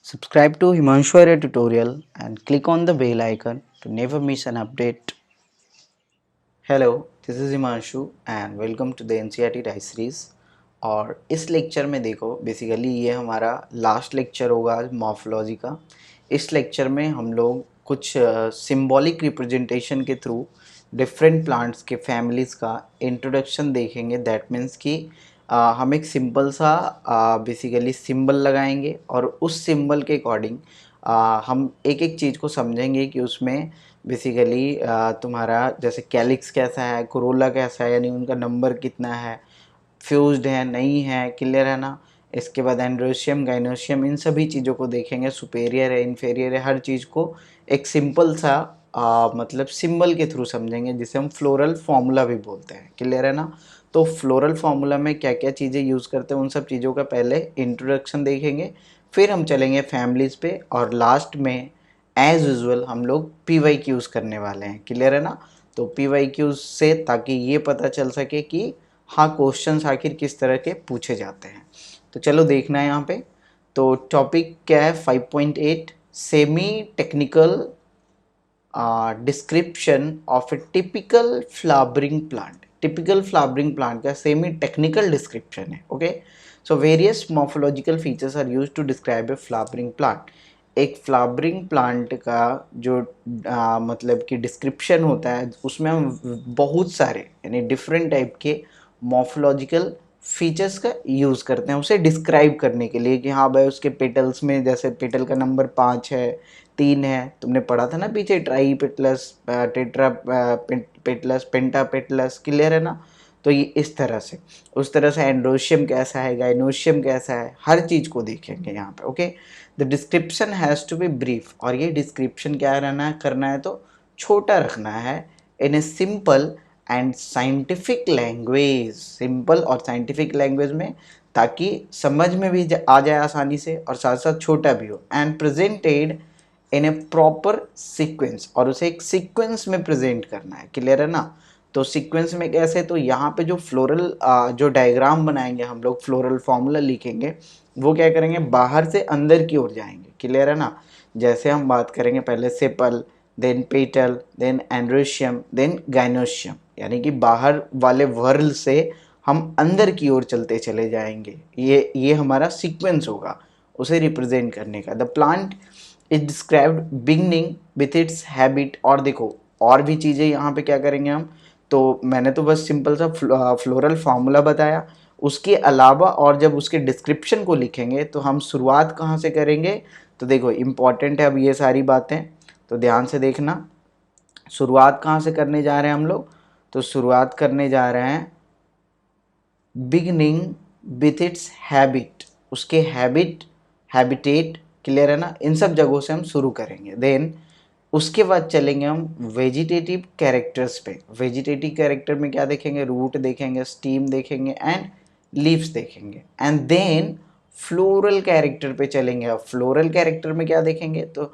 Subscribe to Himanshu Arya tutorial and click on the bell icon to never miss an update. Hello, this is Himanshu and welcome to the NCERT Dice Series. और इस lecture में देखो basically ये हमारा last lecture होगा आज morphology का। इस लेक्चर में हम लोग कुछ सिंबॉलिक रिप्रेजेंटेशन के थ्रू डिफरेंट प्लांट्स के फैमिलीज़ का इंट्रोडक्शन देखेंगे। दैट मीन्स कि हम एक सिंपल सा बेसिकली सिंबल लगाएंगे और उस सिंबल के अकॉर्डिंग हम एक एक चीज़ को समझेंगे कि उसमें बेसिकली तुम्हारा जैसे कैलिक्स कैसा है, कोरोला कैसा है, यानी उनका नंबर कितना है, फ्यूज्ड है नहीं है, क्लियर है ना। इसके बाद एंड्रोशियम गाइनोशियम इन सभी चीज़ों को देखेंगे, सुपेरियर है इन्फेरियर है, हर चीज़ को एक सिंपल सा मतलब सिंबल के थ्रू समझेंगे जिसे हम फ्लोरल फार्मूला भी बोलते हैं, क्लियर है ना। तो फ्लोरल फार्मूला में क्या क्या चीज़ें यूज़ करते हैं उन सब चीज़ों का पहले इंट्रोडक्शन देखेंगे, फिर हम चलेंगे फैमिलीज़ पे और लास्ट में एज यूजुअल हम लोग PYQs करने वाले हैं, क्लियर है ना। तो PYQs से ताकि ये पता चल सके कि हाँ क्वेश्चंस आखिर किस तरह के पूछे जाते हैं। तो चलो देखना है यहाँ पे। तो टॉपिक क्या है 5.8 semi technical description of a typical flowering plant. Typical flowering plant का सेमी टेक्निकल डिस्क्रिप्शन है। Okay, so various morphological features are used to describe a flowering plant. एक फ्लावरिंग प्लांट का जो मतलब कि डिस्क्रिप्शन होता है उसमें हम बहुत सारे यानी डिफरेंट टाइप के मॉर्फोलॉजिकल फीचर्स का यूज़ करते हैं उसे डिस्क्राइब करने के लिए कि हाँ भाई उसके पेटल्स में जैसे पेटल का नंबर 5 है, 3 है, तुमने पढ़ा था ना पीछे, ट्राई पेटलस, टेट्रा पेटलस, पेंटा पेटलस, क्लियर है ना। तो ये इस तरह से उस तरह से एंड्रोशियम कैसा है, गाइनोशियम कैसा है, हर चीज़ को देखेंगे यहाँ पे। Okay, the description has to be brief, और ये डिस्क्रिप्शन क्या रहना करना है तो छोटा रखना है, in a simple and scientific language. Simple और साइंटिफिक लैंग्वेज में, ताकि समझ में भी आ जाए आसानी से और साथ साथ छोटा भी हो। And presented in A proper sequence, और उसे एक सीक्वेंस में प्रेजेंट करना है, क्लियर है ना। तो सीक्वेंस में कैसे, तो यहाँ पे जो फ्लोरल जो डायग्राम बनाएंगे हम लोग, फ्लोरल फॉर्मूला लिखेंगे, वो क्या करेंगे बाहर से अंदर की ओर जाएंगे, क्लियर है ना। जैसे हम बात करेंगे पहले sepal, then petal, then androecium, then gynoecium, यानी कि बाहर वाले वर्ल से हम अंदर की ओर चलते चले जाएंगे। ये हमारा सीक्वेंस होगा उसे रिप्रेजेंट करने का। The plant is described beginning with its habit. और देखो और भी चीज़ें यहाँ पे क्या करेंगे हम, तो मैंने तो बस सिंपल सा फ्लोरल फार्मूला बताया, उसके अलावा और जब उसके डिस्क्रिप्शन को लिखेंगे तो हम शुरुआत कहाँ से करेंगे। तो देखो इम्पॉर्टेंट है अब ये सारी बातें, तो ध्यान से देखना। शुरुआत कहाँ से करने जा रहे हैं हम लोग, तो शुरुआत करने जा रहे हैं बिगनिंग विथ इट्स हैबिट, उसके हैबिट, हैबिटेट, क्लियर है ना, इन सब जगहों से हम शुरू करेंगे। देन उसके बाद चलेंगे हम वेजिटेटिव कैरेक्टर्स पे। वेजिटेटिव कैरेक्टर में क्या देखेंगे, रूट देखेंगे, स्टीम देखेंगे एंड लीव्स देखेंगे। एंड देन फ्लोरल कैरेक्टर पे चलेंगे। अब फ्लोरल कैरेक्टर में क्या देखेंगे, तो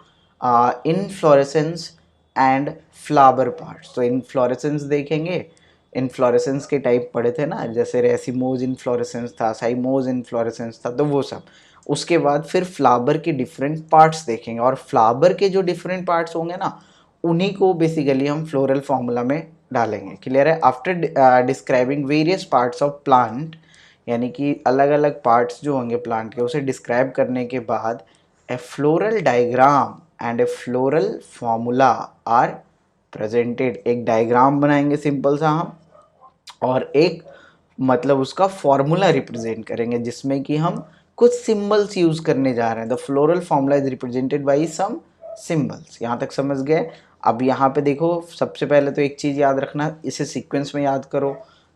इनफ्लोरेसेंस एंड फ्लावर पार्ट्स। तो इनफ्लोरेसेंस देखेंगे, इनफ्लोरेसेंस के टाइप पढ़े थे ना, जैसे रेसिमोज इनफ्लोरेसेंस था, साइमोज इनफ्लोरेसेंस था, तो वो सब। उसके बाद फिर फ्लावर के डिफरेंट पार्ट्स देखेंगे, और फ्लावर के जो डिफरेंट पार्ट्स होंगे ना उन्हीं को बेसिकली हम फ्लोरल फार्मूला में डालेंगे, क्लियर है। After describing various parts of plant, यानी कि अलग अलग पार्ट्स जो होंगे प्लांट के उसे डिस्क्राइब करने के बाद a floral diagram and a floral formula are presented. एक डायग्राम बनाएंगे सिंपल सा हम, और एक मतलब उसका फॉर्मूला रिप्रेजेंट करेंगे जिसमें कि हम कुछ सिंबल्स यूज करने जा रहे हैं। The floral formula is represented by some symbols. यहाँ तक समझ गए। अब यहाँ पे देखो सबसे पहले तो एक चीज़ याद रखना, इसे सीक्वेंस में याद करो।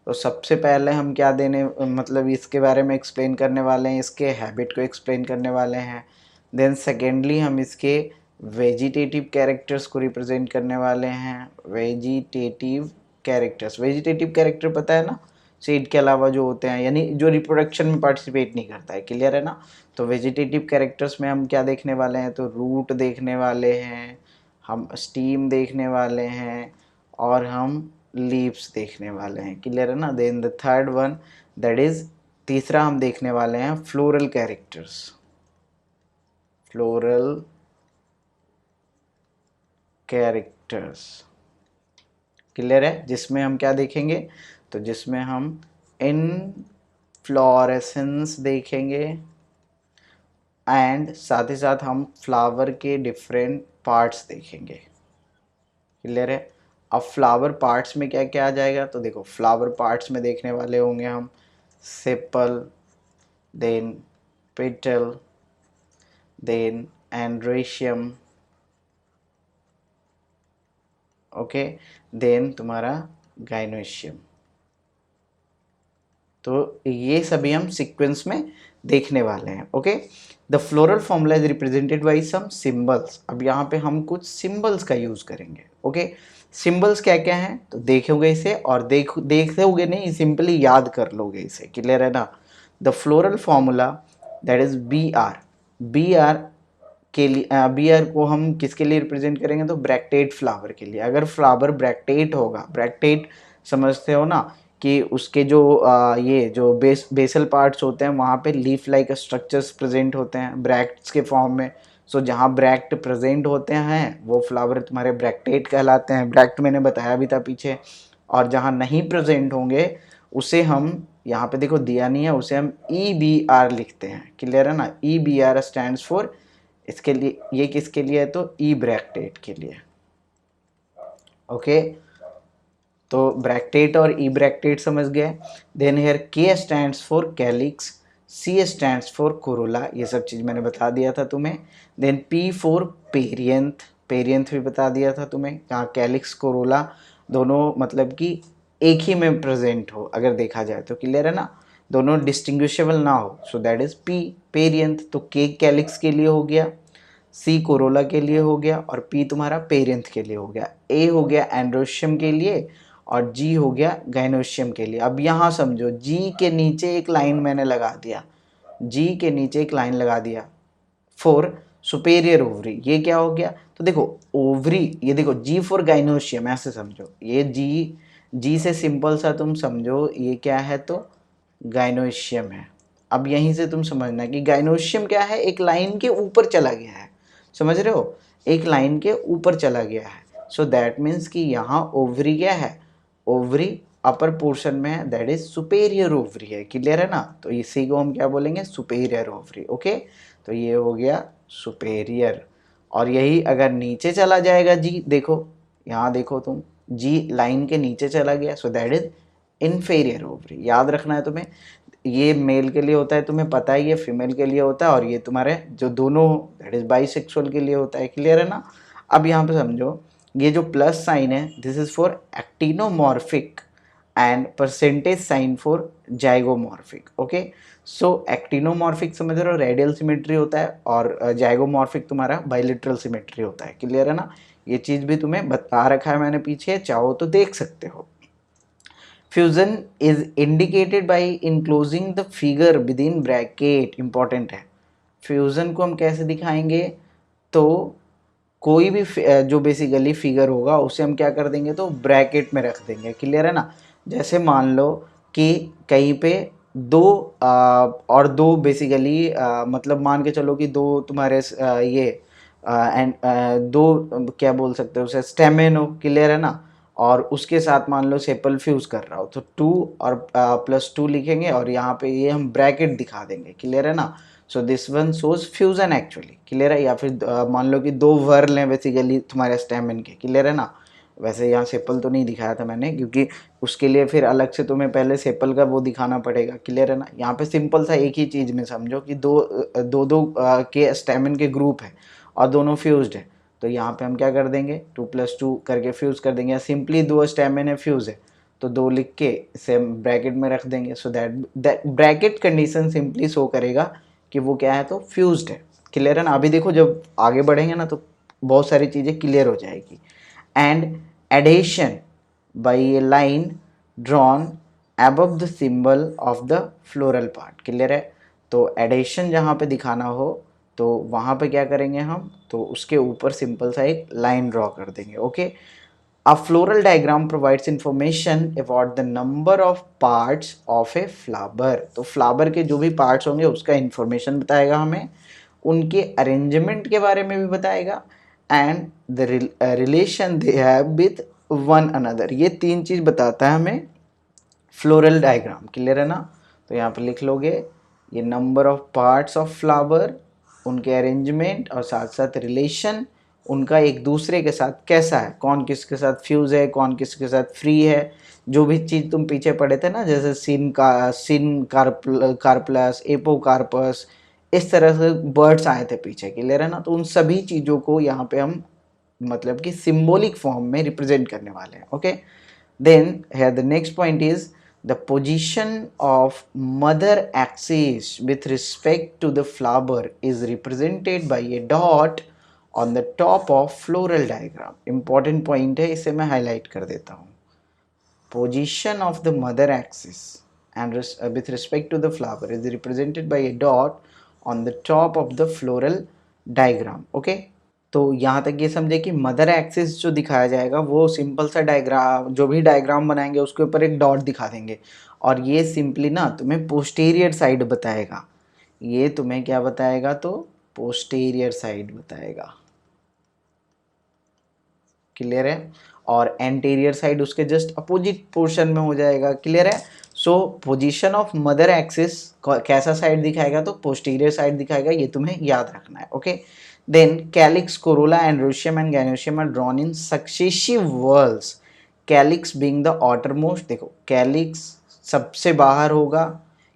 तो सबसे पहले हम क्या देने मतलब इसके बारे में एक्सप्लेन करने वाले हैं, इसके हैबिट को एक्सप्लेन करने वाले हैं। देन सेकेंडली हम इसके वेजिटेटिव कैरेक्टर्स को रिप्रेजेंट करने वाले हैं। वेजिटेटिव कैरेक्टर्स, वेजिटेटिव कैरेक्टर पता है ना, सीड के अलावा जो होते हैं, यानी जो रिप्रोडक्शन में पार्टिसिपेट नहीं करता है, क्लियर है ना। तो वेजिटेटिव कैरेक्टर्स में हम क्या देखने वाले हैं, तो रूट देखने वाले हैं, हम स्टीम देखने वाले हैं, और हम लीव्स देखने वाले हैं, क्लियर है ना। Then the third one, that is तीसरा हम देखने वाले हैं floral characters. Floral characters, clear है, जिसमें हम क्या देखेंगे, तो जिसमें हम इनफ्लोरेसेंस देखेंगे एंड साथ ही साथ हम फ्लावर के डिफरेंट पार्ट्स देखेंगे, क्लियर है। अब फ्लावर पार्ट्स में क्या क्या आ जाएगा, तो देखो फ्लावर पार्ट्स में देखने वाले होंगे हम sepal, then petal, then androecium, okay, then तुम्हारा गाइनोशियम। तो ये सभी हम सीक्वेंस में देखने वाले हैं, okay. The floral formula is represented by some symbols. अब यहाँ पे हम कुछ सिंबल्स का यूज करेंगे, ओके। सिंबल्स क्या क्या हैं, तो देखोगे इसे और देखोगे नहीं, सिंपली याद कर लोगे इसे, क्लियर है ना। The floral formula that is B R, B R के लिए, बी आर को हम किसके लिए रिप्रेजेंट करेंगे, तो ब्रैक्टेट फ्लावर के लिए। अगर फ्लावर ब्रैक्टेट होगा, ब्रैक्टेट समझते हो ना, कि उसके जो ये जो बेसल पार्ट्स होते हैं वहाँ पे लीफ लाइक स्ट्रक्चर्स प्रेजेंट होते हैं ब्रैक्ट्स के फॉर्म में। सो जहाँ ब्रैक्ट प्रेजेंट होते हैं वो फ्लावर तुम्हारे ब्रैक्टेट कहलाते हैं, ब्रैक्ट मैंने बताया भी था पीछे। और जहाँ नहीं प्रेजेंट होंगे उसे हम, यहाँ पे देखो दिया नहीं है, उसे हम ई बी आर लिखते हैं, क्लियर है ना। E B R stands for, इसके लिए, ये किसके लिए है, तो ई ब्रैक्टेट के लिए, ओके। तो ब्रैक्टेट और ई ब्रैक्टेट समझ गए। Then here K stands for calyx, C stands for corolla, ये सब चीज़ मैंने बता दिया था तुम्हें। Then P for perianth, perianth भी बता दिया था तुम्हें, जहाँ कैलिक्स कोरोला दोनों मतलब कि एक ही में प्रेजेंट हो अगर देखा जाए तो, क्लियर है ना, दोनों डिस्टिंग्विशेबल ना हो, so that is P perianth. तो के कैलिक्स के लिए हो गया, सी कोरोला के लिए हो गया और पी तुम्हारा पेरियंथ के लिए हो गया, ए हो गया एंड्रोशियम के लिए और जी हो गया गाइनोशियम के लिए। अब यहाँ समझो, जी के नीचे एक लाइन मैंने लगा दिया, जी के नीचे एक लाइन लगा दिया फॉर सुपेरियर ओवरी, ये क्या हो गया, तो देखो ओवरी, ये देखो जी फॉर गाइनोशियम, ऐसे समझो, ये जी, जी से सिंपल सा तुम समझो ये क्या है, तो गाइनोशियम है। अब यहीं से तुम समझना कि गाइनोशियम क्या है, एक लाइन के ऊपर चला गया है, समझ रहे हो, एक लाइन के ऊपर चला गया है। सो दैट मीन्स कि यहाँ ओवरी क्या है, ओवरी अपर पोर्शन में है, दैट इज सुपेरियर ओवरी है, क्लियर है ना। तो इसी को हम क्या बोलेंगे, सुपेरियर ओवरी, ओके। तो ये हो गया सुपेरियर। और यही अगर नीचे चला जाएगा जी, देखो यहाँ देखो तुम, जी लाइन के नीचे चला गया, सो दैट इज इन्फेरियर ओवरी। याद रखना है तुम्हें, ये मेल के लिए होता है, तुम्हें पता है, ये फीमेल के लिए होता है, और ये तुम्हारे जो दोनों दैट इज बाइसेक्सुअल के लिए होता है, क्लियर है ना। अब यहाँ पे समझो, ये जो प्लस साइन है this is for actinomorphic and percentage sign for zygomorphic, okay. So actinomorphic समझ रहे हो, रेडियल सिमेट्री होता है, और जाइगोमॉर्फिक तुम्हारा बाइलेटरल सिमेट्री होता है, क्लियर है ना। ये चीज़ भी तुम्हें बता रखा है मैंने पीछे, चाहो तो देख सकते हो। Fusion is indicated by enclosing the figure with in bracket, important है। फ्यूजन को हम कैसे दिखाएंगे, तो कोई भी जो बेसिकली फिगर होगा उसे हम क्या कर देंगे, तो ब्रैकेट में रख देंगे, क्लियर है ना। जैसे मान लो कि कहीं पे दो और दो बेसिकली मतलब मान के चलो कि दो तुम्हारे ये एंड दो क्या बोल सकते हो उसे, स्टेमेन हो, क्लियर है ना। और उसके साथ मान लो सेपल फ्यूज कर रहा हो, तो 2 और +2 लिखेंगे और यहाँ पे ये हम ब्रैकेट दिखा देंगे, क्लियर है ना। So this one shows fusion actually, clear है। या फिर मान लो कि दो वर्ल हैं बेसिकली तुम्हारे स्टेमिन के, क्लियर है ना। वैसे यहाँ सेपल तो नहीं दिखाया था मैंने, क्योंकि उसके लिए फिर अलग से तुम्हें पहले सेपल का वो दिखाना पड़ेगा, क्लियर है ना। यहाँ पे सिंपल सा एक ही चीज़ में समझो कि दो के स्टेमिन के ग्रुप है और दोनों फ्यूज्ड है, तो यहाँ पे हम क्या कर देंगे, 2+2 करके फ्यूज़ कर देंगे, या सिंपली दो स्टेमिन है फ्यूज़ है तो 2 लिख के इसे हम ब्रैकेट में रख देंगे। So that bracket condition simply show करेगा कि वो क्या है, तो फ्यूज्ड है, क्लियर है ना। अभी देखो जब आगे बढ़ेंगे ना तो बहुत सारी चीज़ें क्लियर हो जाएगी। And adhesion by A line drawn above the symbol of the floral part, clear है। तो एडेशन जहाँ पे दिखाना हो तो वहाँ पे क्या करेंगे हम, तो उसके ऊपर सिंपल सा एक लाइन ड्रॉ कर देंगे, okay. A floral diagram provides information about the number of parts of a flower। तो फ्लावर के जो भी पार्ट्स होंगे उसका इंफॉर्मेशन बताएगा हमें। उनके अरेंजमेंट के बारे में भी बताएगा and the relation they have with one another. ये 3 चीज़ बताता है हमें फ्लोरल डायग्राम। क्लियर है ना? तो यहाँ पर लिख लोगे ये number of parts of flower, उनके अरेंजमेंट और साथ साथ रिलेशन उनका एक दूसरे के साथ कैसा है, कौन किसके साथ फ्यूज है, कौन किसके साथ फ्री है। जो भी चीज़ तुम पीछे पढ़े थे ना, जैसे सिन कार्पलस, एपोकार्पस, इस तरह से बर्ड्स आए थे पीछे। क्लियर है ना? तो उन सभी चीज़ों को यहाँ पे हम मतलब कि सिंबॉलिक फॉर्म में रिप्रेजेंट करने वाले हैं। Okay, then here the next point is the position of mother axis with respect to the flower is represented by a dot on the top of floral diagram। important point है, इसे मैं highlight कर देता हूँ। position of the mother axis and with respect to the flower is represented by a dot on the top of the floral diagram। okay, तो यहाँ तक ये समझे कि मदर एक्सिस जो दिखाया जाएगा वो सिंपल सा डायग्राम, जो भी डायग्राम बनाएंगे उसके ऊपर एक डॉट दिखा देंगे और ये सिंपली ना तुम्हें पोस्टीरियर साइड बताएगा। ये तुम्हें क्या बताएगा? तो पोस्टीरियर साइड बताएगा। क्लियर है? और एंटीरियर साइड उसके जस्ट अपोजिट पोर्शन में हो जाएगा। क्लियर है? सो पोजीशन ऑफ मदर एक्सिस कैसा साइड दिखाएगा? तो पोस्टीरियर साइड दिखाएगा। ये तुम्हें याद रखना है। Okay, then calyx, corolla, androecium and gynoecium are drawn in successive whorls, calyx being the outermost। देखो calyx सबसे बाहर होगा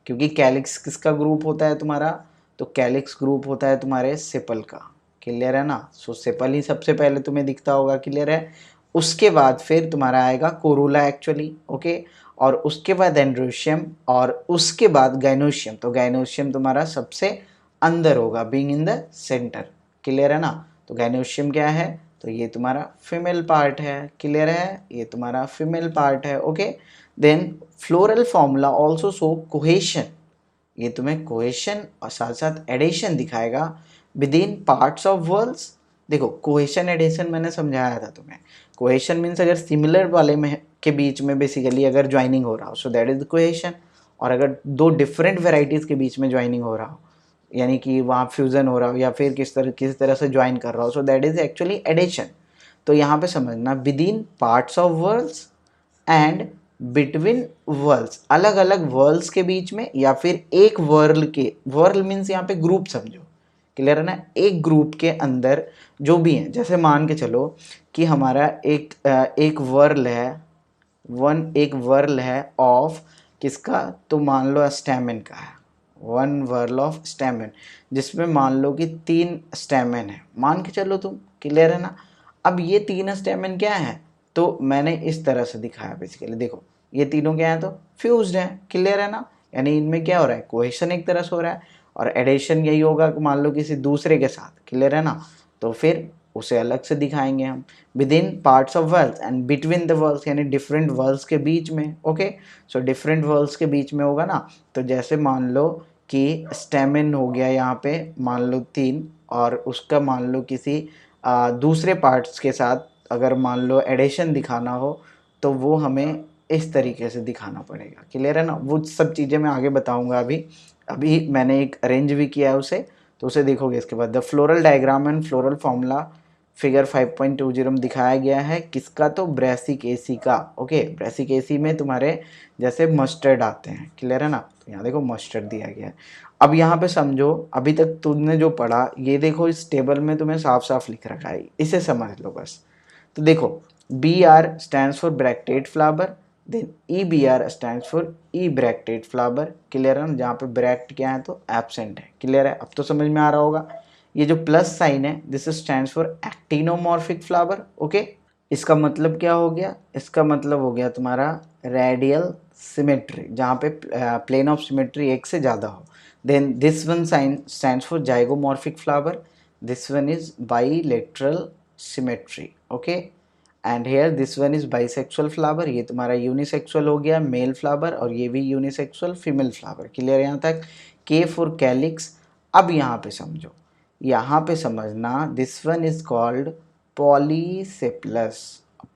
क्योंकि calyx किसका ग्रुप होता है तुम्हारा? तो calyx ग्रुप होता है तुम्हारे सेपल का। क्लियर है ना? सो सेपल ही सबसे पहले तुम्हें दिखता होगा। क्लियर है? उसके बाद फिर तुम्हारा आएगा कोरोला एक्चुअली। ओके, और उसके बाद एंड्रोशियम और उसके बाद गाइनोशियम। तो गाइनोशियम तुम्हारा सबसे अंदर होगा, being in the centre. Clear है ना? तो गाइनोशियम क्या है? तो ये तुम्हारा फीमेल पार्ट है। क्लियर है? ये तुम्हारा फीमेल पार्ट है। Okay, then floral formula also show cohesion. ये तुम्हें कोहेशन और साथ साथ एडेशन दिखाएगा with in parts of whorls. देखो कोहेशन एडेशन मैंने समझाया था तुम्हें। कोहेशन मीन्स अगर सिमिलर वाले में के बीच में बेसिकली अगर ज्वाइनिंग हो रहा हो, सो दैट इज कोहेशन। और अगर दो डिफरेंट वेराइटीज़ के बीच में ज्वाइनिंग हो रहा हो, यानी कि वहाँ फ्यूज़न हो रहा हो या फिर किस तरह से ज्वाइन कर रहा हो, so that is actually adhesion. तो यहाँ पे समझना with in parts of whorls and between whorls, अलग अलग वर्ल्स के बीच में या फिर एक वर्ल के, वर्ल मीन्स यहाँ पे ग्रुप समझो। क्लियर है ना? एक ग्रुप के अंदर जो भी है, जैसे मान के चलो कि हमारा एक वर्ल है, एक वर्ल है ऑफ किसका? तो मान लो स्टैमेन का है, वन वर्ल ऑफ स्टैमेन, जिसमें मान लो कि 3 स्टैमेन है, मान के चलो तुम। क्लियर है ना? अब ये 3 स्टैमेन क्या है? तो मैंने इस तरह से दिखाया बेसिकली। देखो ये तीनों क्या है? तो फ्यूज्ड हैं। क्लियर है ना? यानी इनमें क्या हो रहा है? कोहेशन एक तरह से हो रहा है और एडेशन यही होगा कि मान लो किसी दूसरे के साथ। क्लियर है ना? तो फिर उसे अलग से दिखाएंगे हम with in parts of whorls and between the whorls, यानी डिफरेंट वर्ल्स के बीच में। ओके, सो डिफरेंट वर्ल्स के बीच में होगा ना। तो जैसे मान लो कि स्टेमिन हो गया यहाँ पे, मान लो 3, और उसका मान लो किसी दूसरे पार्ट्स के साथ अगर मान लो एडिशन दिखाना हो तो वो हमें इस तरीके से दिखाना पड़ेगा। क्लियर है ना? वो सब चीज़ें मैं आगे बताऊंगा। अभी मैंने एक अरेंज भी किया है उसे, तो उसे देखोगे इसके बाद। The floral diagram and floral formula figure 5.20 में दिखाया गया है किसका? तो ब्रेसिकेसी का। ओके, ब्रेसिकेसी में तुम्हारे जैसे मस्टर्ड आते हैं। क्लियर है ना? तो यहाँ देखो मस्टर्ड दिया गया है। अब यहाँ पे समझो, अभी तक तुमने जो पढ़ा ये देखो इस टेबल में तुम्हें साफ साफ लिख रखा है, इसे समझ लो बस। तो देखो BR stands for bracted flower, then EBR stands for E bracted flower। Clear है ना? जहाँ पे ब्रैक्ट क्या है? तो एब्सेंट है। क्लियर है? अब तो समझ में आ रहा होगा। ये जो प्लस साइन है this stands for actinomorphic flower. Okay, इसका मतलब क्या हो गया? इसका मतलब हो गया तुम्हारा रेडियल सिमेट्री, जहाँ पे प्लेन ऑफ सिमेट्री एक से ज़्यादा हो। Then this one sign stands for zygomorphic flower, this one is bilateral symmetry. Okay, and here this one is bisexual flower, ये तुम्हारा यूनिसेक्सुअल हो गया मेल फ्लावर, और ये भी यूनिसेक्सुअल फीमेल फ्लावर। क्लियर यहाँ तक? के फॉर कैलिक्स। अब यहाँ पे समझो, यहाँ पे समझना दिस वन इज कॉल्ड पॉलीसेप्लस।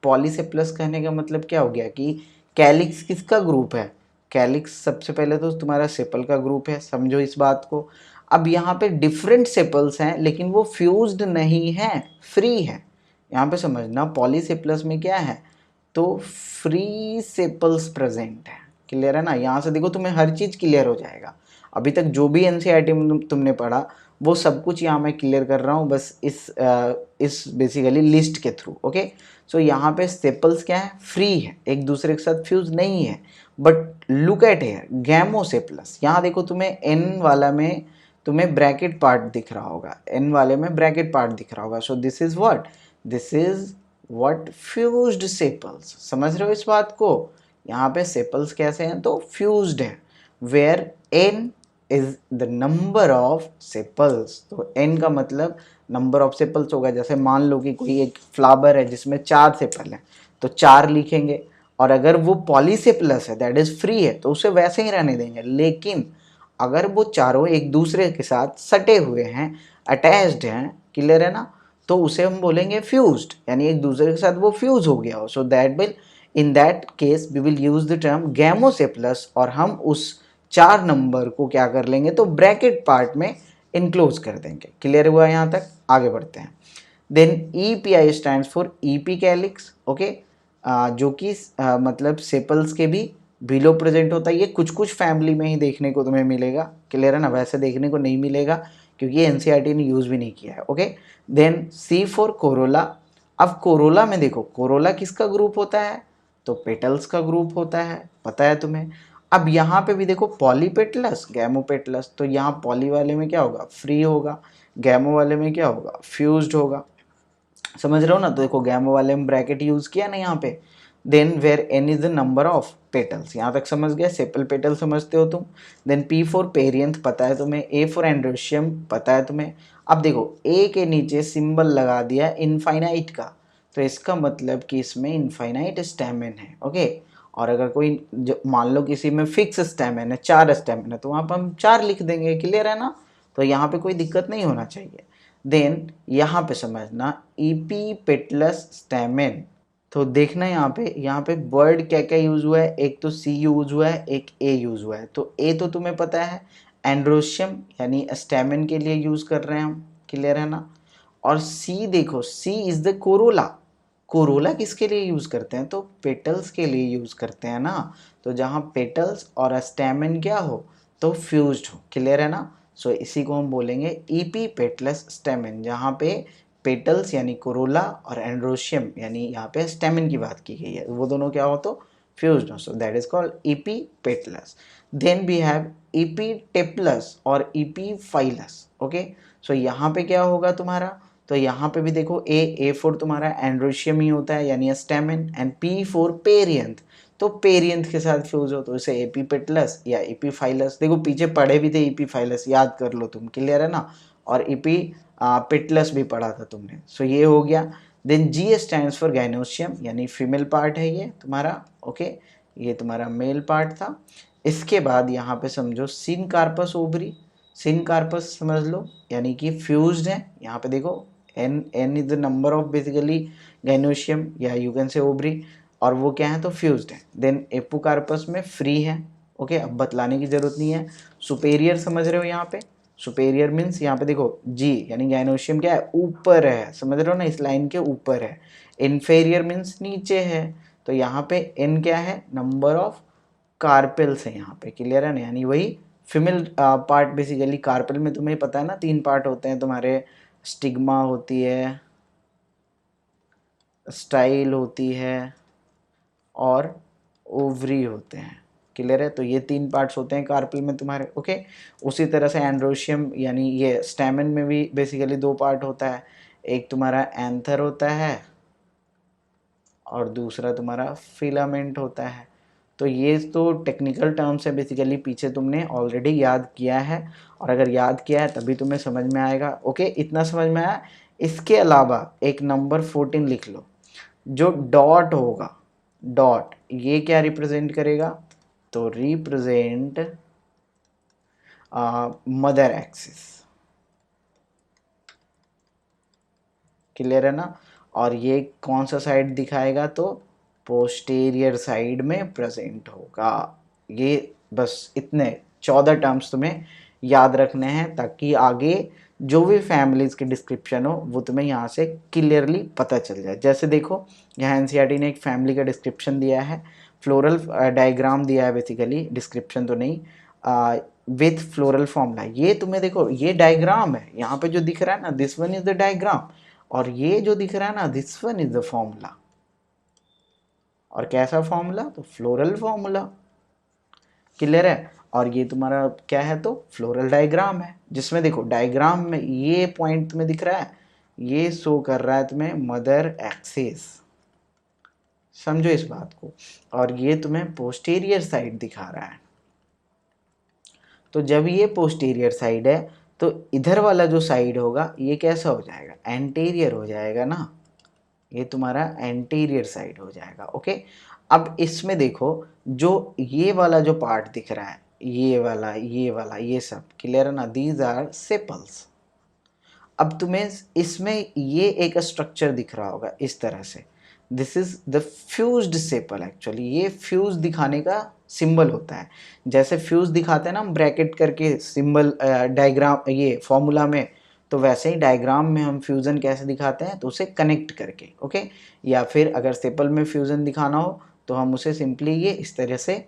पॉलीसेप्लस कहने का मतलब क्या हो गया कि कैलिक्स किसका ग्रुप है? कैलिक्स सबसे पहले तो तुम्हारा सेपल का ग्रुप है, समझो इस बात को। अब यहाँ पे डिफरेंट सेपल्स हैं लेकिन वो फ्यूज्ड नहीं है, फ्री है। यहाँ पे समझना पॉलीसेपलस में क्या है, तो फ्री सेपल्स प्रेजेंट है। क्लियर है ना, यहाँ से देखो तुम्हें हर चीज क्लियर हो जाएगा। अभी तक जो भी एनसीईआरटी में तुमने पढ़ा वो सब कुछ यहाँ मैं क्लियर कर रहा हूँ, बस इस बेसिकली लिस्ट के थ्रू। ओके, सो यहाँ पे सेपल्स क्या है, फ्री है, एक दूसरे के साथ फ्यूज नहीं है। But look at here gamosepalous, यहाँ देखो तुम्हें एन वाला में तुम्हें ब्रैकेट पार्ट दिख रहा होगा, एन वाले में ब्रैकेट पार्ट दिख रहा होगा। सो this is what, this is what fused sepals. समझ रहे हो इस बात को, यहाँ पे सेपल्स कैसे हैं, तो फ्यूज्ड हैं, where N is the number of sepals. तो एन का मतलब नंबर ऑफ सेपल्स होगा। जैसे मान लो कि कोई एक फ्लावर है जिसमें 4 सेपल हैं, तो 4 लिखेंगे। और अगर वो पॉलीसेपलस है, दैट इज फ्री है, तो उसे वैसे ही रहने देंगे। लेकिन अगर वो चारों एक दूसरे के साथ सटे हुए हैं, अटैच्ड हैं, क्लियर है ना, तो उसे हम बोलेंगे फ्यूज्ड, यानी एक दूसरे के साथ वो फ्यूज हो गया हो। So that will, in that case we will use the term gamosepalous, और हम उस 4 नंबर को क्या कर लेंगे, तो ब्रैकेट पार्ट में इनक्लोज कर देंगे। क्लियर हुआ यहाँ तक, आगे बढ़ते हैं। Then EPI stands for epicalyx. Okay, जो कि मतलब सेपल्स के भी बिलो प्रेजेंट होता है। ये कुछ कुछ फैमिली में ही देखने को तुम्हें मिलेगा। क्लियर है ना, वैसे देखने को नहीं मिलेगा क्योंकि ये एनसीईआरटी ने यूज भी नहीं किया है। Okay, then C for corolla. अब कोरोला में देखो, कोरोला किसका ग्रुप होता है, तो पेटल्स का ग्रुप होता है, पता है तुम्हें। अब यहाँ पे भी देखो पॉलीपेटलस, गैमोपेटलस, तो यहाँ पॉली वाले में क्या होगा, फ्री होगा, गैमो वाले में क्या होगा, फ्यूज्ड होगा। समझ रहे हो ना, तो देखो गैमो वाले में ब्रैकेट यूज किया ना यहाँ पे। Then where N is the number of petals, यहाँ तक समझ गए, सेपल पेटल समझते हो तुम। देन P फॉर पेरियंथ पता है तुम्हें, A फॉर एंड्रोशियम पता है तुम्हें। अब देखो A के नीचे सिंबल लगा दिया इनफाइनाइट का, तो इसका मतलब कि इसमें इनफाइनाइट स्टैमेन है। ओके, और अगर कोई मान लो किसी में फिक्स स्टैमेन है, 4 स्टैमेन है, तो वहाँ पर हम 4 लिख देंगे। क्लियर है ना, तो यहाँ पे कोई दिक्कत नहीं होना चाहिए। देन यहाँ पे समझना इपीपेटलस स्टैमेन, तो देखना यहाँ पे वर्ड क्या क्या यूज हुआ है, एक तो C यूज हुआ है, एक A यूज हुआ है। तो A तो तुम्हें पता है एंड्रोशियम यानी स्टैमेन के लिए यूज कर रहे हैं हम। क्लियर है ना, और C देखो, C is the Corolla. Corolla किसके लिए यूज करते हैं, तो पेटल्स के लिए यूज करते हैं ना। तो जहाँ पेटल्स और स्टैमेन क्या हो, तो फ्यूज्ड हो। क्लियर है ना, सो इसी को हम बोलेंगे ईपी पेटलस स्टेमेन, जहाँ पे पेटल्स यानी कोरोला और एंड्रोशियम यानी यहाँ पे स्टेमेन की बात की गई है, वो दोनों क्या हो, तो फ्यूज्ड हो। So that is called epipetalous. Then we have epitepalous और ईपीफाइलस। ओके, सो यहाँ पे क्या होगा तुम्हारा, तो यहाँ पे भी देखो ए फॉर तुम्हारा एंड्रोशियम ही होता है यानी stamen, and P for perianth, तो पेरियंथ के साथ फ्यूज हो तो इसे एपीपेटलस या एपीफाइलस। देखो पीछे पढ़े भी थे एपीफाइलस, याद कर लो तुम। क्लियर है ना, और एपी पेटलस भी पढ़ा था तुमने। सो ये हो गया। Then G stands for gynoecium, यानी फीमेल पार्ट है ये तुम्हारा। ओके, ये तुम्हारा मेल पार्ट था। इसके बाद यहाँ पे समझो सिनकार्पस ओवरी, सिनकार्पस समझ लो, यानी कि फ्यूज्ड है। यहाँ पे देखो N is the number of basically gynoecium या यू कैन से ओवरी, और वो क्या है, तो फ्यूज्ड है। देन एपोकार्पस में फ्री है। ओके, अब बतलाने की जरूरत नहीं है। सुपेरियर समझ रहे हो, यहाँ पे सुपेरियर मीन्स यहाँ पे देखो जी यानी गाइनोशियम क्या है, ऊपर है, समझ रहे हो ना, इस लाइन के ऊपर है। इन्फेरियर मीन्स नीचे है, तो यहाँ पे एन क्या है, नंबर ऑफ कार्पेल्स है यहाँ पे। क्लियर है ना, यानी वही फीमेल पार्ट बेसिकली। कार्पेल में तुम्हें पता है ना 3 पार्ट होते हैं तुम्हारे, स्टिग्मा होती है, स्टाइल होती है, और ओवरी होते हैं। क्लियर है, तो ये 3 पार्ट्स होते हैं कार्पेल में तुम्हारे। ओके, उसी तरह से एंड्रोशियम यानी ये स्टैमेन में भी बेसिकली 2 पार्ट होता है, एक तुम्हारा एंथर होता है और दूसरा तुम्हारा फिलामेंट होता है। तो ये तो टेक्निकल टर्म्स है बेसिकली, पीछे तुमने ऑलरेडी याद किया है, और अगर याद किया है तभी तुम्हें समझ में आएगा। ओके, इतना समझ में आया। इसके अलावा एक नंबर 14 लिख लो, जो डॉट होगा, डॉट ये क्या रिप्रेजेंट करेगा, तो रिप्रेजेंट मदर एक्सिस। क्लियर है ना, और ये कौन सा साइड दिखाएगा, तो पोस्टीरियर साइड में प्रेजेंट होगा। ये बस इतने 14 टर्म्स तुम्हें याद रखने हैं ताकि आगे जो भी फैमिलीज की डिस्क्रिप्शन हो वो तुम्हें यहाँ से क्लियरली पता चल जाए। जैसे देखो यहाँ एनसीईआरटी ने एक फैमिली का डिस्क्रिप्शन दिया है, फ्लोरल डायग्राम दिया है, बेसिकली डिस्क्रिप्शन तो नहीं, विथ फ्लोरल फॉर्मूला। ये तुम्हें देखो ये डायग्राम है, यहाँ पे जो दिख रहा है ना this one is the diagram, और ये जो दिख रहा है ना this one is the formula. और कैसा फॉर्मूला? तो फ्लोरल फॉर्मूला। क्लियर है? और ये तुम्हारा क्या है? तो फ्लोरल डायग्राम है, जिसमें देखो डायग्राम में ये पॉइंट तुम्हें दिख रहा है, ये शो कर रहा है तुम्हें मदर एक्सिस, समझो इस बात को, और ये तुम्हें पोस्टीरियर साइड दिखा रहा है। तो जब ये पोस्टीरियर साइड है तो इधर वाला जो साइड होगा ये कैसा हो जाएगा? एंटीरियर हो जाएगा ना, ये तुम्हारा एंटीरियर साइड हो जाएगा। ओके, अब इसमें देखो जो ये वाला जो पार्ट दिख रहा है, ये वाला ये सब क्लियर है ना, दीज आर सेपल्स। अब तुम्हें इसमें ये एक स्ट्रक्चर दिख रहा होगा इस तरह से, this is the fused sepal. Actually ये फ्यूज दिखाने का सिंबल होता है, जैसे फ्यूज दिखाते हैं ना हम ब्रैकेट करके सिंबल डायग्राम ये फॉर्मूला में, तो वैसे ही डायग्राम में हम फ्यूज़न कैसे दिखाते हैं? तो उसे कनेक्ट करके। ओके, या फिर अगर सेपल में फ्यूज़न दिखाना हो तो हम उसे सिंपली ये इस तरह से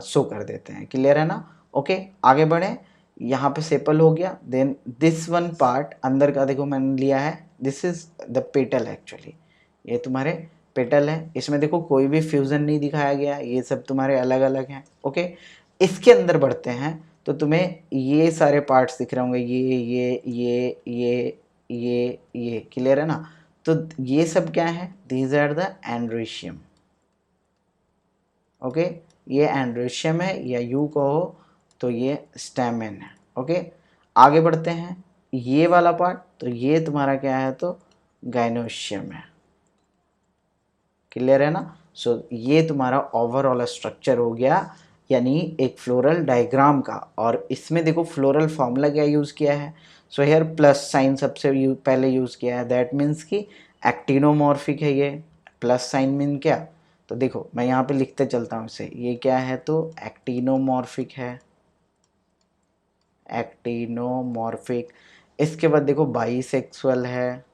शो कर देते हैं। क्लियर है ना? ओके, आगे बढ़ें। यहाँ पे सेपल हो गया, देन दिस वन पार्ट अंदर का देखो मैंने लिया है, this is the petal. Actually ये तुम्हारे पेटल है, इसमें देखो कोई भी फ्यूज़न नहीं दिखाया गया, ये सब तुम्हारे अलग अलग हैं। ओके, इसके अंदर बढ़ते हैं तो तुम्हें ये सारे पार्ट्स दिख रहे होंगे, ये क्लियर है ना? तो ये सब क्या है? These are the androecium. Okay, ये एंड्रोशियम है, या यू कहो तो ये स्टैमेन है। ओके, आगे बढ़ते हैं, ये वाला पार्ट तो ये तुम्हारा क्या है? तो गाइनोशियम है। क्लियर है ना? सो ये तुम्हारा ओवरऑल स्ट्रक्चर हो गया, यानी एक फ्लोरल डायग्राम का। और इसमें देखो फ्लोरल फॉर्मूला क्या यूज़ किया है? सो हेयर प्लस साइन सबसे पहले यूज़ किया है, दैट मीन्स कि एक्टिनोमॉर्फिक है। ये प्लस साइन मीन क्या? तो देखो मैं यहाँ पे लिखते चलता हूँ इसे, ये क्या है? तो एक्टिनोमॉर्फिक है, एक्टिनोमॉर्फिक। इसके बाद देखो बाइसेक्सुअल है।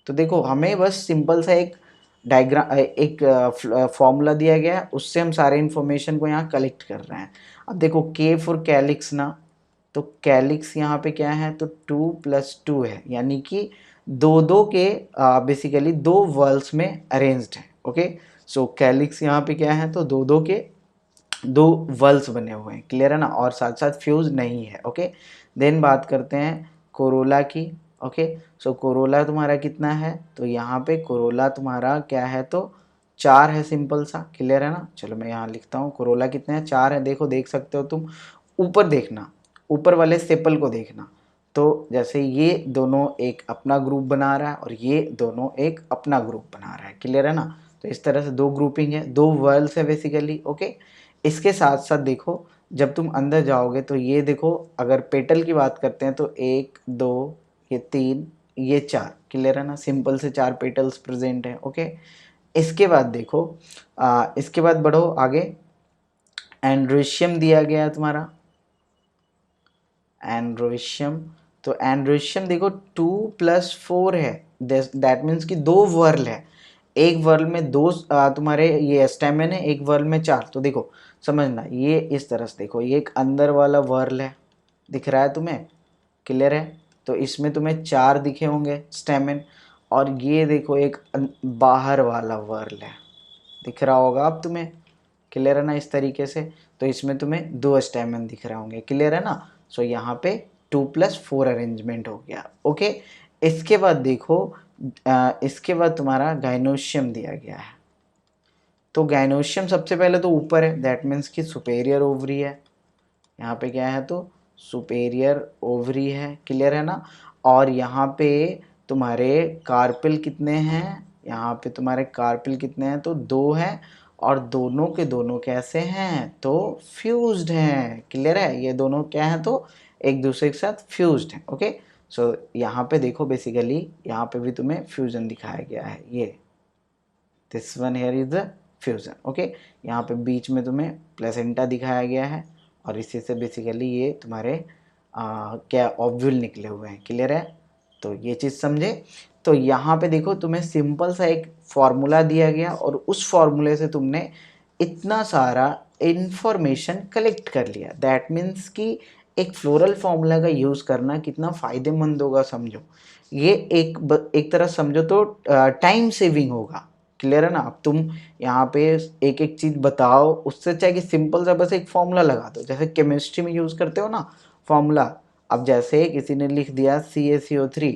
तो देखो हमें बस सिंपल सा एक डायग्राम एक फॉर्मूला दिया गया है, उससे हम सारे इन्फॉर्मेशन को यहाँ कलेक्ट कर रहे हैं। अब देखो के फॉर कैलिक्स ना, तो कैलिक्स यहाँ पे क्या है? तो 2+2 है, यानी कि दो दो के बेसिकली दो वर्ल्स में अरेंज्ड है। ओके, सो कैलिक्स यहाँ पे क्या है? तो दो दो के दो वर्ल्स बने हुए हैं। क्लियर है ना? और साथ साथ फ्यूज नहीं है। ओके, देन बात करते हैं कोरोला की। ओके, सो कोरोला तुम्हारा कितना है? तो यहाँ पे कोरोला तुम्हारा क्या है? तो 4 है, सिंपल सा। क्लियर है ना? चलो मैं यहाँ लिखता हूँ, कोरोला कितने हैं? 4 है। देखो देख सकते हो तुम, ऊपर देखना, ऊपर वाले सेपल को देखना, तो जैसे ये दोनों एक अपना ग्रुप बना रहा है और ये दोनों एक अपना ग्रुप बना रहा है। क्लियर है ना? तो इस तरह से दो ग्रुपिंग है, दो वर्ल्स है बेसिकली। ओके, इसके साथ साथ देखो जब तुम अंदर जाओगे तो ये देखो, अगर पेटल की बात करते हैं तो 1 2 ये 3 ये 4। क्लियर है ना? सिंपल से 4 पेटल्स प्रेजेंट हैं। ओके, इसके बाद देखो इसके बाद बढ़ो आगे, एंड्रोशियम दिया गया है तुम्हारा, एंड्रोशियम। तो एंड्रोशियम देखो 2+4 है, दैट मीन्स कि दो वर्ल है, एक वर्ल में दो तुम्हारे ये स्टेमेन है, एक वर्ल में 4। तो देखो समझना, ये इस तरह से देखो, ये एक अंदर वाला वर्ल है, दिख रहा है तुम्हें? क्लियर है? तो इसमें तुम्हें 4 दिखे होंगे स्टेमेन, और ये देखो एक बाहर वाला वर्ल है, दिख रहा होगा अब तुम्हें? क्लियर है ना? इस तरीके से तो इसमें तुम्हें 2 स्टेमन दिख रहे होंगे। क्लियर है ना? सो यहाँ पे 2+4 अरेंजमेंट हो गया। ओके, इसके बाद देखो इसके बाद तुम्हारा गाइनोशियम दिया गया है। तो गाइनोशियम सबसे पहले तो ऊपर है, दैट मीन्स कि सुपेरियर ओवरी है। यहाँ पे क्या है? तो सुपेरियर ओवरी है। क्लियर है ना? और यहाँ पे तुम्हारे कार्पिल कितने हैं? यहाँ पे तुम्हारे कार्पिल कितने हैं? तो 2 हैं, और दोनों के दोनों कैसे हैं? तो फ्यूज्ड हैं। क्लियर है? ये दोनों क्या हैं? तो एक दूसरे के साथ फ्यूज्ड हैं। ओके, सो यहाँ पे देखो बेसिकली यहाँ पे भी तुम्हें फ्यूजन दिखाया गया है, ये this one here is the fusion. Okay, यहाँ पे बीच में तुम्हें प्लेसेंटा दिखाया गया है, और इसी से बेसिकली ये तुम्हारे क्या ओव्यूल निकले हुए हैं। क्लियर है? तो ये चीज़ समझे। तो यहाँ पे देखो तुम्हें सिंपल सा एक फॉर्मूला दिया गया और उस फॉर्मूले से तुमने इतना सारा इंफॉर्मेशन कलेक्ट कर लिया। दैट मीन्स कि एक फ्लोरल फॉर्मूला का यूज़ करना कितना फ़ायदेमंद होगा समझो। ये एक तरह समझो तो टाइम सेविंग होगा। क्लियर है ना? अब तुम यहाँ पे एक एक चीज़ बताओ, उससे अच्छा है कि सिंपल सा बस एक फॉर्मूला लगा दो, जैसे केमिस्ट्री में यूज़ करते हो ना फॉर्मूला। अब जैसे किसी ने लिख दिया CaCO3,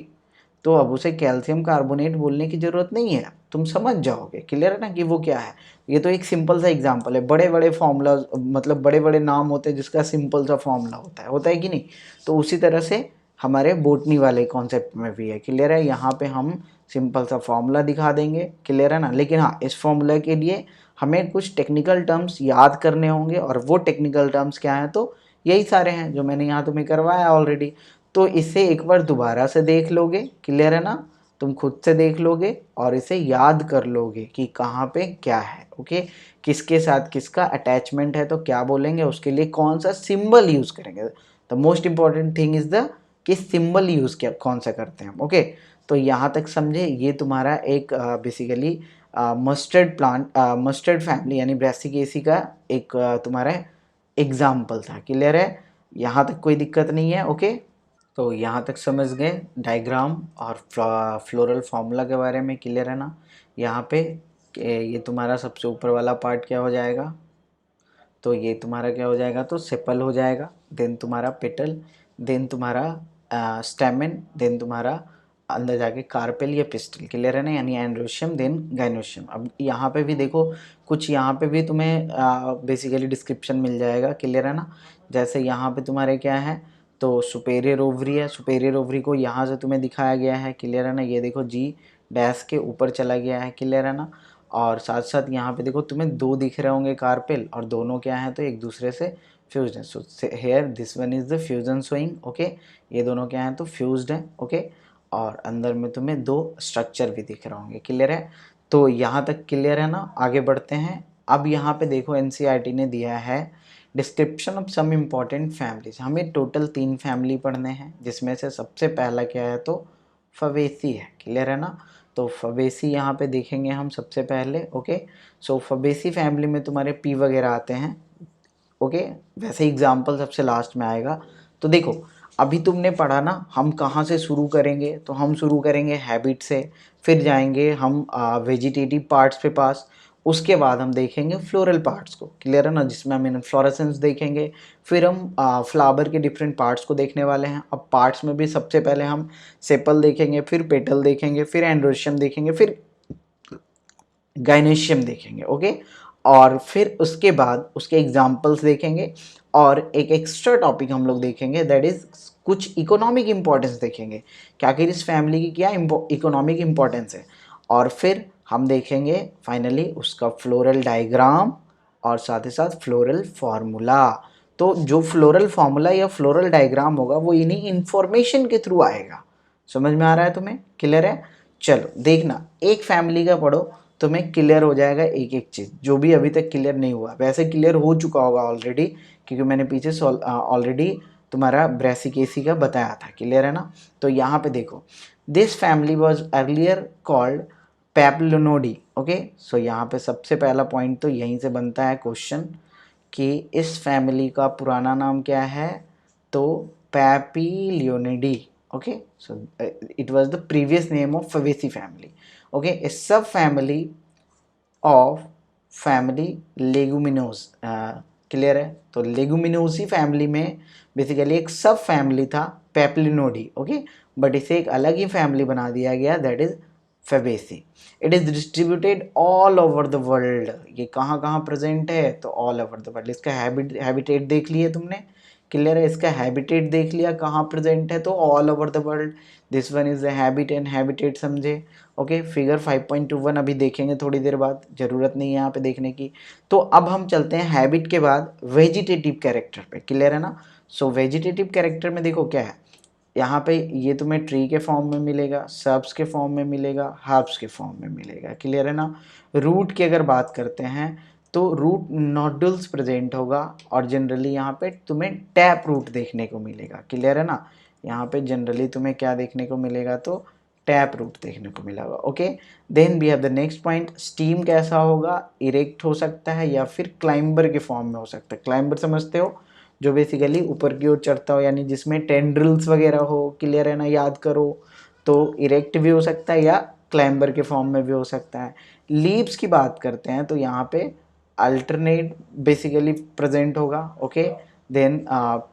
तो अब उसे कैल्शियम कार्बोनेट बोलने की ज़रूरत नहीं है, तुम समझ जाओगे। क्लियर है ना कि वो क्या है। ये तो एक सिंपल सा एग्जांपल है। बड़े बड़े फॉर्मूला मतलब बड़े बड़े नाम होते हैं जिसका सिंपल सा फॉर्मूला होता है कि नहीं। तो उसी तरह से हमारे बोटनी वाले कॉन्सेप्ट में भी है। क्लियर है? यहाँ पे हम सिंपल सा फॉर्मूला दिखा देंगे। क्लियर है ना? लेकिन हाँ, इस फॉर्मूला के लिए हमें कुछ टेक्निकल टर्म्स याद करने होंगे, और वो टेक्निकल टर्म्स क्या हैं, तो यही सारे हैं जो मैंने यहाँ तुम्हें करवाया ऑलरेडी। तो इसे एक बार दोबारा से देख लोगे। क्लियर है ना? तुम खुद से देख लोगे और इसे याद कर लोगे कि कहाँ पे क्या है। ओके, किसके साथ किसका अटैचमेंट है तो क्या बोलेंगे, उसके लिए कौन सा सिंबल यूज करेंगे। The most important thing is the कि सिंबल यूज क्या कौन सा करते हैं। ओके, तो यहाँ तक समझे। ये तुम्हारा एक basically mustard plant mustard family यानी ब्रासिकेसी का एक तुम्हारा एग्जाम्पल था। क्लियर है? यहाँ तक कोई दिक्कत नहीं है। ओके, तो यहाँ तक समझ गए डायग्राम और फ्लोरल फार्मूला के बारे में। क्लियर है ना? यहाँ पे ये तुम्हारा सबसे ऊपर वाला पार्ट क्या हो जाएगा, तो ये तुम्हारा क्या हो जाएगा, तो सेपल हो जाएगा। देन तुम्हारा पेटल, देन तुम्हारा स्टेमेन, देन तुम्हारा अंदर जाके कार्पेल या पिस्टल। क्लियर है ना? यानी एंड्रोशियम देन गाइनोशियम। अब यहाँ पे भी देखो कुछ, यहाँ पे भी तुम्हें बेसिकली डिस्क्रिप्शन मिल जाएगा। क्लियर है ना? जैसे यहाँ पे तुम्हारे क्या है, तो सुपेरियर ओवरी है। सुपेरियर ओवरी को यहाँ से तुम्हें दिखाया गया है। क्लियर है ना? ये देखो जी डैश के ऊपर चला गया है। क्लियर है ना? और साथ साथ यहाँ पे देखो तुम्हें दो दिख रहे होंगे कार्पेल, और दोनों क्या है, तो एक दूसरे से फ्यूज्ड है। So here this one is the fusion swing. Okay, ये दोनों क्या है, तो फ्यूज्ड है। ओके, और अंदर में तुम्हें दो स्ट्रक्चर भी दिख रहे होंगे। क्लियर है? तो यहाँ तक क्लियर है ना? आगे बढ़ते हैं। अब यहाँ पे देखो एनसीईआरटी ने दिया है description of some important families. हमें टोटल 3 फैमिली पढ़ने हैं, जिसमें से सबसे पहला क्या है, तो फवेसी है। क्लियर है ना? तो फवेसी यहाँ पे देखेंगे हम सबसे पहले। ओके, सो फवेसी फैमिली में तुम्हारे पी वगैरह आते हैं। ओके, वैसे एग्जाम्पल सबसे लास्ट में आएगा। तो देखो अभी तुमने पढ़ा ना, हम कहाँ से शुरू करेंगे, तो हम शुरू करेंगे हैबिट से, फिर जाएंगे हम वेजिटेटिव पार्ट्स पे पास, उसके बाद हम देखेंगे फ्लोरल पार्ट्स को। क्लियर है ना? जिसमें हम इन्फ्लोरेसेंस देखेंगे, फिर हम फ्लावर के डिफरेंट पार्ट्स को देखने वाले हैं। अब पार्ट्स में भी सबसे पहले हम सेपल देखेंगे, फिर पेटल देखेंगे, फिर एंड्रोशियम देखेंगे, फिर गाइनेशियम देखेंगे। ओके, और फिर उसके बाद उसके एग्जाम्पल्स देखेंगे, और एक एक्स्ट्रा टॉपिक हम लोग देखेंगे, दैट इज कुछ इकोनॉमिक इंपॉर्टेंस देखेंगे कि आखिर इस फैमिली की क्या इकोनॉमिक इंपॉर्टेंस है। और फिर हम देखेंगे फाइनली उसका फ्लोरल डायग्राम और साथ ही साथ फ्लोरल फार्मूला। तो जो फ्लोरल फार्मूला या फ्लोरल डायग्राम होगा वो इन्हीं इंफॉर्मेशन के थ्रू आएगा। समझ में आ रहा है तुम्हें? क्लियर है? चलो देखना, एक फैमिली का पढ़ो, तुम्हें क्लियर हो जाएगा एक एक चीज़, जो भी अभी तक क्लियर नहीं हुआ। वैसे क्लियर हो चुका होगा ऑलरेडी, क्योंकि मैंने पीछे ऑलरेडी तुम्हारा ब्रेसिकेसी का बताया था। क्लियर है ना? तो यहाँ पे देखो, this family was earlier called Papilionoideae. Okay, so यहाँ पे सबसे पहला पॉइंट तो यहीं से बनता है क्वेश्चन कि इस फैमिली का पुराना नाम क्या है, तो Papilionoideae. Okay, so it was the previous name of Fabaceae family. Okay, a sub family of family Leguminosae. Clear है? तो लेगुमिनोसी फैमिली में बेसिकली एक सब फैमिली था पेप्लिनोडी। ओके, बट इसे एक अलग ही फैमिली बना दिया गया, that is Fabaceae. It is distributed all over the world. ये कहाँ कहाँ प्रेजेंट है, तो ऑल ओवर द वर्ल्ड। इसका हैबिटेट देख लिए तुमने। क्लियर है? इसका हैबिटेट देख लिया कहाँ प्रेजेंट है, तो all over the world. This one is the habit and habitat, समझे? ओके, फिगर 5.21 अभी देखेंगे थोड़ी देर बाद, ज़रूरत नहीं है यहाँ पे देखने की। तो अब हम चलते हैं हैबिट के बाद वेजिटेटिव कैरेक्टर पे। क्लियर है ना? सो वेजिटेटिव कैरेक्टर में देखो क्या है, यहाँ पे ये तुम्हें ट्री के फॉर्म में मिलेगा, सर्ब्स के फॉर्म में मिलेगा, हर्ब्स के फॉर्म में मिलेगा। क्लियर है ना? रूट की अगर बात करते हैं तो रूट नोडुल्स प्रेजेंट होगा और जनरली यहाँ पे तुम्हें टैप रूट देखने को मिलेगा। क्लियर है ना, यहाँ पे जनरली तुम्हें क्या देखने को मिलेगा, तो टैप रूट देखने को मिलेगा। Okay, then we have the next point, stem कैसा होगा, इरेक्ट हो सकता है या फिर क्लाइंबर के फॉर्म में हो सकता है। क्लाइंबर समझते हो, जो बेसिकली ऊपर की ओर चढ़ता हो, यानी जिसमें टेंड्रिल्स वगैरह हो। क्लियर है ना, याद करो। तो इरेक्ट भी हो सकता है या क्लाइंबर के फॉर्म में भी हो सकता है। लीव्स की बात करते हैं तो यहाँ पे अल्टरनेट बेसिकली प्रेजेंट होगा। ओके, देन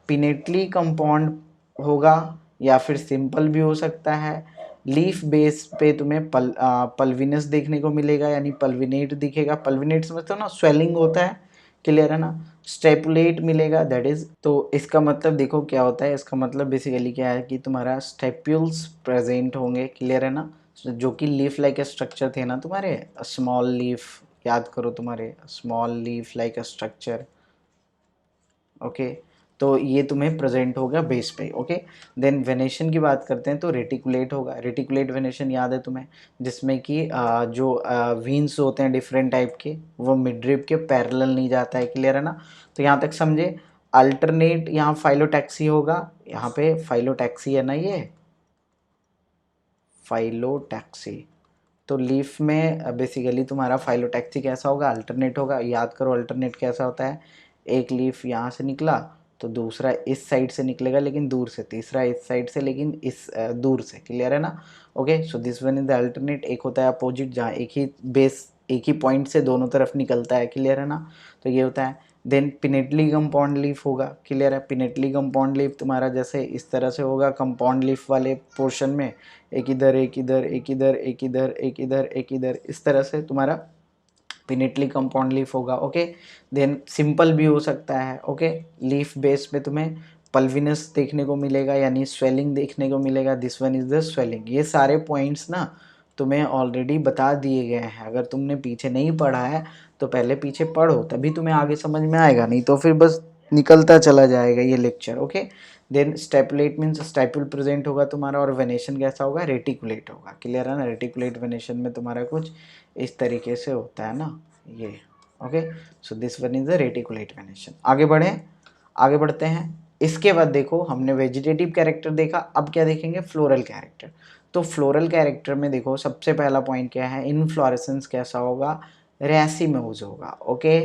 पिनेटली कंपाउंड होगा या फिर सिंपल भी हो सकता है। लीफ बेस पे तुम्हें पल्विनस देखने को मिलेगा, यानी पल्विनेट दिखेगा। पल्विनेट समझते हो ना, स्वेलिंग होता है। क्लियर है ना, स्टेपुलेट मिलेगा, दैट इज। तो इसका मतलब देखो क्या होता है, इसका मतलब बेसिकली क्या है कि तुम्हारा स्टेप्यूल्स प्रेजेंट होंगे। क्लियर है ना, जो कि लीफ लाइक स्ट्रक्चर थे ना तुम्हारे, स्मॉल लीफ, याद करो तुम्हारे small leaf like structure. Okay, तो ये तुम्हें प्रेजेंट होगा बेस पे। ओके, देन वेनेशन की बात करते हैं तो रेटिकुलेट होगा। रेटिकुलेट वेनेशन याद है तुम्हें, जिसमें कि जो वीन्स होते हैं डिफरेंट टाइप के, वो मिडरिप के पैरेलल नहीं जाता है। क्लियर है ना, तो यहाँ तक समझे। अल्टरनेट यहाँ फाइलोटैक्सी होगा, यहाँ पे फाइलोटैक्सी है ना, ये फाइलोटैक्सी। तो लीफ में बेसिकली तुम्हारा फाइलोटैक्सी कैसा होगा, अल्टरनेट होगा। याद करो अल्टरनेट कैसा होता है, एक लीफ यहाँ से निकला तो दूसरा इस साइड से निकलेगा लेकिन दूर से, तीसरा इस साइड से लेकिन इस दूर से। क्लियर है ना। Okay, so this one is the alternate. एक होता है अपोजिट, जहाँ एक ही बेस एक ही पॉइंट से दोनों तरफ निकलता है। क्लियर है ना, तो ये होता है। देन पिनेटली कंपाउंड लीफ होगा। क्लियर है, पिनेटली कंपाउंड लीफ तुम्हारा जैसे इस तरह से होगा कंपाउंड लीफ वाले पोर्शन में, एक इधर एक इधर एक इधर एक इधर एक इधर एक इधर, इस तरह से तुम्हारा पिनेटली कंपाउंड लीफ होगा। ओके, देन सिंपल भी हो सकता है। ओके, लीफ बेस पे तुम्हें पल्विनस देखने को मिलेगा, यानी स्वेलिंग देखने को मिलेगा। This one is the swelling. ये सारे पॉइंट्स ना तुम्हें ऑलरेडी बता दिए गए हैं। अगर तुमने पीछे नहीं पढ़ा है तो पहले पीछे पढ़ो, तभी तुम्हें आगे समझ में आएगा, नहीं तो फिर बस निकलता चला जाएगा ये lecture. Okay, then stipulate means stipule present होगा तुम्हारा, और वेनेशन कैसा होगा, रेटिकुलेट होगा। क्लियर है ना, रेटिकुलेट वेनेशन में तुम्हारा कुछ इस तरीके से होता है ना ये। Okay, so this one is the reticulate venation. आगे बढ़े, आगे बढ़ते हैं। इसके बाद देखो, हमने वेजिटेटिव कैरेक्टर देखा, अब क्या देखेंगे, फ्लोरल कैरेक्टर। तो फ्लोरल कैरेक्टर में देखो सबसे पहला पॉइंट क्या है, इनफ्लोरेसेंस कैसा होगा, रेसिमोज होगा। ओके,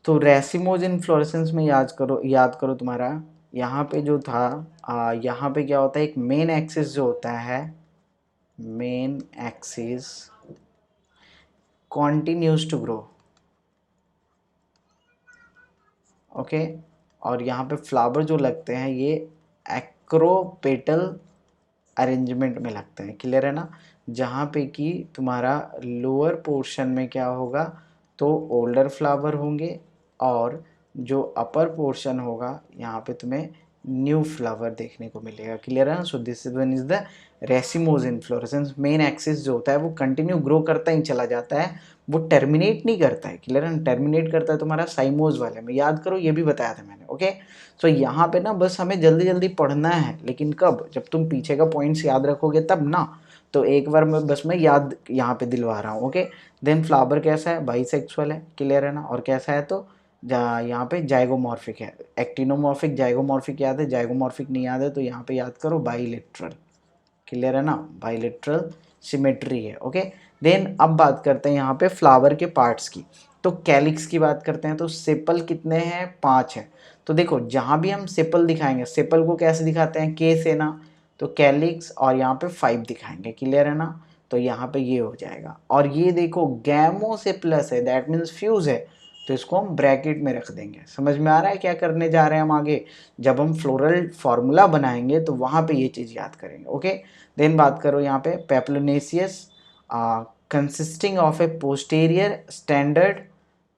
तो रेसिमोज इनफ्लोरेसेंस में याद करो तुम्हारा यहाँ पे जो था, यहाँ पे क्या होता है, एक मेन एक्सिस जो होता है, main axis continues to grow. Okay, और यहाँ पे फ्लावर जो लगते हैं ये एक्रोपेटल अरेंजमेंट में लगते हैं। क्लियर है ना, जहाँ पे कि तुम्हारा लोअर पोर्शन में क्या होगा, तो ओल्डर फ्लावर होंगे, और जो अपर पोर्शन होगा यहाँ पे तुम्हें न्यू फ्लावर देखने को मिलेगा। क्लियर है ना, so this one is the racemose inflorescence. Main axis जो होता है वो कंटिन्यू ग्रो करता ही चला जाता है, वो टर्मिनेट नहीं करता है। क्लियर है ना, टर्मिनेट करता है तुम्हारा साइमोज वाले में, याद करो ये भी बताया था मैंने। ओके, तो यहाँ पे ना बस हमें जल्दी जल्दी पढ़ना है, लेकिन कब, जब तुम पीछे का पॉइंट्स याद रखोगे तब ना। तो एक बार मैं याद यहाँ पे दिलवा रहा हूँ। ओके, देन फ्लावर कैसा है, बाइसेक्सुअल है। क्लियर है ना, और कैसा है, तो यहाँ पे जाइगोमॉर्फिक है। एक्टिनोमॉर्फिक, जाइगोमॉर्फिक याद है, जाइगोमॉर्फिक नहीं याद है तो यहाँ पे याद करो बाइलेटरल। क्लियर है ना, बाइलेटरल सिमेट्री है। ओके, देन अब बात करते हैं यहाँ पे फ्लावर के पार्ट्स की। तो कैलिक्स की बात करते हैं तो सेपल कितने हैं, 5 हैं। तो देखो जहाँ भी हम सेपल दिखाएंगे, सेपल को कैसे दिखाते हैं, के से ना, तो कैलिक्स, और यहाँ पे 5 दिखाएंगे। क्लियर है ना, तो यहाँ पे ये हो जाएगा। और ये देखो गैमो से प्लस है, दैट मीन्स फ्यूज है, तो इसको हम ब्रैकेट में रख देंगे। समझ में आ रहा है क्या करने जा रहे हैं हम आगे, जब हम फ्लोरल फार्मूला बनाएंगे तो वहाँ पे ये चीज़ याद करेंगे। ओके, देन बात करो यहाँ पे पेप्लोनेसियस, consisting of a posterior standard,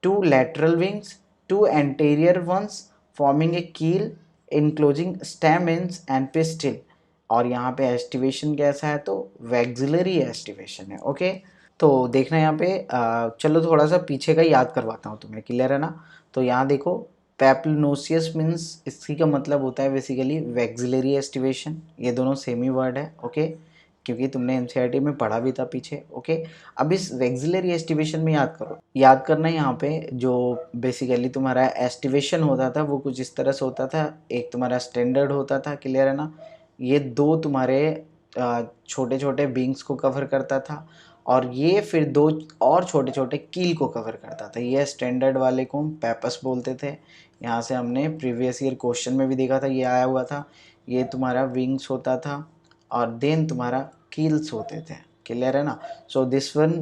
2 lateral wings, 2 anterior ones forming a keel enclosing stamens and pistil। और यहाँ पे एस्टिवेशन कैसा है, तो वैक्सिलरी एस्टिवेशन है। ओके, तो देखना यहाँ पे चलो थोड़ा सा पीछे का याद करवाता हूँ तुम्हें। क्लियर है ना, तो यहाँ देखो पैप्लोनोसियस मीन्स, इसी का मतलब होता है बेसिकली वैक्सिलरी एस्टिवेशन, ये दोनों सेम ही वर्ड है। ओके, क्योंकि तुमने एनसीईआरटी में पढ़ा भी था पीछे। ओके, अब इस वैक्सिलरी एस्टिवेशन में याद करो, याद करना यहाँ पे जो बेसिकली तुम्हारा एस्टिवेशन होता था वो कुछ इस तरह से होता था। एक तुम्हारा स्टैंडर्ड होता था, क्लियर है ना, ये दो तुम्हारे छोटे छोटे विंग्स को कवर करता था, और ये फिर दो और छोटे छोटे कील को कवर करता था। ये स्टैंडर्ड वाले को हम पेपस बोलते थे। यहाँ से हमने प्रीवियस ईयर क्वेश्चन में भी देखा था, ये आया हुआ था। ये तुम्हारा विंग्स होता था और देन तुम्हारा कील्स होते थे, क्लियर है ना। So this one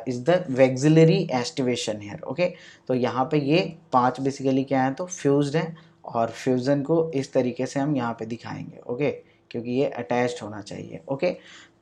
is the vexillary aestivation here. Okay, तो यहाँ पे ये 5 बेसिकली क्या है, तो फ्यूज्ड है, और फ्यूजन को इस तरीके से हम यहाँ पे दिखाएंगे। ओके, क्योंकि ये अटैच्ड होना चाहिए। ओके,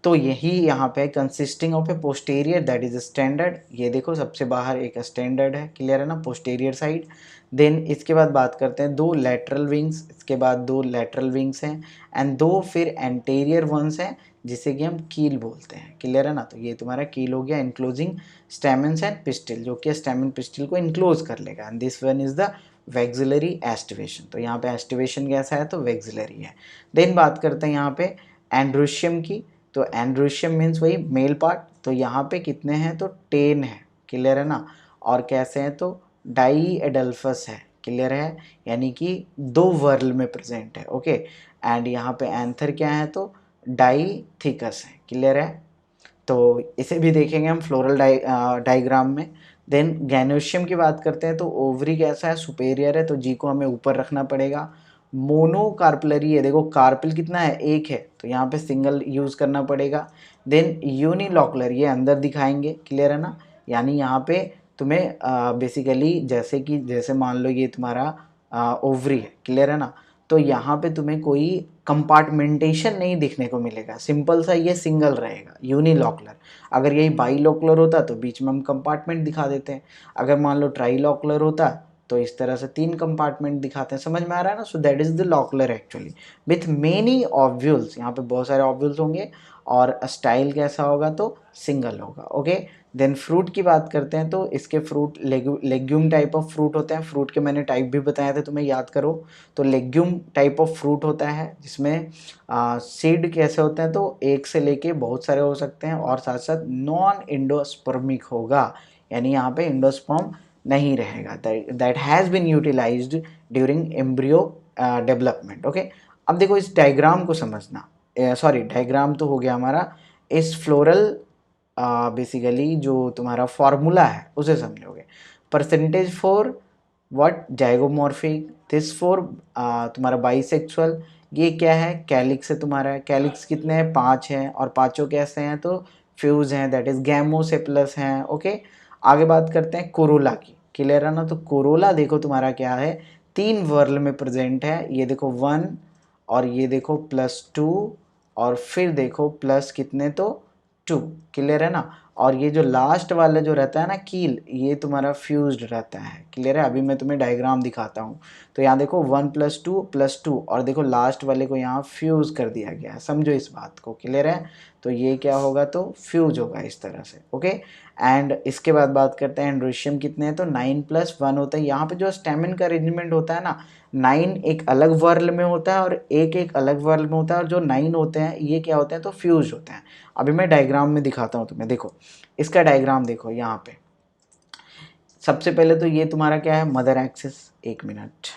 तो यही यहाँ पे consisting of A posterior that is standard. ये देखो सबसे बाहर एक स्टैंडर्ड है, क्लियर है ना, पोस्टीरियर साइड। देन इसके बाद बात करते हैं दो लेटरल विंग्स, इसके बाद दो लेटरल विंग्स हैं, एंड दो फिर एंटीरियर वंस हैं जिसे कि हम कील बोलते हैं, क्लियर है ना। तो ये तुम्हारा कील हो गया, इंक्लोजिंग स्टेमन्स एंड पिस्टिल, जो कि स्टेमन पिस्टिल को इंक्लोज कर लेगा, and this one is the vexillary aestivation. तो यहाँ पे एस्टिवेशन कैसा है, तो वैक्सिलरी है। देन बात करते हैं यहाँ पे एंड्रोशियम की। तो एंड्रोशियम मीन्स वही मेल पार्ट। तो यहाँ पे कितने हैं, तो 10 है, क्लियर है ना। और कैसे हैं, तो डाई एडल्फस है, क्लियर है, यानी कि 2 वर्ल में प्रेजेंट है। ओके, एंड यहाँ पे एंथर क्या है, तो डाई थिकस है, क्लियर है। तो इसे भी देखेंगे हम फ्लोरल डायग्राम में। देन गैनोशियम की बात करते हैं, तो ओवरी कैसा है, सुपेरियर है, तो जी को हमें ऊपर रखना पड़ेगा। मोनोकार्पलरी है, देखो कार्पल कितना है, एक है, तो यहाँ पे सिंगल यूज करना पड़ेगा। देन यूनिलॉकुलर, ये अंदर दिखाएंगे, क्लियर है ना, यानी यहाँ पे तुम्हें बेसिकली जैसे कि जैसे मान लो ये तुम्हारा ओवरी है, क्लियर है ना, तो यहाँ पे तुम्हें कोई कंपार्टमेंटेशन नहीं दिखने को मिलेगा, सिंपल सा ये सिंगल रहेगा, यूनिलॉकुलर। अगर यही बाईलॉकुलर होता तो बीच में हम कंपार्टमेंट दिखा देते हैं। अगर मान लो ट्राईलॉकुलर होता तो इस तरह से 3 कंपार्टमेंट दिखाते हैं, समझ में आ रहा है ना। So that is the locular actually with many ovules, यहाँ पे बहुत सारे ऑब्यूल्स होंगे, और स्टाइल कैसा होगा, तो सिंगल होगा। ओके, देन फ्रूट की बात करते हैं, तो इसके fruit legume type of fruit होते हैं। फ्रूट के मैंने टाइप भी बताया था, तुम्हें याद करो। तो लेग्यूम टाइप ऑफ फ्रूट होता है जिसमें सीड कैसे होते हैं, तो एक से लेके बहुत सारे हो सकते हैं, और साथ साथ नॉन इंडोस्पर्मिक होगा, यानी यहाँ पे इंडोस्पर्म नहीं रहेगा, that has been utilized during embryo development. Okay, अब देखो इस डायग्राम को समझना, सॉरी डायग्राम तो हो गया हमारा, इस फ्लोरल बेसिकली जो तुम्हारा फॉर्मूला है उसे समझोगे। Percentage for what, zygomorphic, this for तुम्हारा बाइसेक्सुअल। ये क्या है, कैलिक्स है तुम्हारा, कैलिक्स कितने हैं, 5 हैं, और पांचों कैसे हैं, तो फ्यूज हैं, दैट इज गैमोसेप्लस हैं। ओके, आगे बात करते हैं कोरोला की, क्लियर है ना। तो कोरोला देखो तुम्हारा क्या है, 3 वर्ल में प्रेजेंट है, ये देखो 1, और ये देखो +2, और फिर देखो प्लस कितने, तो 2, क्लियर है ना। और ये जो लास्ट वाला जो रहता है ना कील, ये तुम्हारा फ्यूज्ड रहता है, क्लियर है। अभी मैं तुम्हें डायग्राम दिखाता हूँ। तो यहाँ देखो 1 + 2 और देखो लास्ट वाले को यहाँ फ्यूज कर दिया गया है, समझो इस बात को, क्लियर है। तो ये क्या होगा, तो फ्यूज होगा इस तरह से। ओके, एंड इसके बाद बात करते हैं एंड्रोशियम कितने हैं, तो 9 + 1 होता है। यहाँ पे जो स्टेमिन का अरेंजमेंट होता है ना, 9 एक अलग वर्ल में होता है और एक अलग वर्ल में होता है, और जो 9 होते हैं ये क्या होते हैं, तो फ्यूज होते हैं। अभी मैं डायग्राम में दिखाता हूँ तुम्हें, देखो इसका डायग्राम देखो यहाँ पे। सबसे पहले तो ये तुम्हारा क्या है, मदर एक्सिस, 1 मिनट।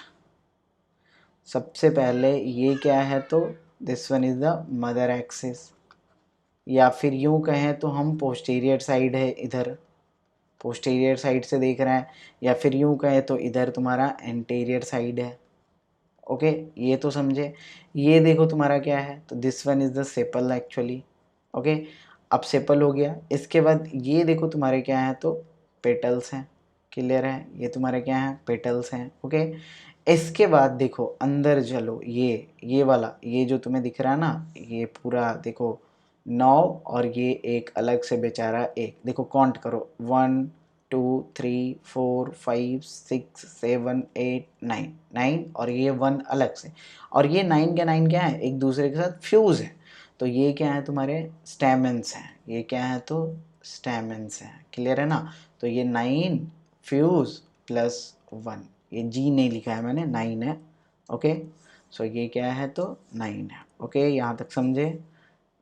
सबसे पहले ये क्या है, तो this one is the mother axis, या फिर यूं कहें तो हम पोस्टीरियर साइड है, इधर पोस्टीरियर साइड से देख रहे हैं, या फिर यूं कहें तो इधर तुम्हारा एंटीरियर साइड है। ओके, ये तो समझे। ये देखो तुम्हारा क्या है, तो this one is the sepal actually. Okay, अब सेपल हो गया। इसके बाद ये देखो तुम्हारे क्या है, तो पेटल्स हैं, क्लियर है, ये तुम्हारे क्या हैं, पेटल्स हैं। ओके, इसके बाद देखो अंदर चलो, ये वाला, ये जो तुम्हें दिख रहा है ना, ये पूरा देखो 9, और ये एक अलग से बेचारा एक, देखो काउंट करो, 1 2 3 4 5 6 7 8 9, 9, और ये 1 अलग से, और ये 9 के 9 क्या है, एक दूसरे के साथ फ्यूज है। तो ये क्या है, तुम्हारे स्टेमेंस हैं, ये क्या है, तो स्टेमेंस हैं, क्लियर है ना। तो ये 9 फ्यूज +1, ये जी नहीं लिखा है मैंने, 9 है। ओके, सो ये क्या है, तो 9 है। ओके, यहाँ तक समझे।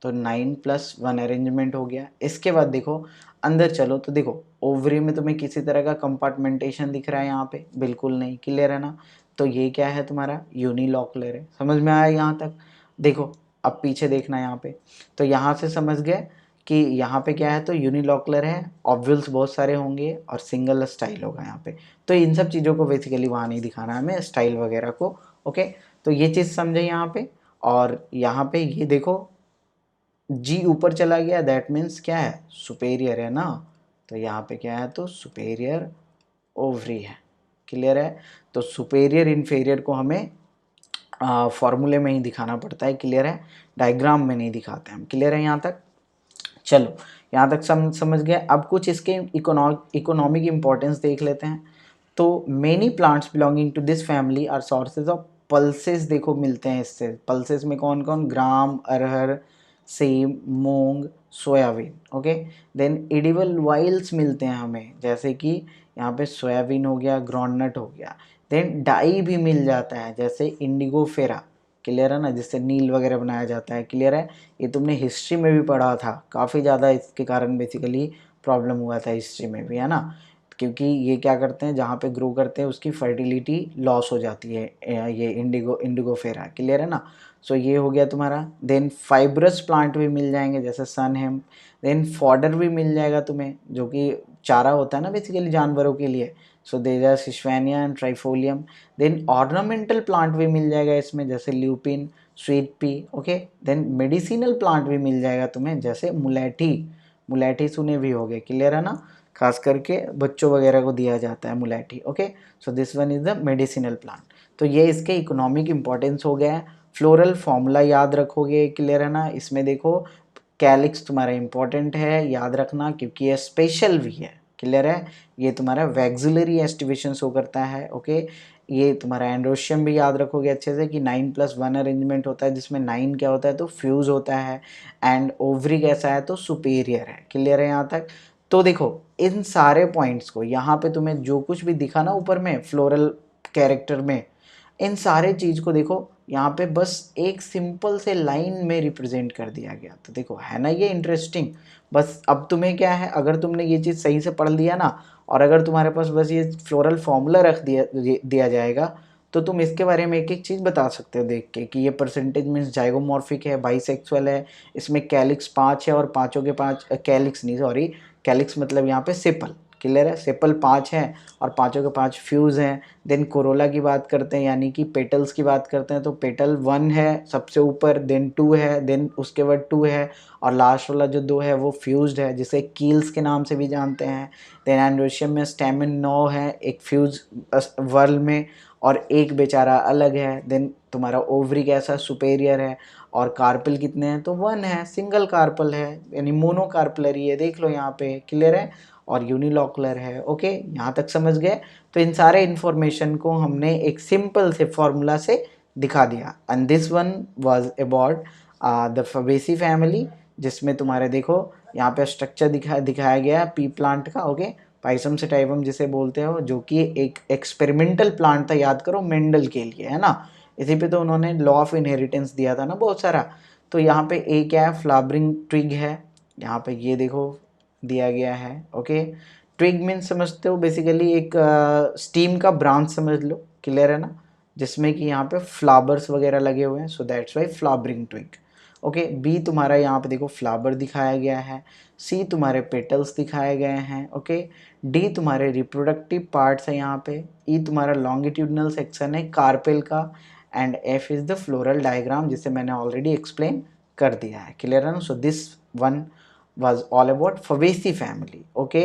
तो 9+1 अरेंजमेंट हो गया। इसके बाद देखो अंदर चलो तो देखो ओवरी में तुम्हें किसी तरह का कंपार्टमेंटेशन दिख रहा है यहाँ पे? बिल्कुल नहीं। क्लियर है ना? तो ये क्या है तुम्हारा? यूनिलॉकुलर है। समझ में आया यहाँ तक? देखो अब पीछे देखना यहाँ पे, तो यहाँ से समझ गए कि यहाँ पे क्या है, तो यूनिलॉकुलर है, ऑब्यूल्स बहुत सारे होंगे और सिंगल स्टाइल होगा यहाँ पे। तो इन सब चीज़ों को बेसिकली वहाँ नहीं दिखाना है हमें, स्टाइल वगैरह को। ओके, तो ये चीज़ समझे यहाँ पे। और यहाँ पे ये देखो जी ऊपर चला गया, दैट मीन्स क्या है? सुपेरियर है ना। तो यहाँ पे क्या है? तो सुपेरियर ओवरी है। क्लियर है? तो सुपेरियर इन्फेरियर को हमें फॉर्मूले में ही दिखाना पड़ता है। क्लियर है? डायग्राम में नहीं दिखाते हम। क्लियर है यहाँ तक? चलो यहाँ तक समझ गए। अब कुछ इसके इकोनॉमिक इंपॉर्टेंस देख लेते हैं। तो many plants belonging to this family are sources of pulses देखो मिलते हैं इससे। पल्सेस में कौन कौन? ग्राम, अरहर, सेम, मूंग, soybean. Okay, then edible oils मिलते हैं हमें, जैसे कि यहाँ पे सोयाबीन हो गया, ग्राउंडनट हो गया। देन डाई भी मिल जाता है, जैसे इंडिगो फेरा। क्लियर है ना? जिससे नील वगैरह बनाया जाता है। क्लियर है? ये तुमने हिस्ट्री में भी पढ़ा था, काफ़ी ज़्यादा इसके कारण बेसिकली प्रॉब्लम हुआ था हिस्ट्री में भी, है ना? क्योंकि ये क्या करते हैं, जहाँ पे ग्रो करते हैं उसकी फर्टिलिटी लॉस हो जाती है, ये इंडिगो फेरा। क्लियर है ना? सो ये हो गया तुम्हारा। देन फाइब्रस प्लांट भी मिल जाएंगे, जैसे सन हेम्प। देन फॉडर भी मिल जाएगा तुम्हें, जो कि चारा होता है ना बेसिकली जानवरों के लिए। सो देजा Sesbania and Trifolium. Then ornamental plant भी मिल जाएगा इसमें, जैसे lupin, sweet pea. Okay, then medicinal plant भी मिल जाएगा तुम्हें, जैसे मुलेठी। मुलेठी सुने भी होगे। क्लियर है ना? खास करके बच्चों वगैरह को दिया जाता है मुलेठी। Okay, so this one is the medicinal plant. तो ये इसके इकोनॉमिक इंपॉर्टेंस हो गया है। फ्लोरल फॉर्मूला याद रखोगे। क्लियर है ना? इसमें देखो कैलिक्स तुम्हारा इंपॉर्टेंट है, याद रखना, क्योंकि ये स्पेशल भी है। क्लियर है? ये तुम्हारा वैक्सिलरी एस्टिवेशन शो करता है। ओके, ये तुम्हारा एंड्रोशियम भी याद रखोगे अच्छे से कि 9+1 अरेंजमेंट होता है, जिसमें 9 क्या होता है? तो फ्यूज होता है। एंड ओवरी कैसा है? तो सुपेरियर है। क्लियर है यहाँ तक? तो देखो इन सारे पॉइंट्स को, यहाँ पे तुम्हें जो कुछ भी दिखा ना ऊपर में फ्लोरल कैरेक्टर में, इन सारे चीज़ को देखो यहाँ पे बस एक सिंपल से लाइन में रिप्रेजेंट कर दिया गया। तो देखो है ना ये इंटरेस्टिंग? बस अब तुम्हें क्या है, अगर तुमने ये चीज़ सही से पढ़ लिया ना, और अगर तुम्हारे पास बस ये फ्लोरल फॉर्मूला रख दिया जाएगा, तो तुम इसके बारे में एक एक चीज़ बता सकते हो देख के कि ये परसेंटेज मीन्स जाइगोमॉर्फिक है, बाइसेक्सुअल है, इसमें कैलिक्स 5 है और पाँचों के 5 कैलिक्स नहीं, सॉरी, कैलिक्स मतलब यहाँ पे सेपल। क्लियर है? सेपल 5 है और पाँचों के 5 फ्यूज़ हैं। देन कोरोला की बात करते हैं, यानी कि पेटल्स की बात करते हैं, तो पेटल 1 है सबसे ऊपर, देन 2 है, देन उसके बाद 2 है, और लास्ट वाला जो 2 है वो फ्यूज्ड है, जिसे कील्स के नाम से भी जानते हैं। देन एंड्रोशियम में स्टेमिन 9 है, एक फ्यूज वर्ल में, और एक बेचारा अलग है। देन तुम्हारा ओवरी कैसा? सुपेरियर है। और कार्पल कितने हैं? तो 1 है, सिंगल कार्पल है, यानी मोनो कार्पलरी है, देख लो यहाँ पे। क्लियर है? और यूनिलॉकुलर है। ओके, यहाँ तक समझ गए? तो इन सारे इन्फॉर्मेशन को हमने एक सिंपल से फॉर्मूला से दिखा दिया। And this one was about the Fabaceae family, जिसमें तुम्हारे देखो यहाँ पे स्ट्रक्चर दिखाया गया है पी प्लांट का। ओके, पाइसम सेटाइवम जिसे बोलते हो, जो कि एक एक्सपेरिमेंटल प्लांट था, याद करो, मेंडल के लिए, है ना? इसी पे तो उन्होंने लॉ ऑफ इनहेरिटेंस दिया था ना बहुत सारा। तो यहाँ पे एक क्या है? फ्लावरिंग ट्विग है। यहाँ पे ये देखो दिया गया है। ओके, ट्विग मीन्स समझते हो बेसिकली एक स्टीम का ब्रांच समझ लो। क्लियर है ना? जिसमें कि यहाँ पे फ्लावर्स वगैरह लगे हुए हैं, so that's why flowering twig. Okay, B तुम्हारा यहाँ पे देखो फ्लावर दिखाया गया है, सी तुम्हारे पेटल्स दिखाए गए हैं। ओके, डी तुम्हारे रिप्रोडक्टिव पार्ट्स है यहाँ पे, ई तुम्हारा लॉन्गिट्यूडनल सेक्शन है कार्पेल का, and F is the floral diagram, जिसे मैंने ऑलरेडी एक्सप्लेन कर दिया है। क्लियर है ना? So this one was all about Fabaceae family. Okay,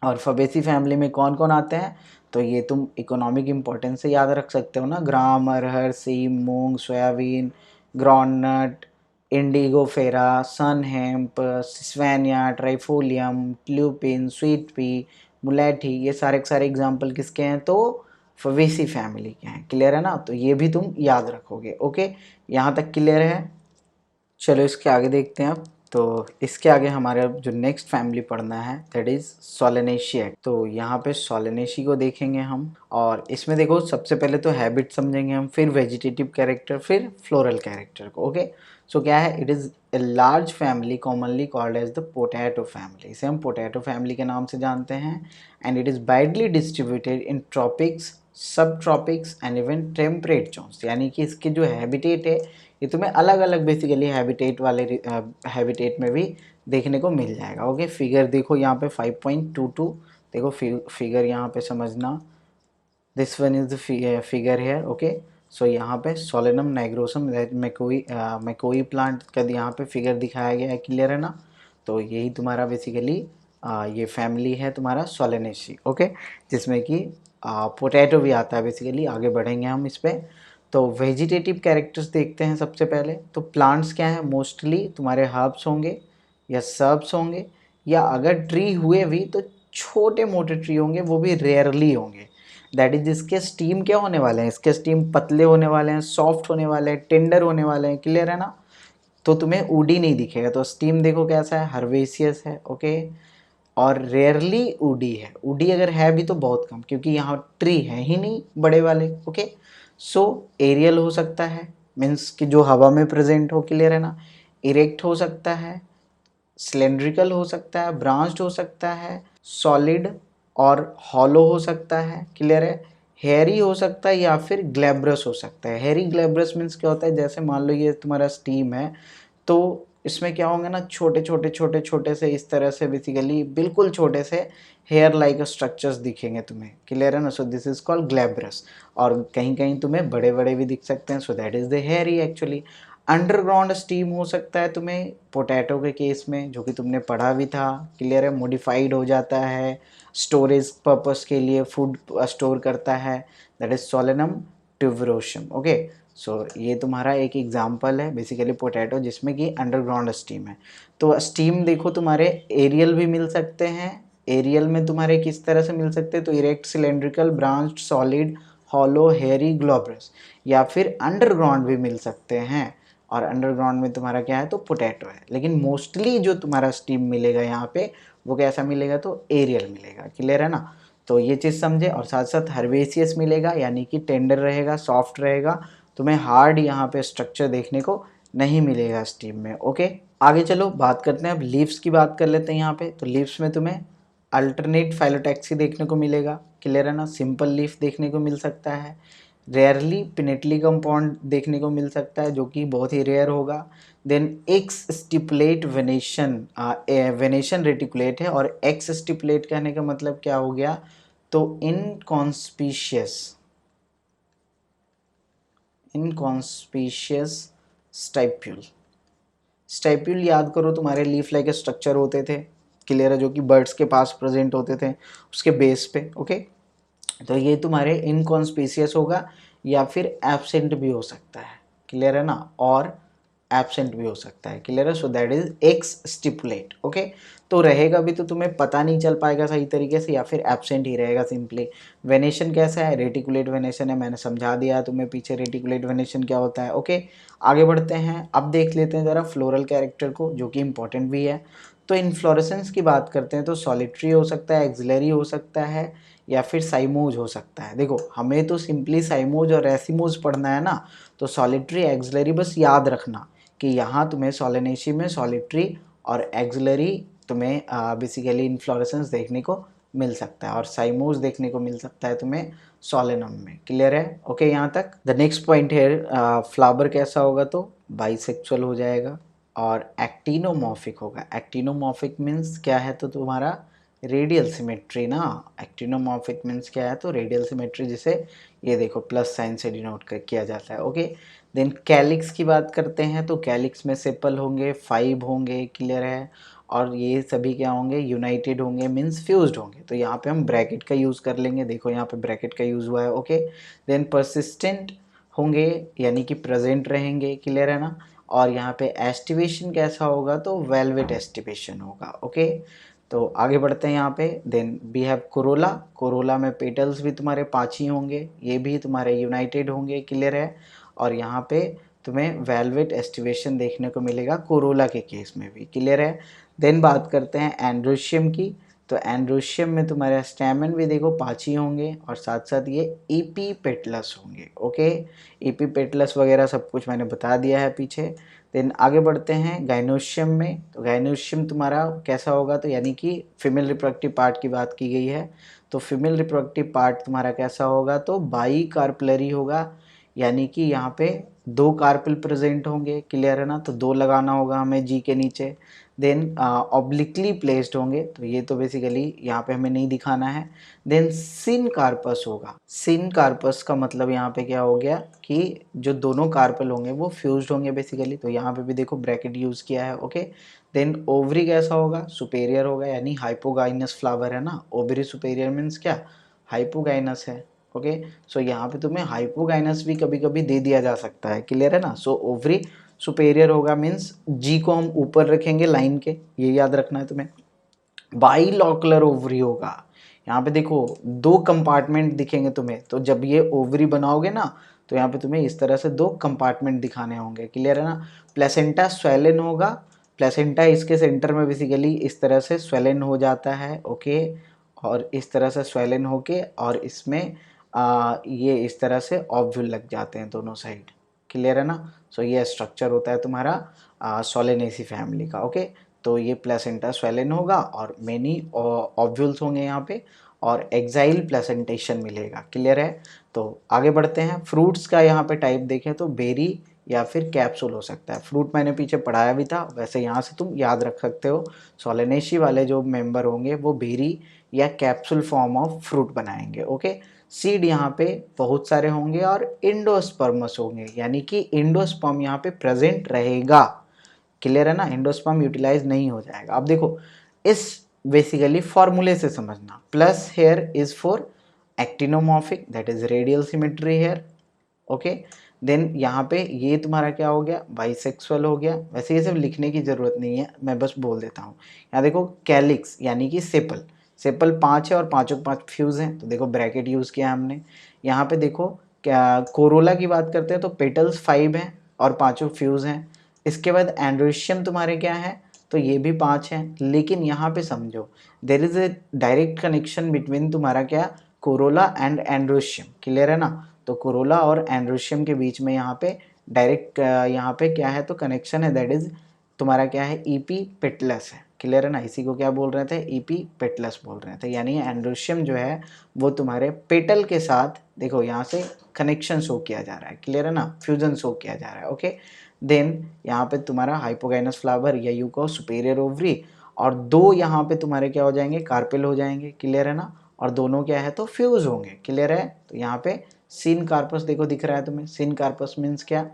और फबेसी फैमिली में कौन कौन आते हैं? तो ये तुम इकोनॉमिक इंपॉर्टेंस से याद रख सकते हो ना, ग्राम, अरहर, सीम, मूंग, soybean, groundnut, Indigofera, sunn hemp, Sesbania, Trifolium, lupin, sweet pea, मुलेठी, ये सारे के सारे एग्जाम्पल किसके हैं? तो फबेसी फैमिली के हैं। क्लियर है ना? तो ये भी तुम याद रखोगे। ओके, यहाँ तक क्लियर है? चलो इसके आगे देखते हैं अब। तो इसके आगे हमारा जो नेक्स्ट फैमिली पढ़ना है दैट इज सोलेनेशिया। तो यहाँ पे सोलेनेशी को देखेंगे हम, और इसमें देखो सबसे पहले तो हैबिट समझेंगे हम, फिर वेजिटेटिव कैरेक्टर, फिर फ्लोरल कैरेक्टर को। ओके, सो क्या है, it is a large family commonly called as the potato family, इसे हम पोटैटो फैमिली के नाम से जानते हैं। And it is widely distributed in tropics, sub tropics and even temperate zones, यानी कि इसके जो हैबिटेट है ये तुम्हें अलग अलग बेसिकली हैबिटेट वाले हैबिटेट में भी देखने को मिल जाएगा। ओके, फिगर देखो यहाँ पे 5.22, देखो फिगर यहाँ पे समझना, this one is the figure here. Okay, so यहाँ पे सोलेनम नाइग्रोसम मैकोई प्लांट का यहाँ पे फिगर दिखाया गया है, क्लियर है ना। तो यही तुम्हारा बेसिकली ये फैमिली है तुम्हारा सोलेनेसी। ओके, जिसमें कि पोटैटो भी आता है बेसिकली, आगे बढ़ेंगे हम इस पर। तो वेजिटेटिव कैरेक्टर्स देखते हैं सबसे पहले। तो प्लांट्स क्या है, मोस्टली तुम्हारे हर्ब्स होंगे या सर्ब्स होंगे, या अगर ट्री हुए भी तो छोटे मोटे ट्री होंगे, वो भी रेयरली होंगे। दैट इज, इसके स्टीम क्या होने वाले हैं, इसके स्टीम पतले होने वाले हैं, सॉफ्ट होने वाले हैं, टेंडर होने वाले हैं, क्लियर है ना। तो तुम्हें वुडी नहीं दिखेगा। तो स्टीम देखो कैसा है, हर्बेसियस है। ओके, और रेयरली वुडी है। वुडी अगर है भी तो बहुत कम, क्योंकि यहाँ ट्री है ही नहीं बड़े वाले। ओके, सो एरियल हो सकता है, मीन्स कि जो हवा में प्रेजेंट हो, क्लियर है ना। इरेक्ट हो सकता है, सिलेंड्रिकल हो सकता है, ब्रांच्ड हो सकता है, सॉलिड और हॉलो हो सकता है, क्लियर है। हेयरी हो सकता है या फिर ग्लैब्रस हो सकता है। हेयरी ग्लैब्रस मीन्स क्या होता है, जैसे मान लो ये तुम्हारा स्टीम है, तो इसमें क्या होंगे ना, छोटे छोटे छोटे छोटे से इस तरह से बेसिकली बिल्कुल छोटे से हेयर लाइक स्ट्रक्चर्स दिखेंगे तुम्हें, क्लियर है ना। So this is called glabrous. और कहीं कहीं तुम्हें बड़े बड़े भी दिख सकते हैं, सो that is the hairy actually. Underground steam हो सकता है तुम्हें पोटैटो के केस में, जो कि तुमने पढ़ा भी था, क्लियर है। मॉडिफाइड हो जाता है स्टोरेज पर्पस के लिए, फूड स्टोर करता है, दैट इज सोलेनम ट्यूबरोशियम। ओके, सो ये तुम्हारा एक एग्जांपल है बेसिकली पोटैटो, जिसमें कि अंडरग्राउंड स्टीम है। तो स्टीम देखो तुम्हारे एरियल भी मिल सकते हैं। एरियल में तुम्हारे किस तरह से मिल सकते हैं, तो erect, cylindrical, branched, solid, hollow, hairy, glabrous. या फिर अंडरग्राउंड भी मिल सकते हैं, और अंडरग्राउंड में तुम्हारा क्या है, तो पोटैटो है। लेकिन मोस्टली जो तुम्हारा स्टीम मिलेगा यहाँ पे, वो कैसा मिलेगा, तो एरियल मिलेगा, क्लियर है ना। तो ये चीज़ समझे। और साथ साथ हर्बेसियस मिलेगा, यानी कि टेंडर रहेगा, सॉफ्ट रहेगा, तुम्हें हार्ड यहाँ पे स्ट्रक्चर देखने को नहीं मिलेगा स्टीम में। ओके, आगे चलो बात करते हैं, अब लीव्स की बात कर लेते हैं यहाँ पे। तो लीव्स में तुम्हें अल्टरनेट फाइलोटैक्सी देखने को मिलेगा, क्लियर है ना। सिंपल लीफ देखने को मिल सकता है, रेयरली पिनेटली कंपाउंड देखने को मिल सकता है, जो कि बहुत ही रेयर होगा। Then exstipulate venation, venation reticulate है, और एक्स स्टिपुलेट कहने का मतलब क्या हो गया, तो इनकॉन्स्पीशियस स्टाइप्यूल। स्टाइप्यूल याद करो, तुम्हारे लीफ लाइक स्ट्रक्चर होते थे, क्लियर है, जो कि बर्ड्स के पास प्रेजेंट होते थे उसके बेस पे। ओके, तो ये तुम्हारे इनकॉन्स्पीशियस होगा, या फिर एब्सेंट भी हो सकता है, क्लियर है ना, और एब्सेंट भी हो सकता है, क्लियर है। सो that is x stipulate. Okay, तो रहेगा भी तो तुम्हें पता नहीं चल पाएगा सही तरीके से, या फिर एब्सेंट ही रहेगा सिंपली। वेनेशन कैसा है, रेटिकुलेट वेनेशन है, मैंने समझा दिया तुम्हें पीछे रेटिकुलेट वेनेशन क्या होता है। ओके, आगे बढ़ते हैं, अब देख लेते हैं ज़रा फ्लोरल कैरेक्टर को, जो कि इंपॉर्टेंट भी है। तो इन्फ्लोरेसेंस की बात करते हैं, तो सॉलिटरी हो सकता है, एक्सिलरी हो सकता है, या फिर साइमोज हो सकता है। देखो हमें तो सिंपली साइमोज और रेसिमोज पढ़ना है ना, तो सॉलिटरी, एक्सिलरी बस याद रखना कि यहाँ तुम्हें सोलेनेसी में सॉलिटरी और एक्सिलरी तुम्हें बेसिकली इन्फ्लोरेसेंस देखने को मिल सकता है, और साइमोज देखने को मिल सकता है तुम्हें सोलेनम में, क्लियर है। ओके, यहाँ तक। द नेक्स्ट पॉइंट है, फ्लावर कैसा होगा, तो बाइसेक्सुअल हो जाएगा और एक्टिनोमॉर्फिक होगा। एक्टिनोमॉर्फिक मीन्स क्या है, तो तुम्हारा रेडियल सिमेट्री ना। एक्टिनोमॉर्फिक मीन्स क्या है, तो रेडियल सिमेट्री, जिसे ये देखो प्लस साइन से डिनोट किया जाता है। ओके, देन कैलिक्स की बात करते हैं, तो कैलिक्स में सेपल होंगे, 5 होंगे, क्लियर है, और ये सभी क्या होंगे, यूनाइटेड होंगे, मीन्स फ्यूज्ड होंगे। तो यहाँ पे हम ब्रैकेट का यूज़ कर लेंगे, देखो यहाँ पे ब्रैकेट का यूज़ हुआ है। ओके, देन परसिस्टेंट होंगे, यानी कि प्रेजेंट रहेंगे, क्लियर है ना। और यहाँ पे एस्टिवेशन कैसा होगा, तो वेलवेट एस्टिवेशन होगा। ओके, तो आगे बढ़ते हैं यहाँ पे। Then we have corolla. Corolla में पेटल्स भी तुम्हारे 5 ही होंगे, ये भी तुम्हारे यूनाइटेड होंगे, क्लियर है। और यहाँ पे तुम्हें वेलवेट एस्टिवेशन देखने को मिलेगा कोरोला के केस में भी, क्लियर है। देन बात करते हैं एंड्रोशियम की। तो एंड्रोशियम में तुम्हारे स्टैमेन भी देखो 5 ही होंगे, और साथ साथ ये ईपी पेटलस होंगे। ओके, ईपी पेटलस वगैरह सब कुछ मैंने बता दिया है पीछे। देन आगे बढ़ते हैं गाइनोशियम में। तो गाइनोशियम तुम्हारा कैसा होगा, तो यानी कि फीमेल रिप्रोडक्टिव पार्ट की बात की गई है, तो फीमेल रिप्रोडक्टिव पार्ट तुम्हारा कैसा होगा, तो बाई कार्पलरी होगा, यानी कि यहाँ पे 2 कार्पल प्रेजेंट होंगे, क्लियर है ना, तो 2 लगाना होगा हमें जी के नीचे। देन ऑब्लिकली प्लेस्ड होंगे, तो ये तो बेसिकली यहाँ पे हमें नहीं दिखाना है। देन सिन कार्पस होगा, सिन कार्पस का मतलब यहाँ पे क्या हो गया कि जो दोनों कार्पल होंगे वो फ्यूज्ड होंगे बेसिकली, तो यहाँ पे भी देखो ब्रैकेट यूज किया है, ओके। देन ओवरी कैसा होगा, सुपेरियर होगा, यानी हाइपोगाइनस फ्लावर है ना, ओवरी सुपेरियर मीन्स क्या, हाइपोगाइनस है, ओके। सो यहाँ पे तुम्हें हाइपोगाइनस भी कभी कभी दे दिया जा सकता है, क्लियर है ना। सो ओवरी सुपेरियर होगा मीन्स जी को हम ऊपर रखेंगे लाइन के, ये याद रखना है तुम्हें। बाइलॉकुलर ओवरी होगा, यहाँ पे देखो 2 कंपार्टमेंट दिखेंगे तुम्हें, तो जब ये ओवरी बनाओगे ना तो यहाँ पे तुम्हें इस तरह से 2 कंपार्टमेंट दिखाने होंगे, क्लियर है ना। प्लेसेंटा स्वेलन होगा, प्लेसेंटा इसके सेंटर में बेसिकली इस तरह से स्वेलन हो जाता है, ओके, और इस तरह से स्वेलन होके और इसमें ये इस तरह से ओव्यूल लग जाते हैं दोनों साइड, क्लियर है ना। सो ये स्ट्रक्चर होता है तुम्हारा सोलेनेसी फैमिली का, ओके। तो ये प्लेसेंटा स्वेलन होगा और मेनी ओव्यूल्स होंगे यहाँ पे, और एक्साइल प्लेसेंटेशन मिलेगा, क्लियर है। तो आगे बढ़ते हैं, फ्रूट्स का यहाँ पे टाइप देखें तो बेरी या फिर कैप्सूल हो सकता है। फ्रूट मैंने पीछे पढ़ाया भी था, वैसे यहाँ से तुम याद रख सकते हो, सोलेनेसी वाले जो मेंबर होंगे वो बेरी या कैप्सूल फॉर्म ऑफ फ्रूट बनाएंगे, ओके। सीड यहाँ पे बहुत सारे होंगे और इंडोस्पर्मस होंगे, यानी कि इंडोस्पर्म यहाँ पे प्रेजेंट रहेगा, क्लियर है ना, एंडोस्पर्म यूटिलाइज नहीं हो जाएगा। अब देखो इस बेसिकली फॉर्मूले से समझना, plus here is for actinomorphic, that is radial symmetry here, okay. Then यहाँ पे ये तुम्हारा क्या हो गया, बाइसेक्सुअल हो गया। वैसे ये सब लिखने की जरूरत नहीं है, मैं बस बोल देता हूँ। यहाँ देखो कैलिक्स यानी कि सेपल, सेपल 5 है और पाँचों के 5 फ्यूज हैं, तो देखो ब्रैकेट यूज किया हमने। यहाँ पे देखो क्या कोरोला की बात करते हैं तो पेटल्स 5 हैं और पाँचों फ्यूज हैं। इसके बाद एंड्रोशियम तुम्हारे क्या है, तो ये भी 5 हैं, लेकिन यहाँ पे समझो there is a direct connection between तुम्हारा क्या, कोरोला एंड एंड्रोशियम, क्लियर है ना। तो कोरोला और एंड्रोशियम के बीच में यहाँ पे डायरेक्ट यहाँ पे क्या है, तो कनेक्शन है, दैट इज तुम्हारा क्या है, ईपी पेटलस है, क्लियर है ना। इसी को क्या बोल रहे थे, ईपी पेटलस बोल रहे थे, यानी एंड्रोशियम जो है वो तुम्हारे पेटल के साथ देखो यहाँ से कनेक्शन शो किया जा रहा है, क्लियर है ना, फ्यूजन शो किया जा रहा है, ओके। देन यहाँ पे तुम्हारा हाइपोगाइनस फ्लावर या यू को सुपेरियर ओवरी, और 2 यहाँ पे तुम्हारे क्या हो जाएंगे, कार्पेल हो जाएंगे, क्लियर है ना, और दोनों क्या है, तो फ्यूज होंगे, क्लियर है। तो यहाँ पे सिन कार्पस देखो दिख रहा है तुम्हें, सिन कार्पस मीन्स क्या,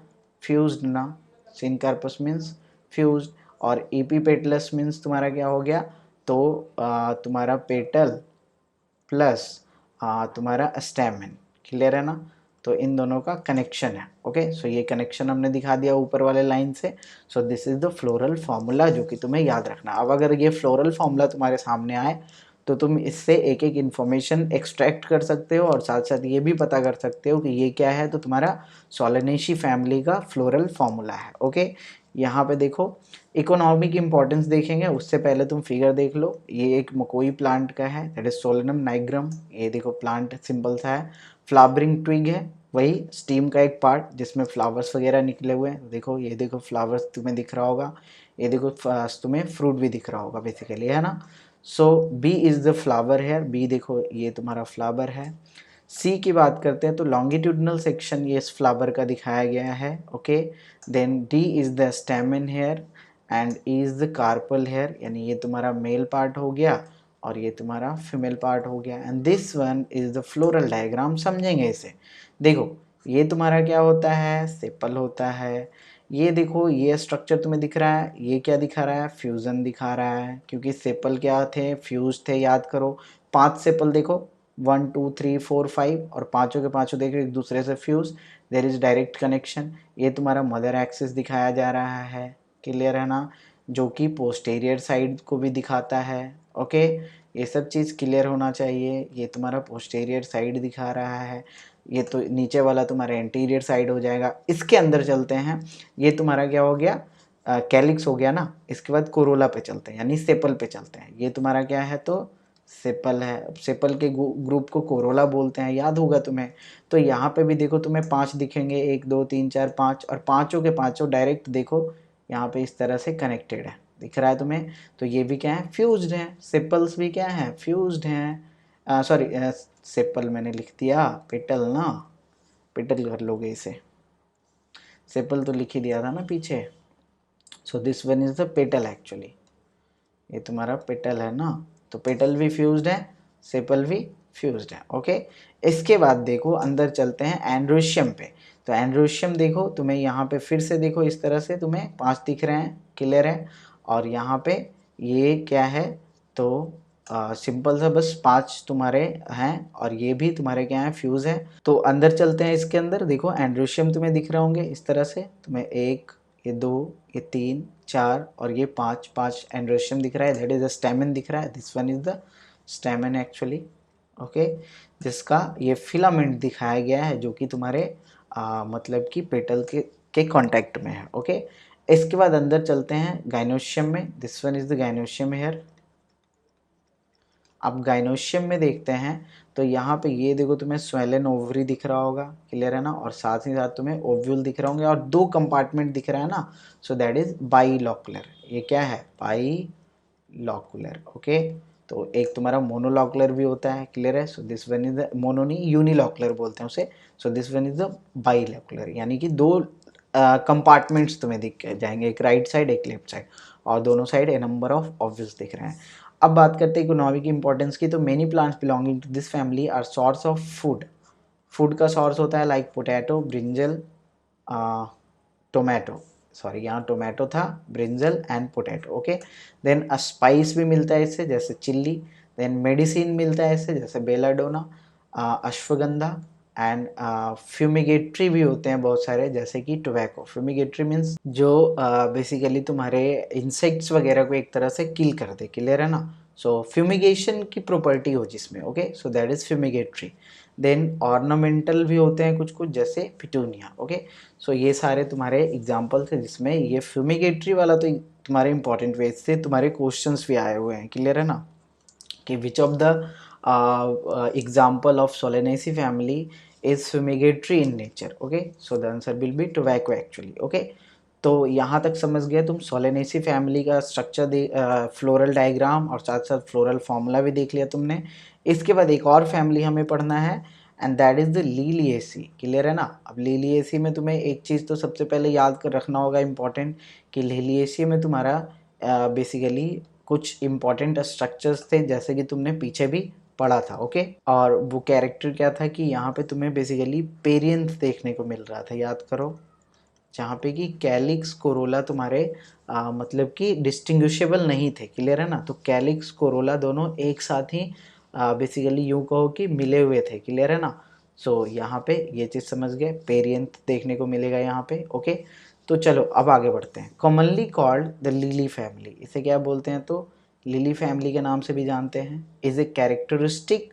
फ्यूज्ड ना, सिन कार्पस मीन्स फ्यूज्ड, और एपीपेटलस मीन्स तुम्हारा क्या हो गया, तो तुम्हारा पेटल प्लस तुम्हारा स्टैमेन, क्लियर है ना। तो इन दोनों का कनेक्शन है, ओके। सो ये कनेक्शन हमने दिखा दिया ऊपर वाले लाइन से। सो this is the floral formula जो कि तुम्हें याद रखना। अब अगर ये फ्लोरल फॉर्मूला तुम्हारे सामने आए तो तुम इससे एक एक इन्फॉर्मेशन एक्सट्रैक्ट कर सकते हो और साथ साथ ये भी पता कर सकते हो कि ये क्या है, तो तुम्हारा सोलेनेसी फैमिली का फ्लोरल फॉर्मूला है, ओके। यहाँ पे देखो इकोनॉमिक इंपॉर्टेंस देखेंगे उससे पहले तुम फिगर देख लो। ये एक मकोई प्लांट का है, दैट इज सोलेनम नाइग्रम, ये देखो प्लांट सिंपल सा है। फ्लावरिंग ट्विग है, वही स्टीम का एक पार्ट जिसमें फ्लावर्स वगैरह निकले हुए हैं, देखो ये देखो फ्लावर्स तुम्हें दिख रहा होगा, ये देखो तुम्हें फ्रूट भी दिख रहा होगा बेसिकली, है ना। So B is the flower here, B देखो ये तुम्हारा फ्लावर है। सी की बात करते हैं तो लॉन्गिट्यूडनल सेक्शन ये इस फ्लावर का दिखाया गया है, okay. Then D is the stamen here and E is the carpel here, यानी ये तुम्हारा मेल पार्ट हो गया और ये तुम्हारा फीमेल पार्ट हो गया। And this one is the floral diagram, समझेंगे इसे। देखो ये तुम्हारा क्या होता है, सेपल होता है। ये देखो ये स्ट्रक्चर तुम्हें दिख रहा है, ये क्या दिखा रहा है, फ्यूजन दिखा रहा है, क्योंकि सेपल क्या थे, फ्यूज थे, याद करो। 5 सेपल देखो, 1 2 3 4 5, और पांचों के पांचों देखो एक दूसरे से fuse, there is direct connection. ये तुम्हारा मदर एक्सिस दिखाया जा रहा है, क्लियर है ना, जो कि पोस्टेरियर साइड को भी दिखाता है, ओके। ये सब चीज़ क्लियर होना चाहिए। ये तुम्हारा पोस्टेरियर साइड दिखा रहा है, ये तो नीचे वाला तुम्हारा एंटीरियर साइड हो जाएगा। इसके अंदर चलते हैं, ये तुम्हारा क्या हो गया, कैलिक्स हो गया ना। इसके बाद कोरोला पे चलते हैं, यानी सेपल पे चलते हैं। ये तुम्हारा क्या है, तो सेपल है। सेपल के ग्रुप को कोरोला बोलते हैं, याद होगा तुम्हें। तो यहाँ पे भी देखो तुम्हें 5 दिखेंगे, 1 2 3 4 5, और पांचों के पांचों डायरेक्ट देखो यहाँ पे इस तरह से कनेक्टेड है, दिख रहा है तुम्हें। तो ये भी क्या है, फ्यूज्ड है। सेपल्स भी क्या है, फ्यूज्ड हैं। सॉरी, सेपल मैंने लिख दिया, पेटल ना, पेटल कर लोगे इसे, सेपल तो लिख ही दिया था ना पीछे। सो this one is the petal actually, ये तुम्हारा पेटल है ना, तो पेटल भी फ्यूज्ड है, सेपल भी फ्यूज्ड है। ओके, इसके बाद देखो अंदर चलते हैं एंड्रोशियम पे। तो एंड्रोशियम देखो तुम्हें यहाँ पे फिर से देखो, इस तरह से तुम्हें 5 दिख रहे हैं, क्लियर है। और यहाँ पे ये क्या है, तो सिंपल सा बस 5 तुम्हारे हैं, और ये भी तुम्हारे क्या है, फ्यूज है। तो अंदर चलते हैं, इसके अंदर देखो एंड्रोशियम तुम्हें दिख रहे होंगे इस तरह से, तुम्हें 1, ये 2, ये 3, 4 और ये 5 एंड्रोशियम दिख रहा है, दैट इज द स्टेमन दिख रहा है, this one is the स्टेमन actually. Okay, जिसका ये फिलामेंट दिखाया गया है, जो कि तुम्हारे मतलब कि पेटल के कांटेक्ट में है। ओके, इसके बाद अंदर चलते हैं गाइनोशियम में, this one is the gynoecium here. अब गाइनोशियम में देखते हैं, तो यहाँ पे ये देखो तुम्हें स्वेलन ओवरी दिख रहा होगा, क्लियर है ना, और साथ ही साथ तुम्हें ओव्यूल दिख रहा होंगे, और 2 कंपार्टमेंट दिख रहा है ना, सो दैट इज बाइलॉकुलर। ये क्या है, बाइलॉकुलर। ओके, तो एक तुम्हारा मोनोलॉकुलर भी होता है, क्लियर है। So this one is the, mono नहीं यूनिलॉकुलर बोलते हैं उसे। So this one is the bilocular, यानी कि 2 कंपार्टमेंट्स तुम्हें दिख जाएंगे, एक राइट साइड एक लेफ्ट साइड, और दोनों side a number of ovules दिख रहे हैं। अब बात करते हैं इकोनॉमी की इंपॉर्टेंस की। तो many plants belonging to this family are source of food. Food का सोर्स होता है like potato, brinjal, tomato, sorry यहाँ टोमेटो था, brinjal and potato. Okay, then spice भी मिलता है इससे, जैसे चिल्ली। देन मेडिसिन मिलता है इससे, जैसे बेलाडोना, अश्वगंधा, एंड फ्यूमिगेटरी भी होते हैं बहुत सारे, जैसे कि टोबैको। फ्यूमिगेटरी मीन्स जो बेसिकली तुम्हारे इंसेक्ट्स वगैरह को एक तरह से किल कर दे, क्लियर है ना। सो फ्यूमिगेशन की प्रॉपर्टी हो जिसमें, okay, so that is fumigatory. Then ornamental भी होते हैं कुछ कुछ, जैसे पिटूनिया। ओके, सो ये सारे तुम्हारे एग्जाम्पल्स हैं, जिसमें ये फ्यूमिगेटरी वाला तो तुम्हारे इंपॉर्टेंट वेज से तुम्हारे क्वेश्चंस भी आए हुए हैं, क्लियर है ना, कि विच of the example of Solanaceae family is fumigatory in nature. Okay, so the answer will B tobacco actually. Okay, तो यहाँ तक समझ गए तुम सोलेनेसी फैमिली का स्ट्रक्चर, फ्लोरल डायग्राम और साथ साथ फ्लोरल फॉर्मूला भी देख लिया तुमने। इसके बाद एक और फैमिली हमें पढ़ना है, and that is the Liliaceae, clear है ना। अब लीलिएसी में तुम्हें एक चीज़ तो सबसे पहले याद कर रखना होगा इंपॉर्टेंट, कि लीलिएसी में तुम्हारा बेसिकली कुछ इंपॉर्टेंट स्ट्रक्चर्स थे, जैसे कि तुमने पीछे भी पढ़ा था। ओके, और वो कैरेक्टर क्या था कि यहाँ पे तुम्हें बेसिकली पेरियंथ देखने को मिल रहा था, याद करो, जहाँ पे कि कैलिक्स कोरोला तुम्हारे मतलब कि डिस्टिंग्विशेबल नहीं थे, क्लियर है ना। तो कैलिक्स कोरोला दोनों एक साथ ही बेसिकली यूँ कहो कि मिले हुए थे, क्लियर है ना। सो यहाँ पे ये चीज़ समझ गए, पेरियंथ देखने को मिलेगा यहाँ पे। ओके, तो चलो अब आगे बढ़ते हैं। Commonly called the lily family, इसे क्या बोलते हैं, तो लिली फैमिली के नाम से भी जानते हैं। Is a characteristic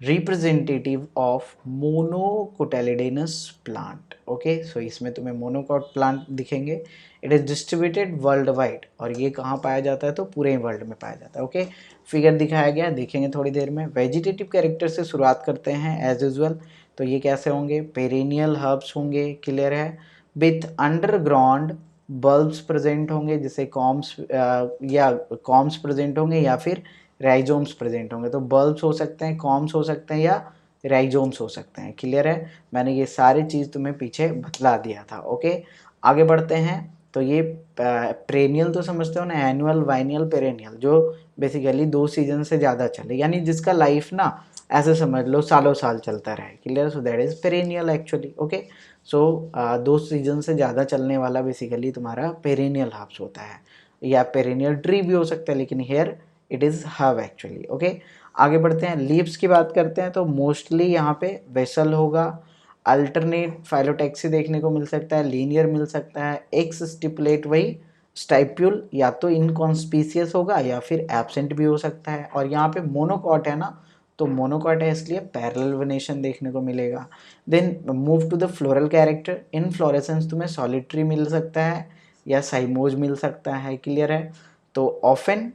representative of monocotyledonous plant. Okay, so इसमें तुम्हें मोनोकोट प्लांट दिखेंगे। It is distributed worldwide, और ये कहाँ पाया जाता है, तो पूरे वर्ल्ड में पाया जाता है। ओके, फिगर दिखाया गया, देखेंगे थोड़ी देर में। वेजिटेटिव कैरेक्टर से शुरुआत करते हैं एज यूजुअल। तो ये कैसे होंगे, पेरेनियल हर्ब्स होंगे, क्लियर है, विथ अंडरग्राउंड बल्ब्स प्रेजेंट होंगे, जैसे कॉम्स या कॉम्स प्रेजेंट होंगे, या फिर राइजोम्स प्रेजेंट होंगे। तो बल्ब्स हो सकते हैं, कॉम्स हो सकते हैं, या राइजोम्स हो सकते हैं, क्लियर है। मैंने ये सारी चीज़ तुम्हें पीछे बतला दिया था। ओके, आगे बढ़ते हैं। तो ये पेरेनियल तो समझते हो ना, एनुअल, बाइनियल, पेरेनियल, जो बेसिकली 2 सीजन से ज़्यादा चले, यानी जिसका लाइफ ना ऐसे समझ लो सालों साल चलता रहे, clear. So that is perennial actually. Okay, so 2 season से ज़्यादा चलने वाला बेसिकली तुम्हारा पेरेनियल हर्ब्स होता है, या पेरेनियल ट्री भी हो सकता है, लेकिन here it is herb actually. Okay, आगे बढ़ते हैं। लीव्स की बात करते हैं, तो मोस्टली यहाँ पे वेसल होगा, अल्टरनेट फाइलोटैक्सी देखने को मिल सकता है, लीनियर मिल सकता है, एक्स स्टिपुलेट वही स्टाइप्यूल या तो इनकॉन्स्पीशियस होगा या फिर एब्सेंट भी हो सकता है। और यहाँ पे मोनोकॉट है ना, तो मोनोकॉट है इसलिए पैरेलल वेनेशन देखने को मिलेगा। Then move to the floral character. Inflorescence तुम्हें सॉलिटरी मिल सकता है या साइमोज मिल सकता है, क्लियर है। तो ऑफन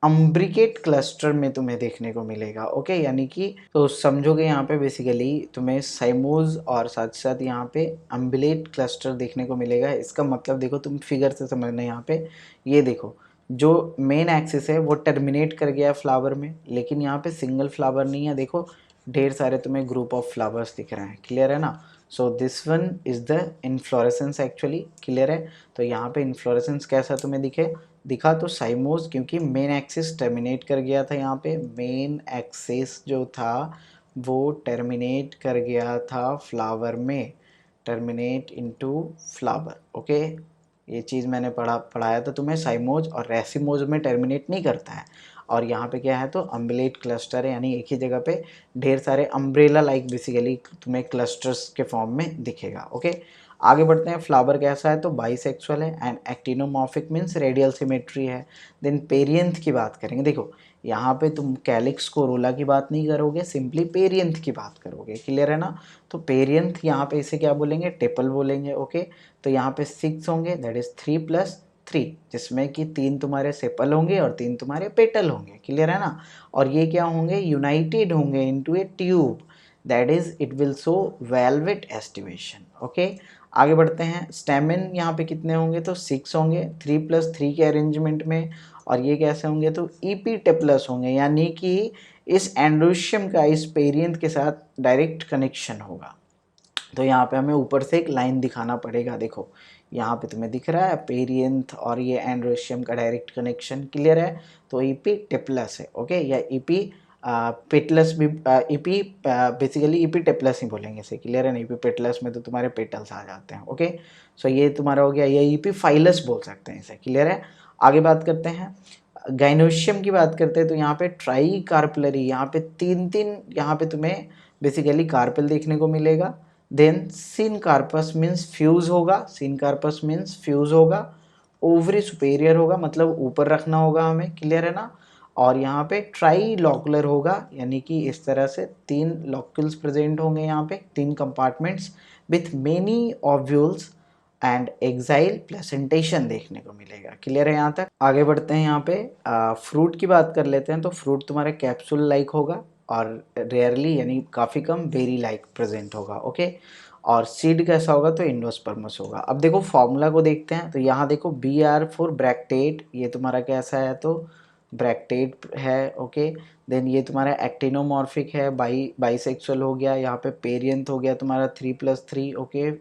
अम्ब्रिकेट क्लस्टर में तुम्हें देखने को मिलेगा। ओके, यानी कि तो समझोगे यहाँ पे बेसिकली तुम्हें साइमोज और साथ साथ यहाँ पे अम्बिलेट क्लस्टर देखने को मिलेगा। इसका मतलब देखो, तुम फिगर से समझना यहाँ पे, ये देखो जो मेन एक्सिस है वो टर्मिनेट कर गया फ्लावर में, लेकिन यहाँ पे सिंगल फ्लावर नहीं है, देखो ढेर सारे तुम्हें ग्रुप ऑफ फ्लावर्स दिख रहे हैं। क्लियर है ना? So this one is the inflorescence actually. Clear है? तो यहाँ पे इन्फ्लोरेसेंस कैसा तुम्हें दिखा तो साइमोज, क्योंकि मेन एक्सिस टर्मिनेट कर गया था। यहाँ पे मेन एक्सिस जो था वो टर्मिनेट कर गया था फ्लावर में, टर्मिनेट इनटू फ्लावर। ओके, ये चीज़ मैंने पढ़ाया था तुम्हें। साइमोज और रेसिमोज में टर्मिनेट नहीं करता है। और यहाँ पे क्या है तो अम्बिलेट क्लस्टर है, यानी एक ही जगह पे ढेर सारे अम्ब्रेला लाइक बेसिकली तुम्हें क्लस्टर्स के फॉर्म में दिखेगा। ओके, आगे बढ़ते हैं। फ्लावर कैसा है तो बाइसेक्सुअल है and actinomorphic means radial symmetry है। देन पेरियंथ की बात करेंगे, देखो यहाँ पे तुम कैलिक्स कोरोला की बात नहीं करोगे, सिंपली पेरियंथ की बात करोगे। क्लियर है ना? तो पेरियंथ यहाँ पे इसे क्या बोलेंगे, टेपल बोलेंगे। ओके, तो यहाँ पे 6 होंगे, दैट इज 3+3, जिसमें कि 3 तुम्हारे सेपल होंगे और 3 तुम्हारे पेटल होंगे। क्लियर है ना? और ये क्या होंगे, यूनाइटेड होंगे into A tube, that is it will show velvet aestivation. Okay, आगे बढ़ते हैं। स्टेमिन यहाँ पे कितने होंगे तो 6 होंगे 3+3 के अरेंजमेंट में। और ये कैसे होंगे तो ईपीटेप्लस होंगे, यानी कि इस एंड्रोशियम का इस पेरियंथ के साथ डायरेक्ट कनेक्शन होगा। तो यहाँ पे हमें ऊपर से एक लाइन दिखाना पड़ेगा। देखो यहाँ पे तुम्हें दिख रहा है पेरियंथ और ये एंड्रोशियम का डायरेक्ट कनेक्शन। क्लियर है? तो ईपीटेप्लस है। ओके, या ईपी पेटलस भी, ईपी बेसिकली ईपीटेप्लस ही बोलेंगे इसे। क्लियर है ना? ईपी पेटलस में तो तुम्हारे पेटल्स आ जाते हैं। ओके, सो ये तुम्हारा हो गया, ये ईपी फाइलस बोल सकते हैं इसे। क्लियर है? आगे बात करते हैं, गाइनोशियम की बात करते हैं तो यहाँ पे ट्राई कार्पलरी, यहाँ पे 3 यहाँ पे तुम्हें बेसिकली कार्पल देखने को मिलेगा। देन सिन कार्पस मीन्स फ्यूज होगा, सिन कार्पस मीन्स फ्यूज होगा। ओवरी सुपेरियर होगा, मतलब ऊपर रखना होगा हमें। क्लियर है ना? और यहाँ पे ट्राई लॉकुलर होगा, यानी कि इस तरह से 3 लॉक्यूल्स प्रेजेंट होंगे, यहाँ पे 3 compartments with many ovules and exile placentation देखने को मिलेगा। क्लियर है यहाँ तक? आगे बढ़ते हैं। यहाँ पे फ्रूट की बात कर लेते हैं। तो फ्रूट तुम्हारे कैप्सूल लाइक होगा और रेयरली यानी काफ़ी कम बेरी लाइक प्रेजेंट होगा। ओके, और सीड कैसा होगा तो इंडोस्पर्मस होगा। अब देखो फॉर्मूला को देखते हैं। तो यहाँ देखो BR फॉर ब्रैक्टेट, ये तुम्हारा कैसा है तो ब्रैक्टेट है। ओके, देन ये तुम्हारा एक्टिनोमॉर्फिक है, बाइसेक्सुअल हो गया। यहाँ पे पेरियंथ हो गया तुम्हारा 3+3। ओके,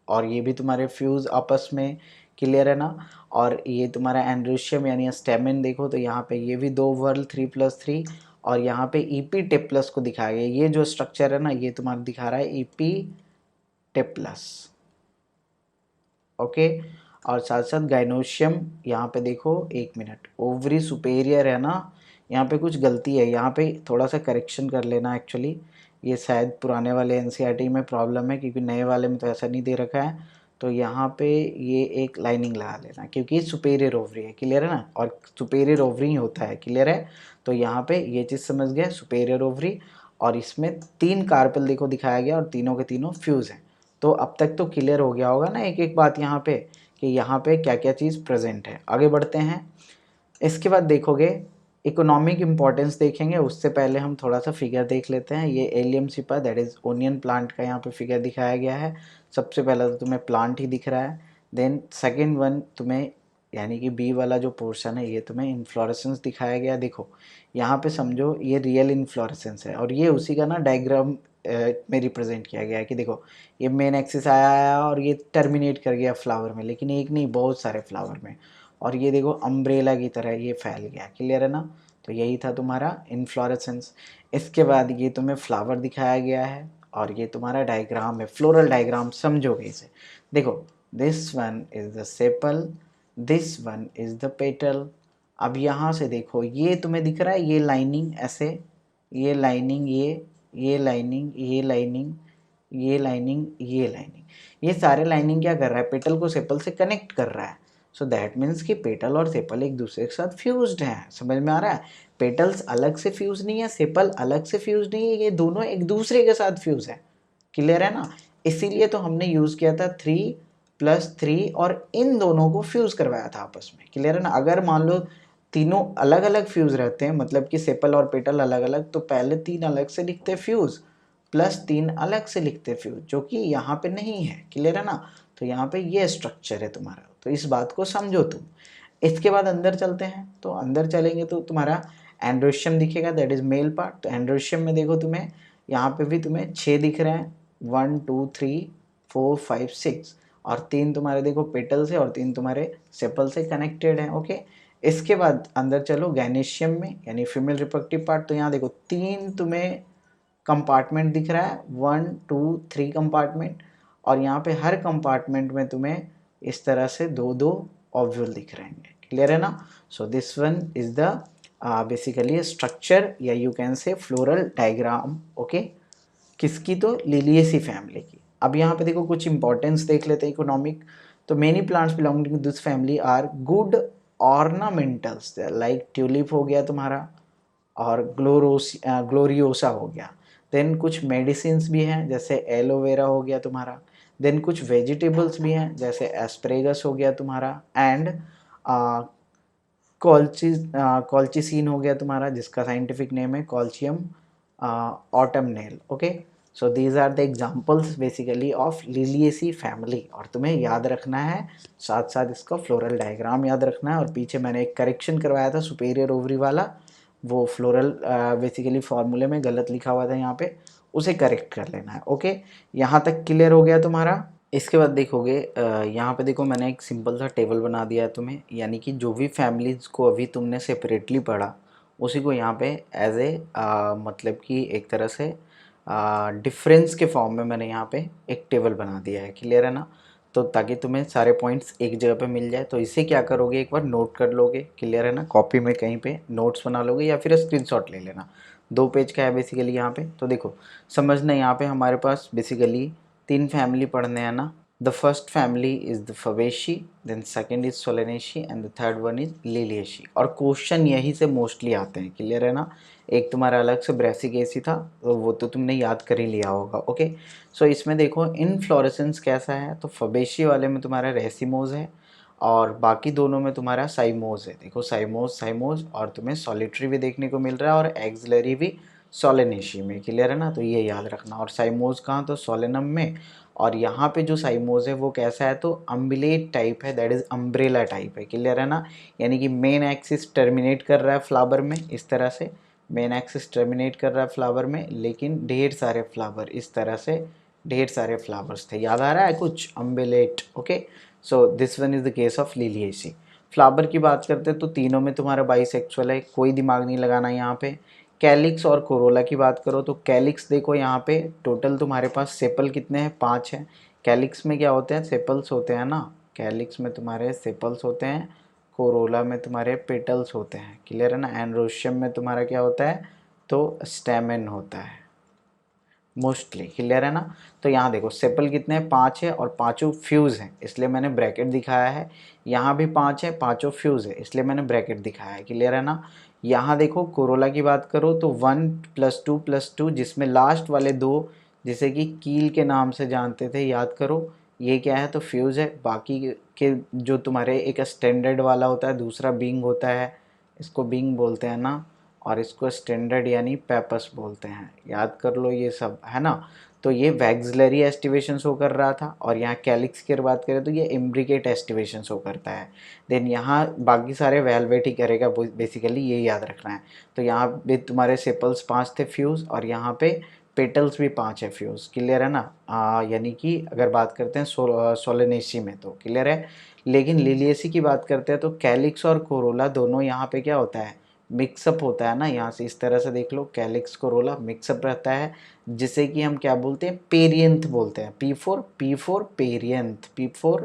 और ये भी तुम्हारे फ्यूज आपस में। क्लियर है ना? और ये तुम्हारा एंड्रोशियम यानी स्टेमिन देखो तो यहाँ पे ये भी 2 वर्ल 3+3, और यहाँ पे ईपीटेप्लस को दिखाया गया। ये जो स्ट्रक्चर है ना ये तुम्हारा दिखा रहा है ईपीटेप्लस। ओके, और साथ साथ गाइनोशियम यहाँ पे देखो, एक मिनट, ओवरी सुपेरियर है ना, यहाँ पे कुछ गलती है, यहाँ पे थोड़ा सा करेक्शन कर लेना। एक्चुअली ये शायद पुराने वाले एनसीईआरटी में प्रॉब्लम है, क्योंकि नए वाले में तो ऐसा नहीं दे रखा है। तो यहाँ पे ये एक लाइनिंग लगा लेना, क्योंकि सुपेरियर ओवरी है। क्लियर है ना? और सुपेरियर ओवरी ही होता है। क्लियर है? तो यहाँ पे ये चीज़ समझ गया, सुपेरियर ओवरी। और इसमें 3 कार्पेल देखो दिखाया गया और तीनों के तीनों फ्यूज हैं। तो अब तक तो क्लियर हो गया होगा ना एक एक बात यहाँ पे, कि यहाँ पे क्या क्या चीज़ प्रेजेंट है। आगे बढ़ते हैं। इसके बाद देखोगे इकोनॉमिक इम्पोर्टेंस देखेंगे, उससे पहले हम थोड़ा सा फिगर देख लेते हैं। ये allium सिपा that is onion plant का यहाँ पे फिगर दिखाया गया है। सबसे पहला तो तुम्हें प्लांट ही दिख रहा है। देन सेकेंड वन तुम्हें यानी कि बी वाला जो पोर्शन है ये तुम्हें इन्फ्लोरेसेंस दिखाया गया। देखो यहाँ पे समझो ये रियल इन्फ्लोरेसेंस है, और ये उसी का ना डायग्राम में रिप्रेजेंट किया गया है। कि देखो ये मेन एक्सिस आया और ये टर्मिनेट कर गया फ्लावर में, लेकिन एक नहीं बहुत सारे फ्लावर में। और ये देखो अम्ब्रेला की तरह ये फैल गया। क्लियर है ना? तो यही था तुम्हारा इन्फ्लोरेसेंस। इसके बाद ये तुम्हें फ्लावर दिखाया गया है, और ये तुम्हारा डायग्राम है, फ्लोरल डायग्राम समझोगे इसे। देखो this one is the sepal, this one is the petal. अब यहाँ से देखो ये तुम्हें दिख रहा है, ये लाइनिंग ऐसे, ये लाइनिंग, ये लाइनिंग, ये लाइनिंग, ये लाइनिंग, ये लाइनिंग, ये सारे लाइनिंग क्या कर रहा है, पेटल को सेपल से कनेक्ट कर रहा है। सो दैट मीन्स कि पेटल और सेपल एक दूसरे के साथ फ्यूज्ड हैं। समझ में आ रहा है? पेटल्स अलग से फ्यूज नहीं है, सेपल अलग से फ्यूज नहीं है, ये दोनों एक दूसरे के साथ फ्यूज है। क्लियर है ना? इसीलिए तो हमने यूज किया था 3+3 और इन दोनों को फ्यूज करवाया था आपस में। क्लियर है ना? अगर मान लो तीनों अलग अलग फ्यूज रहते हैं, मतलब कि सेपल और पेटल अलग अलग, तो पहले 3 अलग से लिखते हैं फ्यूज प्लस 3 अलग से लिखते हैं फ्यूज, जो कि यहाँ पे नहीं है। क्लियर है ना? तो यहाँ पे ये स्ट्रक्चर है तुम्हारा, तो इस बात को समझो तुम। इसके बाद अंदर चलते हैं, तो अंदर चलेंगे तो तुम्हारा एंड्रोशियम दिखेगा, दैट इज मेल पार्ट। तो एंड्रोशियम में देखो तुम्हें यहाँ पे भी तुम्हें 6 दिख रहे हैं, 1 2 3 4 5 6, और 3 तुम्हारे देखो पेटल से और 3 तुम्हारे सेपल से कनेक्टेड है। ओके, इसके बाद अंदर चलो गैनेशियम में, यानी फीमेल रिप्रोडक्टिव पार्ट। तो यहाँ देखो 3 तुम्हें कंपार्टमेंट दिख रहा है, 1 2 3 कंपार्टमेंट, और यहाँ पे हर कंपार्टमेंट में तुम्हें इस तरह से 2 ओव्यूल दिख रहे हैं। क्लियर है ना? So this one is the basically structure, या you can say floral diagram. Okay, किसकी? तो लिलिएसी फैमिली की। अब यहाँ पे देखो कुछ इंपॉर्टेंस देख लेते हैं इकोनॉमिक। तो many plants belonging to this family are good ornamentals, like tulip हो गया तुम्हारा, और ग्लोरियोसा हो गया। देन कुछ मेडिसिन्स भी हैं, जैसे एलोवेरा हो गया तुम्हारा। देन कुछ वेजिटेबल्स भी हैं, जैसे एस्प्रेगस हो गया तुम्हारा, एंड कॉल्चिसिन हो गया तुम्हारा, जिसका साइंटिफिक नेम है Colchicum autumnale. Okay, so these are the examples basically of Liliaceae family. और तुम्हें याद रखना है, साथ साथ इसका फ्लोरल डायग्राम याद रखना है। और पीछे मैंने एक करेक्शन करवाया था सुपेरियर ओवरी वाला, वो फ्लोरल बेसिकली फॉर्मूले में गलत लिखा हुआ था यहाँ पे, उसे करेक्ट कर लेना है। ओके, यहाँ तक क्लियर हो गया तुम्हारा? इसके बाद देखोगे यहाँ पे देखो मैंने एक सिंपल सा टेबल बना दिया है तुम्हें, यानी कि जो भी फैमिलीज़ को अभी तुमने सेपरेटली पढ़ा उसी को यहाँ पे एज ए मतलब कि एक तरह से डिफरेंस के फॉर्म में मैंने यहाँ पे एक टेबल बना दिया है। क्लियर है ना? तो ताकि तुम्हें सारे पॉइंट्स एक जगह पे मिल जाए। तो इसे क्या करोगे, एक बार नोट कर लोगे। क्लियर है ना? कॉपी में कहीं पे नोट्स बना लोगे या फिर स्क्रीनशॉट ले लेना। 2 पेज का है बेसिकली यहाँ पे। तो देखो समझना, यहाँ पे हमारे पास बेसिकली 3 फैमिली पढ़ने हैं ना। The first family is the Fabaceae, then second is Solanaceae, and the third one is Liliaceae. और क्वेश्चन यही से मोस्टली आते हैं। क्लियर है ना? एक तुम्हारा अलग से ब्रेसिकेसी था, तो वो तो तुमने याद कर ही लिया होगा। ओके, सो इसमें देखो इनफ्लोरेसेंस कैसा है, तो फवेशी वाले में तुम्हारा रेसिमोज है, और बाकी दोनों में तुम्हारा साइमोज है। देखो साइमोज साइमोज, और तुम्हें सॉलिटरी भी देखने को मिल रहा है और एक्सिलरी भी सोलेनेशी में। क्लियर है ना? तो ये याद रखना। और साइमोज कहाँ? तो सोलेनम में। और यहाँ पे जो साइमोज है वो कैसा है, तो अम्बिलेट टाइप है, दैट इज अम्ब्रेला टाइप है। क्लियर है ना? यानी कि मेन एक्सिस टर्मिनेट कर रहा है फ्लावर में, इस तरह से मेन एक्सिस टर्मिनेट कर रहा है फ्लावर में, लेकिन ढेर सारे फ्लावर इस तरह से, ढेर सारे फ्लावर्स थे। याद आ रहा है कुछ? Umbellate. Okay, so this one is the case of Liliaceae. Flower की बात करते हैं तो तीनों में तुम्हारा बाइसेक्सुअल है, कोई दिमाग नहीं लगाना यहाँ पे। कैलिक्स और कोरोला की बात करो तो कैलिक्स देखो यहाँ पे टोटल तुम्हारे पास सेपल कितने हैं? 5 हैं। कैलिक्स में क्या होते हैं? सेपल्स होते हैं ना। कैलिक्स में तुम्हारे सेपल्स होते हैं, कोरोला में तुम्हारे पेटल्स होते हैं। क्लियर है ना? एंड्रोशियम में तुम्हारा क्या होता है? तो स्टेमेन होता है मोस्टली। क्लियर है ना? तो यहाँ देखो सेपल कितने हैं? 5 है, और पांचों फ्यूज हैं, इसलिए मैंने ब्रैकेट दिखाया है। यहाँ भी 5 है, पांचों फ्यूज है, इसलिए मैंने ब्रैकेट दिखाया है। क्लियर है ना? यहाँ देखो कोरोला की बात करो तो 1 + 2 जिसमें लास्ट वाले 2 जिसे कि कील के नाम से जानते थे, याद करो ये क्या है? तो फ्यूज है। बाकी के जो तुम्हारे एक स्टैंडर्ड वाला होता है, दूसरा बिंग होता है, इसको बिंग बोलते हैं ना, और इसको स्टैंडर्ड यानी पेपस बोलते हैं। याद कर लो ये सब, है ना? तो ये वैक्सिलरी एस्टिवेशन शो कर रहा था, और यहाँ कैलिक्स की बात करें तो ये इम्ब्रिकेट एस्टिवेशन शो करता है। देन यहाँ बाकी सारे वेलवेट ही करेगा बेसिकली, ये याद रखना है। तो यहाँ पे तुम्हारे सेपल्स 5 थे फ्यूज, और यहाँ पे पेटल्स भी 5 है फ्यूज। क्लियर है ना? यानी कि अगर बात करते हैं सोलेनेसी में तो क्लियर है। लेकिन लिलिएसी की बात करते हैं तो कैलिक्स और कोरोला दोनों यहाँ पे क्या होता है? मिक्सअप होता है ना। यहाँ से इस तरह से देख लो, कैलिक्स कोरोला मिक्सअप रहता है, जिसे कि हम क्या बोलते हैं? पेरियंथ बोलते हैं। P4 perianth, P4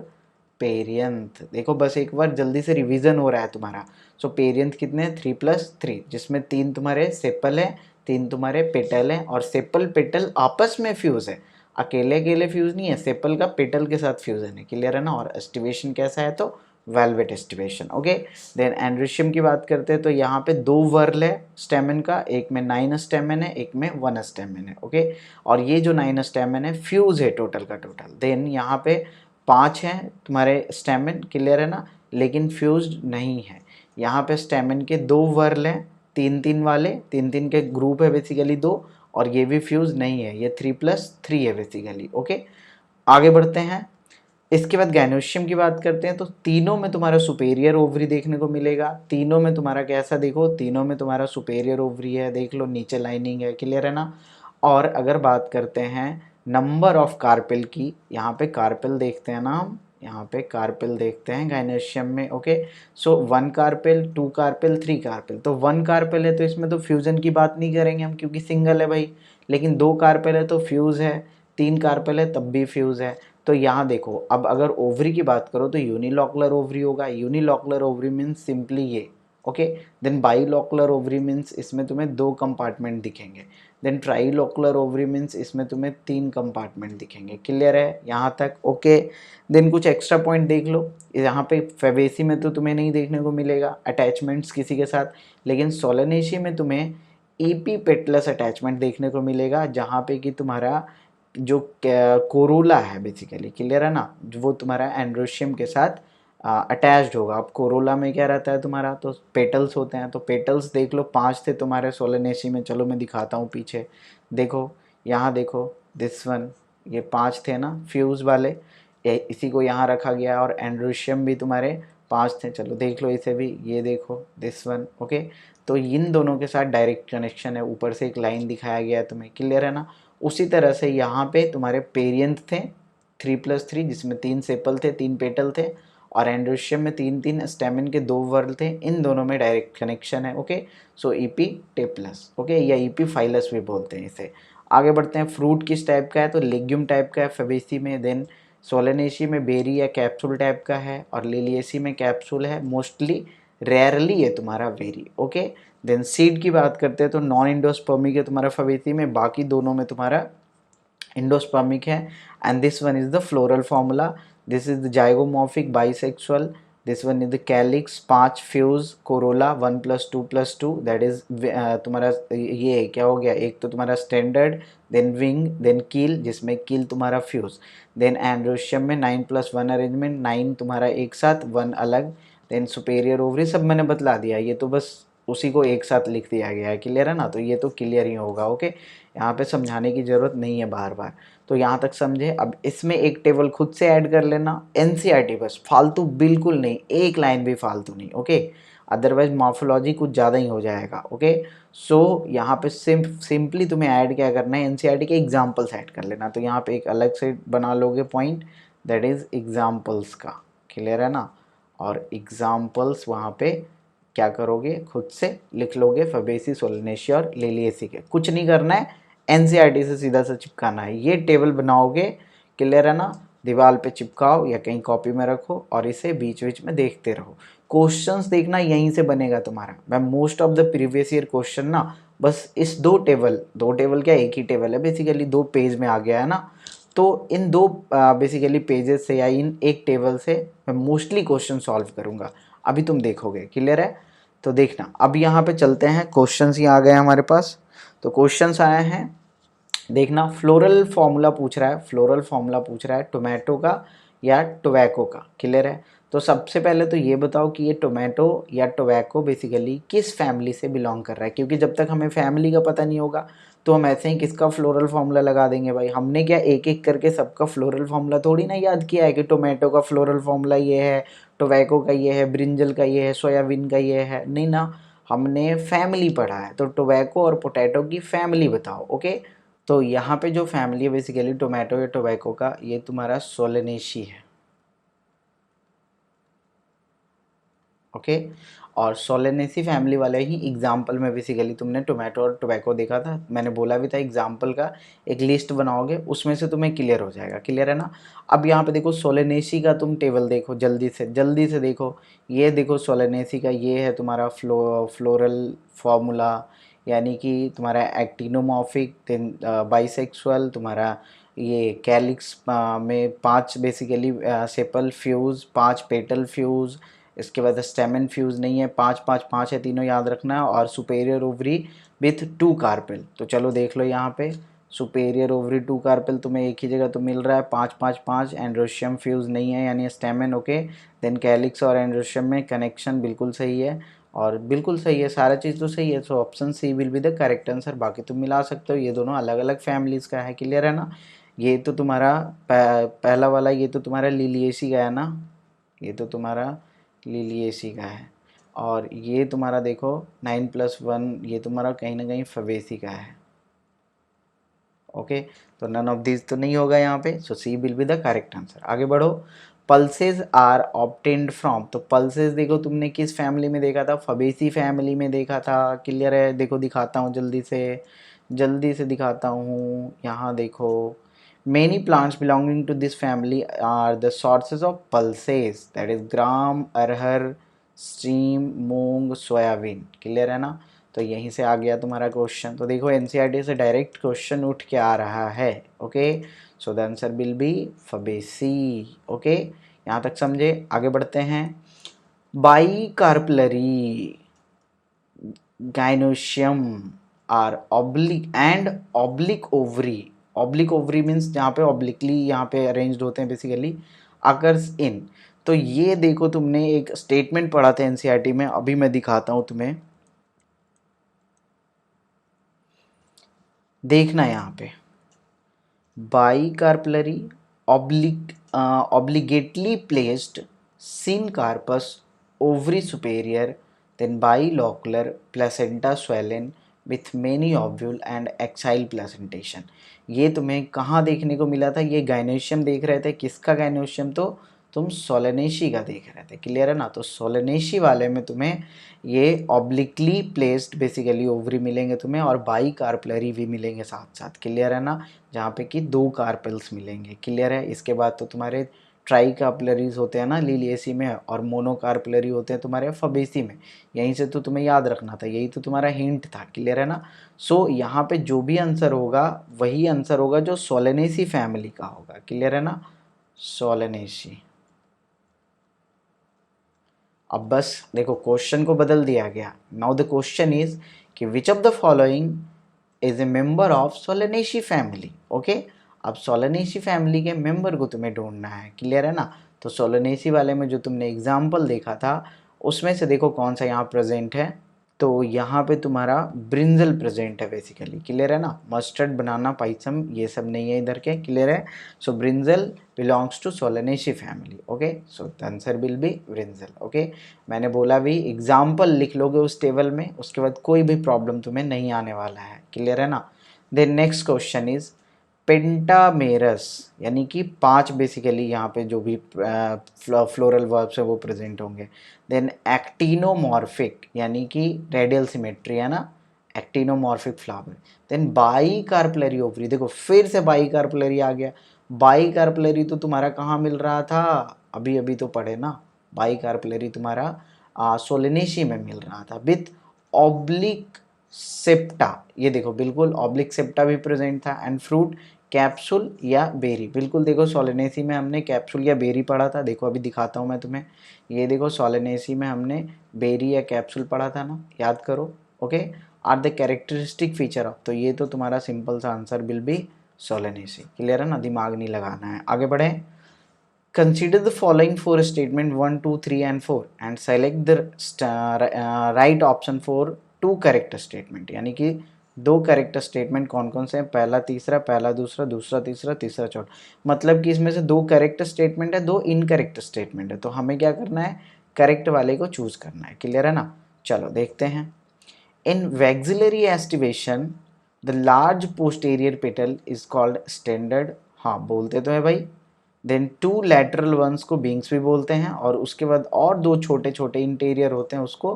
perianth. देखो बस एक बार जल्दी से रिवीजन हो रहा है तुम्हारा। सो पेरियंथ कितने हैं? 3+3, जिसमें 3 तुम्हारे सेपल है, 3 तुम्हारे पेटल हैं, और सेपल पेटल आपस में फ्यूज है, अकेले अकेले फ्यूज नहीं है। सेपल का पेटल के साथ फ्यूजन है। क्लियर है ना? और एस्टिवेशन कैसा है? तो valvate aestivation. Okay, then androecium की बात करते हैं तो यहाँ पे 2 वर्ल है स्टेमन का, एक में 9 स्टेमन है, एक में 1 स्टेमन है। ओके, और ये जो 9 स्टेमन है फ्यूज है टोटल का टोटल। देन यहाँ पे 5 हैं तुम्हारे स्टेमन। क्लियर है ना? लेकिन फ्यूज्ड नहीं है। यहाँ पे स्टेमन के 2 वर्ल हैं, 3-3 वाले, 3-3 के ग्रुप है बेसिकली 2, और ये भी फ्यूज नहीं है, ये 3+3 है बेसिकली। ओके, आगे बढ़ते हैं। इसके बाद गायनोशियम की बात करते हैं, तो तीनों में तुम्हारा सुपेरियर ओवरी देखने को मिलेगा। तीनों में तुम्हारा कैसा, देखो तीनों में तुम्हारा सुपेरियर ओवरी है, देख लो नीचे लाइनिंग है, क्लियर है ना। और अगर बात करते हैं नंबर ऑफ कार्पेल की, यहाँ पे कार्पेल देखते हैं ना हम, यहाँ पे कार्पेल देखते हैं गायनोशियम में। ओके, सो 1 कार्पेल, 2 कार्पेल, 3 कार्पेल। तो 1 कार्पेल है तो इसमें तो फ्यूजन की बात नहीं करेंगे हम क्योंकि सिंगल है भाई, लेकिन 2 कार्पेल है तो फ्यूज है, 3 कार्पेल है तब भी फ्यूज है। तो यहाँ देखो, अब अगर ओवरी की बात करो तो यूनिलॉकुलर ओवरी होगा। यूनिलॉकुलर ओवरी मीन्स सिंपली ये। ओके, देन बाईलॉकुलर ओवरी मीन्स इसमें तुम्हें 2 कंपार्टमेंट दिखेंगे। देन ट्राईलॉकुलर ओवरी मीन्स इसमें तुम्हें 3 कंपार्टमेंट दिखेंगे। क्लियर है यहाँ तक? ओके, देन कुछ एक्स्ट्रा पॉइंट देख लो। यहाँ पे फेबेसी में तो तुम्हें नहीं देखने को मिलेगा अटैचमेंट्स किसी के साथ, लेकिन सोलेनेसी में तुम्हें ईपी पेटलस अटैचमेंट देखने को मिलेगा, जहाँ पे कि तुम्हारा जो कोरोला है बेसिकली, क्लियर है ना, वो तुम्हारा एंड्रोशियम के साथ अटैच्ड होगा। अब कोरोला में क्या रहता है तुम्हारा, तो पेटल्स होते हैं। तो पेटल्स देख लो 5 थे तुम्हारे सोलेनेसी में, चलो मैं दिखाता हूँ पीछे, देखो यहाँ देखो दिस वन, ये 5 थे ना फ्यूज वाले, इसी को यहाँ रखा गया। और एंड्रोशियम भी तुम्हारे 5 थे, चलो देख लो इसे भी, ये देखो दिस वन। ओके, तो इन दोनों के साथ डायरेक्ट कनेक्शन है, ऊपर से एक लाइन दिखाया गया है तुम्हें, क्लियर है ना। उसी तरह से यहाँ पे तुम्हारे पेरियंथ थे 3+3, जिसमें 3 सेपल थे, 3 पेटल थे, और एंड्रोशियम में 3-3 स्टेमिन के 2 वर्ल थे, इन दोनों में डायरेक्ट कनेक्शन है। ओके, सो ईपी टेप्लस, ओके, या ईपी फाइलस भी बोलते हैं इसे। आगे बढ़ते हैं, फ्रूट किस टाइप का है, तो लेग्यूम टाइप का है फेबेसी में। देन सोलेनेसी में बेरी या कैप्सूल टाइप का है, और लिलिएसी में कैप्सूल है, मोस्टली रेयरली है तुम्हारा वेरी। ओके, देन सीड की बात करते हैं तो नॉन इंडोस्पर्मिक है तुम्हारा फेबेसी में, बाकी दोनों में तुम्हारा इंडोस्पर्मिक है। And this one is the floral formula, this is the zygomorphic bisexual, this one is the calyx, 5 fuse, Corolla 1+2+2, that is तुम्हारा ये क्या हो गया, एक तो तुम्हारा स्टैंडर्ड, देन विंग, देन कील, जिसमें कील तुम्हारा फ्यूज, देन एंड्रोशियम में 9+1 अरेंजमेंट, 9 तुम्हारा एक साथ, 1 अलग, देन सुपेरियर ओवरी, सब मैंने बतला दिया, ये तो बस उसी को एक साथ लिख दिया गया है, क्लियर है ना। तो ये तो क्लियर ही होगा। ओके, यहाँ पे समझाने की ज़रूरत नहीं है बार बार, तो यहाँ तक समझे। अब इसमें एक टेबल खुद से ऐड कर लेना, एनसीईआरटी बस, फालतू बिल्कुल नहीं, एक लाइन भी फालतू नहीं। ओके, अदरवाइज मॉर्फोलॉजी कुछ ज़्यादा ही हो जाएगा। ओके, सो यहाँ पे सिंपली तुम्हें ऐड क्या करना है, एनसीईआरटी के एग्जाम्पल्स ऐड कर लेना। तो यहाँ पे एक अलग से बना लोगे पॉइंट, दैट इज़ एग्जाम्पल्स का, क्लियर है ना। और एग्जाम्पल्स वहाँ पे क्या करोगे, खुद से लिख लोगे, फेबेसी, सोलेनेसी और लिलिएसी के। कुछ नहीं करना है, एनसीईआरटी से सीधा सा चिपकाना है। ये टेबल बनाओगे, क्लियर है ना, दीवार पे चिपकाओ या कहीं कॉपी में रखो, और इसे बीच बीच में देखते रहो। क्वेश्चंस देखना यहीं से बनेगा तुम्हारा। मैं most of the previous year question ना बस इस दो टेबल क्या, एक ही टेबल है बेसिकली, 2 पेज में आ गया है ना। तो इन 2 बेसिकली पेजेस से या इन एक टेबल से मैं मोस्टली क्वेश्चन सॉल्व करूँगा, अभी तुम देखोगे, क्लियर है। तो देखना, अब यहाँ पे चलते हैं, क्वेश्चंस ही आ गए हमारे पास। तो क्वेश्चंस आए हैं, देखना, फ्लोरल फार्मूला पूछ रहा है, फ्लोरल फार्मूला पूछ रहा है टोमेटो का या टोबैको का, क्लियर है। तो सबसे पहले तो ये बताओ कि ये टोमेटो या टोबैको बेसिकली किस फैमिली से बिलोंग कर रहा है, क्योंकि जब तक हमें फैमिली का पता नहीं होगा तो हम ऐसे ही किसका फ्लोरल फार्मूला लगा देंगे भाई। हमने क्या एक एक करके सबका फ्लोरल फार्मूला थोड़ी ना याद किया है कि टोमेटो का फ्लोरल फार्मूला ये है, टोबैको का ये है, ब्रिंजल का ये है, सोयाबीन का ये है, नहीं ना, हमने फैमिली पढ़ा है। तो टोबैको और पोटैटो की फैमिली बताओ। ओके, तो यहाँ पे जो फैमिली है बेसिकली टोमेटो या टोबैको का, ये तुम्हारा सोलेनेसी है। ओके, और सोलेनेसी फैमिली वाले ही एग्जाम्पल में बेसिकली तुमने टोमेटो और टोबैको देखा था, मैंने बोला भी था एग्जाम्पल का एक लिस्ट बनाओगे, उसमें से तुम्हें क्लियर हो जाएगा, क्लियर है ना। अब यहाँ पे देखो सोलेनेसी का तुम टेबल देखो, जल्दी से देखो, ये देखो सोलेनेसी का, ये है तुम्हारा फ्लोरल फार्मूला, यानी कि तुम्हारा एक्टिनोमॉर्फिक, देन बाइसेक्सुअल, तुम्हारा ये कैलिक्स में 5 basically sepal fuse, 5 petal fuse, इसके बाद स्टेमन फ्यूज नहीं है, 5-5-5 है, तीनों याद रखना है, और सुपेरियर ओवरी विथ 2 कार्पेल। तो चलो देख लो यहाँ पे, सुपेरियर ओवरी 2 कार्पेल तुम्हें एक ही जगह तो मिल रहा है, 5 5 5, एंड्रोशियम फ्यूज नहीं है यानी स्टेमन, ओके। देन कैलिक्स और एंड्रोशियम में कनेक्शन बिल्कुल सही है और बिल्कुल सही है, सारा चीज़ तो सही है। So option C will be the correct answer. बाकी तुम मिला सकते हो, ये दोनों अलग अलग फैमिलीज का है, क्लियर है ना। ये तो तुम्हारा पहला वाला ये तो तुम्हारा लिलिएसी का है ना, ये तो तुम्हारा लिलिएसी का है। और ये तुम्हारा देखो 9+1 ये तुम्हारा कहीं ना कहीं फवेसी का है, ओके। तो नन ऑफ दिस तो नहीं होगा यहाँ पे, so C will be the correct answer. आगे बढ़ो। पल्सेस आर ऑब्टेन्ड फ्रॉम, तो पल्सेस देखो तुमने किस फैमिली में देखा था, फबेसी फैमिली में देखा था, क्लियर है। देखो दिखाता हूँ जल्दी से दिखाता हूँ, यहाँ देखो। Many plants belonging to this family are the sources of pulses, that is gram, arhar, stream, moong, soybean, clear है ना। तो यहीं से आ गया तुम्हारा क्वेश्चन। तो देखो एनसीईआरटी से डायरेक्ट क्वेश्चन उठ के आ रहा है, okay. So the answer will be Fabaceae, okay. यहाँ तक समझे, आगे बढ़ते हैं। Bicarpellary gynoecium are oblique ovary, oblique ovary means जहाँ पे ऑब्लिकली यहाँ पे अरेंज्ड होते हैं बेसिकली, अकर्स इन। तो ये देखो तुमने एक स्टेटमेंट पढ़ा था एनसीईआरटी में, अभी मैं दिखाता हूँ तुम्हें, देखना यहाँ पे। Bicarpellary obligately placed syncarpus ovary superior, then bilocular placenta swollen with many ovule and axile placentation। ये तुम्हें कहाँ देखने को मिला था, ये गाइनोशियम देख रहे थे, किसका गाइनोशियम, तो तुम सोलेनेशी का देख रहे थे, क्लियर है ना। तो सोलेनेशी वाले में तुम्हें ये ऑब्लिकली प्लेस्ड बेसिकली ओवरी मिलेंगे तुम्हें, और बाई कार्पलरी भी मिलेंगे साथ साथ, क्लियर है ना, जहाँ पे कि 2 कार्पेल्स मिलेंगे, क्लियर है। इसके बाद तो तुम्हारे ट्राई कार्पलरीज होते हैं ना लिलिएसी में, और मोनो कार्पलरी होते हैं तुम्हारे फबेसी में। यहीं से तो तुम्हें याद रखना था, यही तो तुम्हारा हिंट था, क्लियर है ना। सो यहाँ पे जो भी आंसर होगा वही आंसर होगा जो सोलेनेसी फैमिली का होगा, क्लियर है ना, सोलेनेसी। अब बस देखो क्वेश्चन को बदल दिया गया। नाउ द क्वेश्चन इज कि विच of the following is a member of Solanaceae family, okay. अब सोलेनेसी फैमिली के मेंबर को तुम्हें ढूंढना है, क्लियर है ना। तो सोलेनेसी वाले में जो तुमने एग्जाम्पल देखा था उसमें से देखो कौन सा यहाँ प्रेजेंट है। तो यहाँ पे तुम्हारा ब्रिंजल प्रेजेंट है बेसिकली, क्लियर है ना। मस्टर्ड, बनाना, पाइसम ये सब नहीं है इधर के, क्लियर है। So brinjal belongs to Solanaceae family, okay. So the answer will be brinjal, okay. मैंने बोला भी एग्जाम्पल लिख लोगे उस टेबल में, उसके बाद कोई भी प्रॉब्लम तुम्हें नहीं आने वाला है, क्लियर है ना। Then next question is pentamerous, यानी कि 5 बेसिकली यहाँ पे जो भी फ्लोरल वर्ब्स है वो प्रेजेंट होंगे। देन एक्टिनोमॉर्फिक, यानी कि रेडियल सिमेट्री है ना, actinomorphic flower. Then bicarpellary ovary, देखो फिर से बाई कार्पलरी आ गया। बाई कार्पलरी तो तुम्हारा कहाँ मिल रहा था, अभी अभी तो पढ़े ना। बाई कार्पलरी तुम्हारा सोलेनेसी में मिल रहा था विथ ऑब्लिक सेप्टा, ये देखो बिल्कुल ऑब्लिक सेप्टा भी प्रेजेंट था। एंड फ्रूट कैप्सूल या बेरी, बिल्कुल देखो सोलेनेसी में हमने कैप्सूल या बेरी पढ़ा था, देखो अभी दिखाता हूँ मैं तुम्हें। ये देखो सोलेनेसी में हमने बेरी या कैप्सूल पढ़ा था ना, याद करो, okay. Are the characteristic feature of, तो ये तो तुम्हारा सिंपल सा answer will be Solanaceae, clear है ना, दिमाग नहीं लगाना है। आगे बढ़े। Consider the following 4 statement 1, 2, 3 and 4 and select the right option for 2 correct statement। यानी कि 2 करेक्ट स्टेटमेंट कौन कौन से हैं, पहला तीसरा, पहला दूसरा, दूसरा तीसरा, तीसरा चौथा। मतलब कि इसमें से 2 करेक्ट स्टेटमेंट है, 2 इनकरेक्ट स्टेटमेंट है, तो हमें क्या करना है, करेक्ट वाले को चूज करना है, क्लियर है ना। चलो देखते हैं। In vexillary aestivation the large posterior petal is called standard, हाँ बोलते तो है भाई। देन 2 लैटरल वंस को विंग्स भी बोलते हैं, और उसके बाद और 2 छोटे छोटे इंटीरियर होते हैं उसको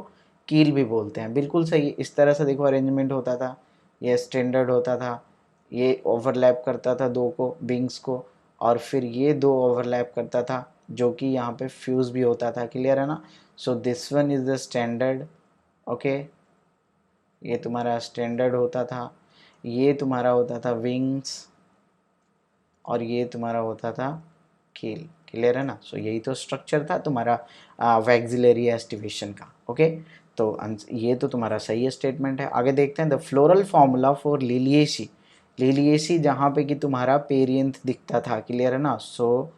कील भी बोलते हैं, बिल्कुल सही। इस तरह से देखो अरेंजमेंट होता था, ये स्टैंडर्ड होता था, ये ओवरलैप करता था 2 को विंग्स को, और फिर ये 2 ओवरलैप करता था जो कि यहाँ पे फ्यूज भी होता था, क्लियर है ना। So this one is the standard, okay. ये तुम्हारा स्टैंडर्ड होता था, ये तुम्हारा होता था विंग्स, और ये तुम्हारा होता था कील, क्लियर है ना। सो यही तो स्ट्रक्चर था तुम्हारा वैक्सिलरी एस्टिवेशन का, ओके। तो ये तो तुम्हारा सही स्टेटमेंट है। आगे देखते हैं the floral formula for Liliaceae Liliaceae जहाँ पे कि तुम्हारा पेरियंथ दिखता था, क्लियर है ना। सो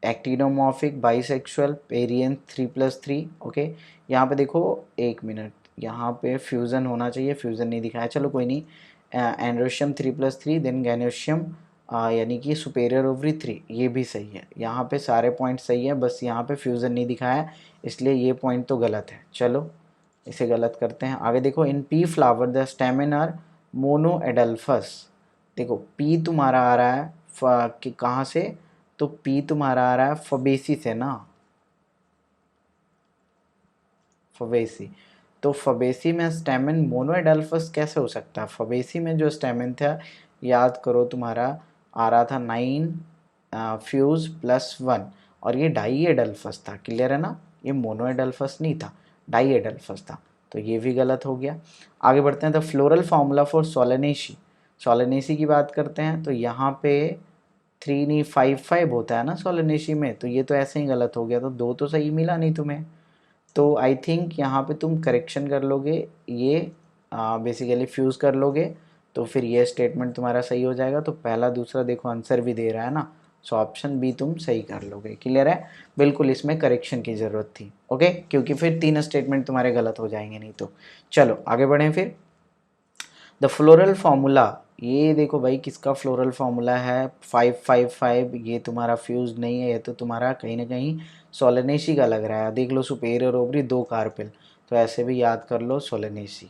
एक्टिनोमॉर्फिक बाइसेक्सुअल पेरियंथ 3+3, ओके। यहाँ पे देखो, एक मिनट, यहाँ पे फ्यूज़न होना चाहिए, फ्यूज़न नहीं दिखाया, चलो कोई नहीं। एंड्रोशियम 3+3, देन गैनोशियम यानी कि सुपेरियर ओवरी 3, ये भी सही है। यहाँ पे सारे पॉइंट सही है, बस यहाँ पे फ्यूज़न नहीं दिखाया, इसलिए ये पॉइंट तो गलत है। चलो इसे गलत करते हैं। आगे देखो, in pea flower the stamen are monoadelphous. देखो पी तुम्हारा आ रहा है कि कहाँ से, तो पी तुम्हारा आ रहा है फबेसी से ना, फबेसी। तो फबेसी में स्टेमेन मोनोएडल्फस कैसे हो सकता है? फबेसी में जो स्टेमेन था, याद करो, तुम्हारा आ रहा था 9 फ्यूज +1, और ये डाई एडल्फस था, क्लियर है ना। ये मोनोएडल्फस नहीं था, डाई एडल्फस था, तो ये भी गलत हो गया। आगे बढ़ते हैं। The floral formula for Solanaceae, Solanaceae की बात करते हैं, तो यहाँ पे 3 नहीं 5 होता है ना सोलेनेसी में, तो ये तो ऐसे ही गलत हो गया, तो 2 तो सही मिला नहीं तुम्हें। तो आई थिंक यहाँ पे तुम करेक्शन कर लोगे, ये बेसिकली फ्यूज़ कर लोगे, तो फिर ये स्टेटमेंट तुम्हारा सही हो जाएगा। तो पहला दूसरा देखो आंसर भी दे रहा है ना, सो ऑप्शन बी तुम सही कर लोगे, क्लियर है। बिल्कुल इसमें करेक्शन की ज़रूरत थी, ओके, क्योंकि फिर 3 स्टेटमेंट तुम्हारे गलत हो जाएंगे नहीं तो। चलो आगे बढ़ें फिर। द फ्लोरल फार्मूला, ये देखो भाई किसका फ्लोरल फार्मूला है, 555, ये तुम्हारा फ्यूज नहीं है, ये तो तुम्हारा कहीं ना कहीं सोलेनेसी का लग रहा है। देख लो, सुपेरियर ओवरी 2 कार्पेल, तो ऐसे भी याद कर लो सोलेनेसी।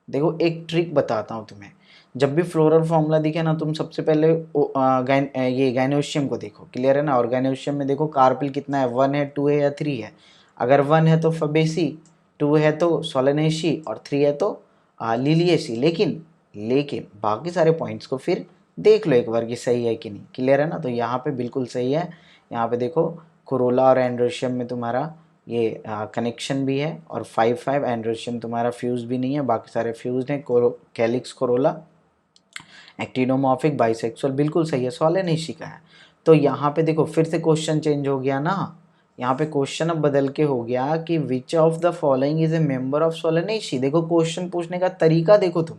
देखो एक ट्रिक बताता हूँ तुम्हें, जब भी फ्लोरल फार्मूला दिखे ना, तुम सबसे पहले ये गाइनोशियम को देखो, क्लियर है ना। और गाइनोशियम में देखो कार्पेल कितना है, 1 है, 2 है या 3 है। अगर 1 है तो फबेसी, 2 है तो सोलेनेसी, और 3 है तो लिलिएसी। लेकिन बाकी सारे पॉइंट्स को फिर देख लो एक बार कि सही है कि नहीं, क्लियर है ना। तो यहाँ पे बिल्कुल सही है। यहाँ पे देखो कोरोला और एंड्रोशियम में तुम्हारा ये कनेक्शन भी है, और 5 एंड्रोशियम तुम्हारा फ्यूज भी नहीं है, बाकी सारे फ्यूज हैं। कैलिक्स कोरोला एक्टिनोमॉर्फिक बाइसेक्सुअल बिल्कुल सही है, सोलेनेसी का है। तो यहाँ पे देखो फिर से क्वेश्चन चेंज हो गया ना, यहाँ पे क्वेश्चन अब बदल के हो गया कि विच of the following is a member of Solanaceae. देखो क्वेश्चन पूछने का तरीका देखो तुम,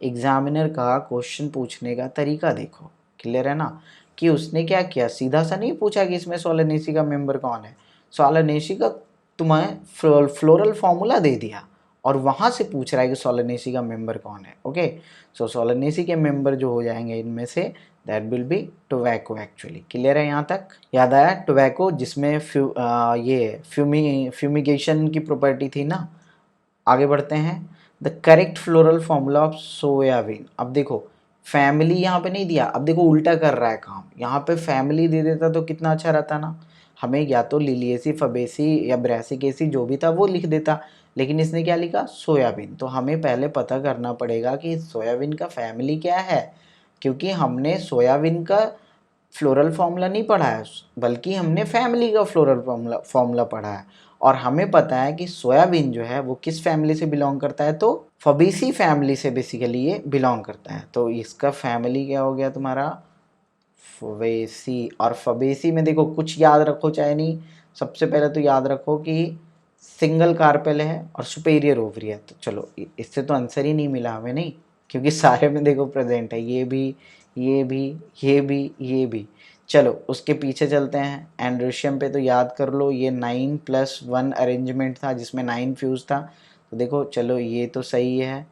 एग्जामिनर का क्वेश्चन पूछने का तरीका देखो, क्लियर है ना। कि उसने क्या किया, सीधा सा नहीं पूछा कि इसमें सोलेनेसी का मेंबर कौन है, सोलेनेसी का तुम्हें फ्लोरल फॉर्मूला दे दिया, और वहाँ से पूछ रहा है कि सोलेनेसी का मेंबर कौन है, ओके। सो सोलेनेसी के मेंबर जो हो जाएंगे इनमें से, that will be tobacco actually, clear है। यहाँ तक याद आया, टोबैको जिसमें ये फ्यूमिगेशन की प्रॉपर्टी थी ना। आगे बढ़ते हैं। The correct floral formula of soybean. अब देखो फैमिली यहाँ पे नहीं दिया, अब देखो उल्टा कर रहा है काम, यहाँ पे फैमिली दे देता तो कितना अच्छा रहता ना, हमें या तो लिलिएसी फबेसी या ब्रासिकेसी जो भी था वो लिख देता, लेकिन इसने क्या लिखा, सोयाबीन। तो हमें पहले पता करना पड़ेगा कि सोयाबीन का फैमिली क्या है, क्योंकि हमने सोयाबीन का फ्लोरल फार्मूला नहीं पढ़ा है, बल्कि हमने फैमिली का फ्लोरल फार्मूला पढ़ा है। और हमें पता है कि सोयाबीन जो है वो किस फैमिली से बिलोंग करता है, तो फबीसी फैमिली से बेसिकली ये बिलोंग करता है। तो इसका फैमिली क्या हो गया तुम्हारा, फबेसी। और फबेसी में देखो कुछ याद रखो चाहे नहीं, सबसे पहले तो याद रखो कि सिंगल कार्पेल है और सुपेरियर ओवरी है। तो चलो इससे तो आंसर ही नहीं मिला हमें, नहीं, क्योंकि सारे में देखो प्रेजेंट है, ये भी, ये भी, ये भी, ये भी। चलो उसके पीछे चलते हैं। एंड्रोशियम पे तो याद कर लो, ये 9+1 अरेंजमेंट था जिसमें 9 फ्यूज था। तो देखो चलो ये तो सही है,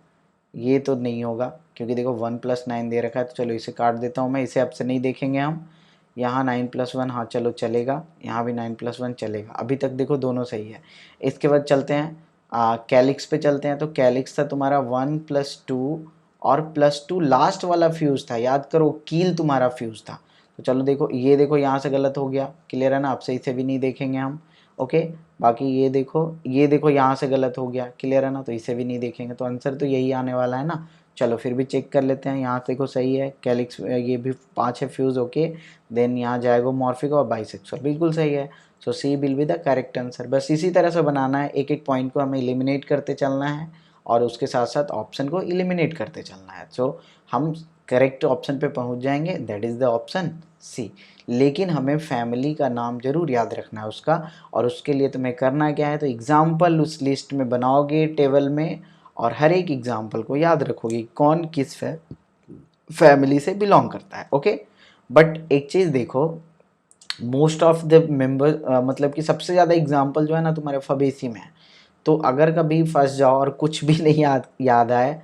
ये तो नहीं होगा, क्योंकि देखो 1+9 दे रखा है, तो चलो इसे काट देता हूँ मैं, इसे अब से नहीं देखेंगे हम। यहाँ 9+1, हाँ चलो चलेगा, यहाँ भी 9+1 चलेगा, अभी तक देखो दोनों सही है। इसके बाद चलते हैं कैलिक्स पे चलते हैं। तो कैलिक्स था तुम्हारा 1+2, और +2 लास्ट वाला फ्यूज था, याद करो कील तुम्हारा फ्यूज था। तो चलो देखो, ये देखो यहाँ से गलत हो गया, क्लियर है ना, अब से इसे भी नहीं देखेंगे हम, ओके। बाकी ये देखो यहाँ से गलत हो गया, क्लियर है ना, तो इसे भी नहीं देखेंगे, तो आंसर तो यही आने वाला है ना। चलो फिर भी चेक कर लेते हैं, यहाँ देखो सही है, कैलिक्स ये भी 5 है फ्यूज, ओके। देन यहाँ जाइगोमॉर्फिक और बाइसेक्सुअल बिल्कुल सही है। So C will be the correct answer. बस इसी तरह से बनाना है, एक एक पॉइंट को हमें एलिमिनेट करते चलना है, और उसके साथ साथ ऑप्शन को एलिमिनेट करते चलना है। सो हम करेक्ट ऑप्शन पे पहुंच जाएंगे, that is the option C. लेकिन हमें फैमिली का नाम जरूर याद रखना है उसका, और उसके लिए तुम्हें करना क्या है, तो एग्जाम्पल उस लिस्ट में बनाओगे टेबल में, और हर एक एग्जाम्पल को याद रखोगे कौन किस फैमिली से बिलोंग करता है। ओके, बट एक चीज़ देखो, मोस्ट ऑफ द मेंबर मतलब कि सबसे ज़्यादा एग्जाम्पल जो है ना तुम्हारे फबेसी में है। तो अगर कभी फंस जाओ और कुछ भी नहीं याद आए,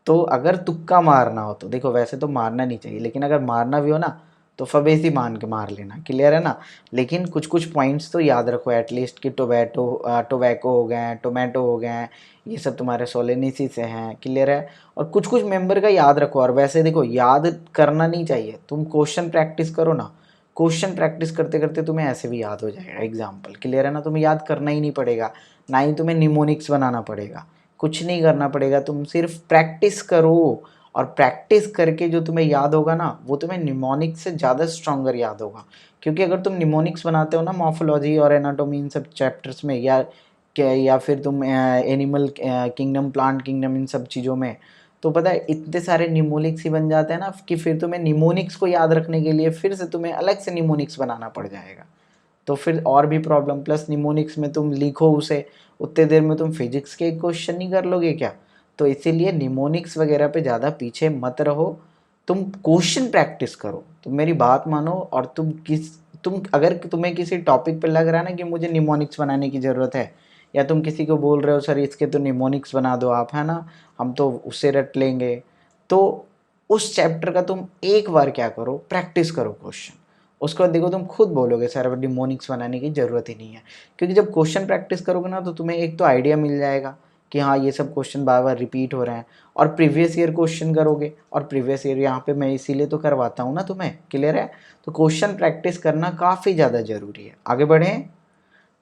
तो अगर तुक्का मारना हो तो देखो, वैसे तो मारना नहीं चाहिए, लेकिन अगर मारना भी हो ना तो फबेसी मान के मार लेना, क्लियर है ना। लेकिन कुछ कुछ पॉइंट्स तो याद रखो एटलीस्ट कि टोबैको हो गए हैं, टोमेटो हो गए हैं, ये सब तुम्हारे सोलेनिसी से हैं, क्लियर है। और कुछ कुछ मेंबर का याद रखो। और वैसे देखो, याद करना नहीं चाहिए, तुम क्वेश्चन प्रैक्टिस करो ना, क्वेश्चन प्रैक्टिस करते करते तुम्हें ऐसे भी याद हो जाएगा एग्जाम्पल, क्लियर है ना। तुम्हें याद करना ही नहीं पड़ेगा, ना ही तुम्हें निमोनिक्स बनाना पड़ेगा, कुछ नहीं करना पड़ेगा, तुम सिर्फ प्रैक्टिस करो। और प्रैक्टिस करके जो तुम्हें याद होगा ना, वो तुम्हें निमोनिक्स से ज़्यादा स्ट्रॉन्गर याद होगा। क्योंकि अगर तुम निमोनिक्स बनाते हो ना मॉर्फोलॉजी और एनाटॉमी इन सब चैप्टर्स में, या फिर तुम एनिमल किंगडम, प्लांट किंगडम, इन सब चीज़ों में, तो पता है इतने सारे निमोनिक्स ही बन जाते हैं ना कि फिर तुम्हें निमोनिक्स को याद रखने के लिए फिर से तुम्हें अलग से निमोनिक्स बनाना पड़ जाएगा, तो फिर और भी प्रॉब्लम। प्लस निमोनिक्स में तुम लिखो उसे, उतने देर में तुम फिजिक्स के क्वेश्चन नहीं कर लोगे क्या। तो इसीलिए निमोनिक्स वगैरह पे ज़्यादा पीछे मत रहो, तुम क्वेश्चन प्रैक्टिस करो, तुम मेरी बात मानो। और तुम अगर तुम्हें किसी टॉपिक पे लग रहा है ना कि मुझे निमोनिक्स बनाने की ज़रूरत है, या तुम किसी को बोल रहे हो सर इसके तो निमोनिक्स बना दो आप, है ना, हम तो उससे रट लेंगे, तो उस चैप्टर का तुम एक बार क्या करो, प्रैक्टिस करो क्वेश्चन। उसके बाद देखो तुम खुद बोलोगे सर अब निमोनिक्स बनाने की ज़रूरत ही नहीं है। क्योंकि जब क्वेश्चन प्रैक्टिस करोगे ना, तो तुम्हें एक तो आइडिया मिल जाएगा कि हाँ ये सब क्वेश्चन बार बार रिपीट हो रहे हैं। और प्रीवियस ईयर क्वेश्चन करोगे, और प्रीवियस ईयर यहाँ पे मैं इसीलिए तो करवाता हूँ ना तुम्हें, क्लियर है। तो क्वेश्चन प्रैक्टिस करना काफ़ी ज़्यादा ज़रूरी है। आगे बढ़ें।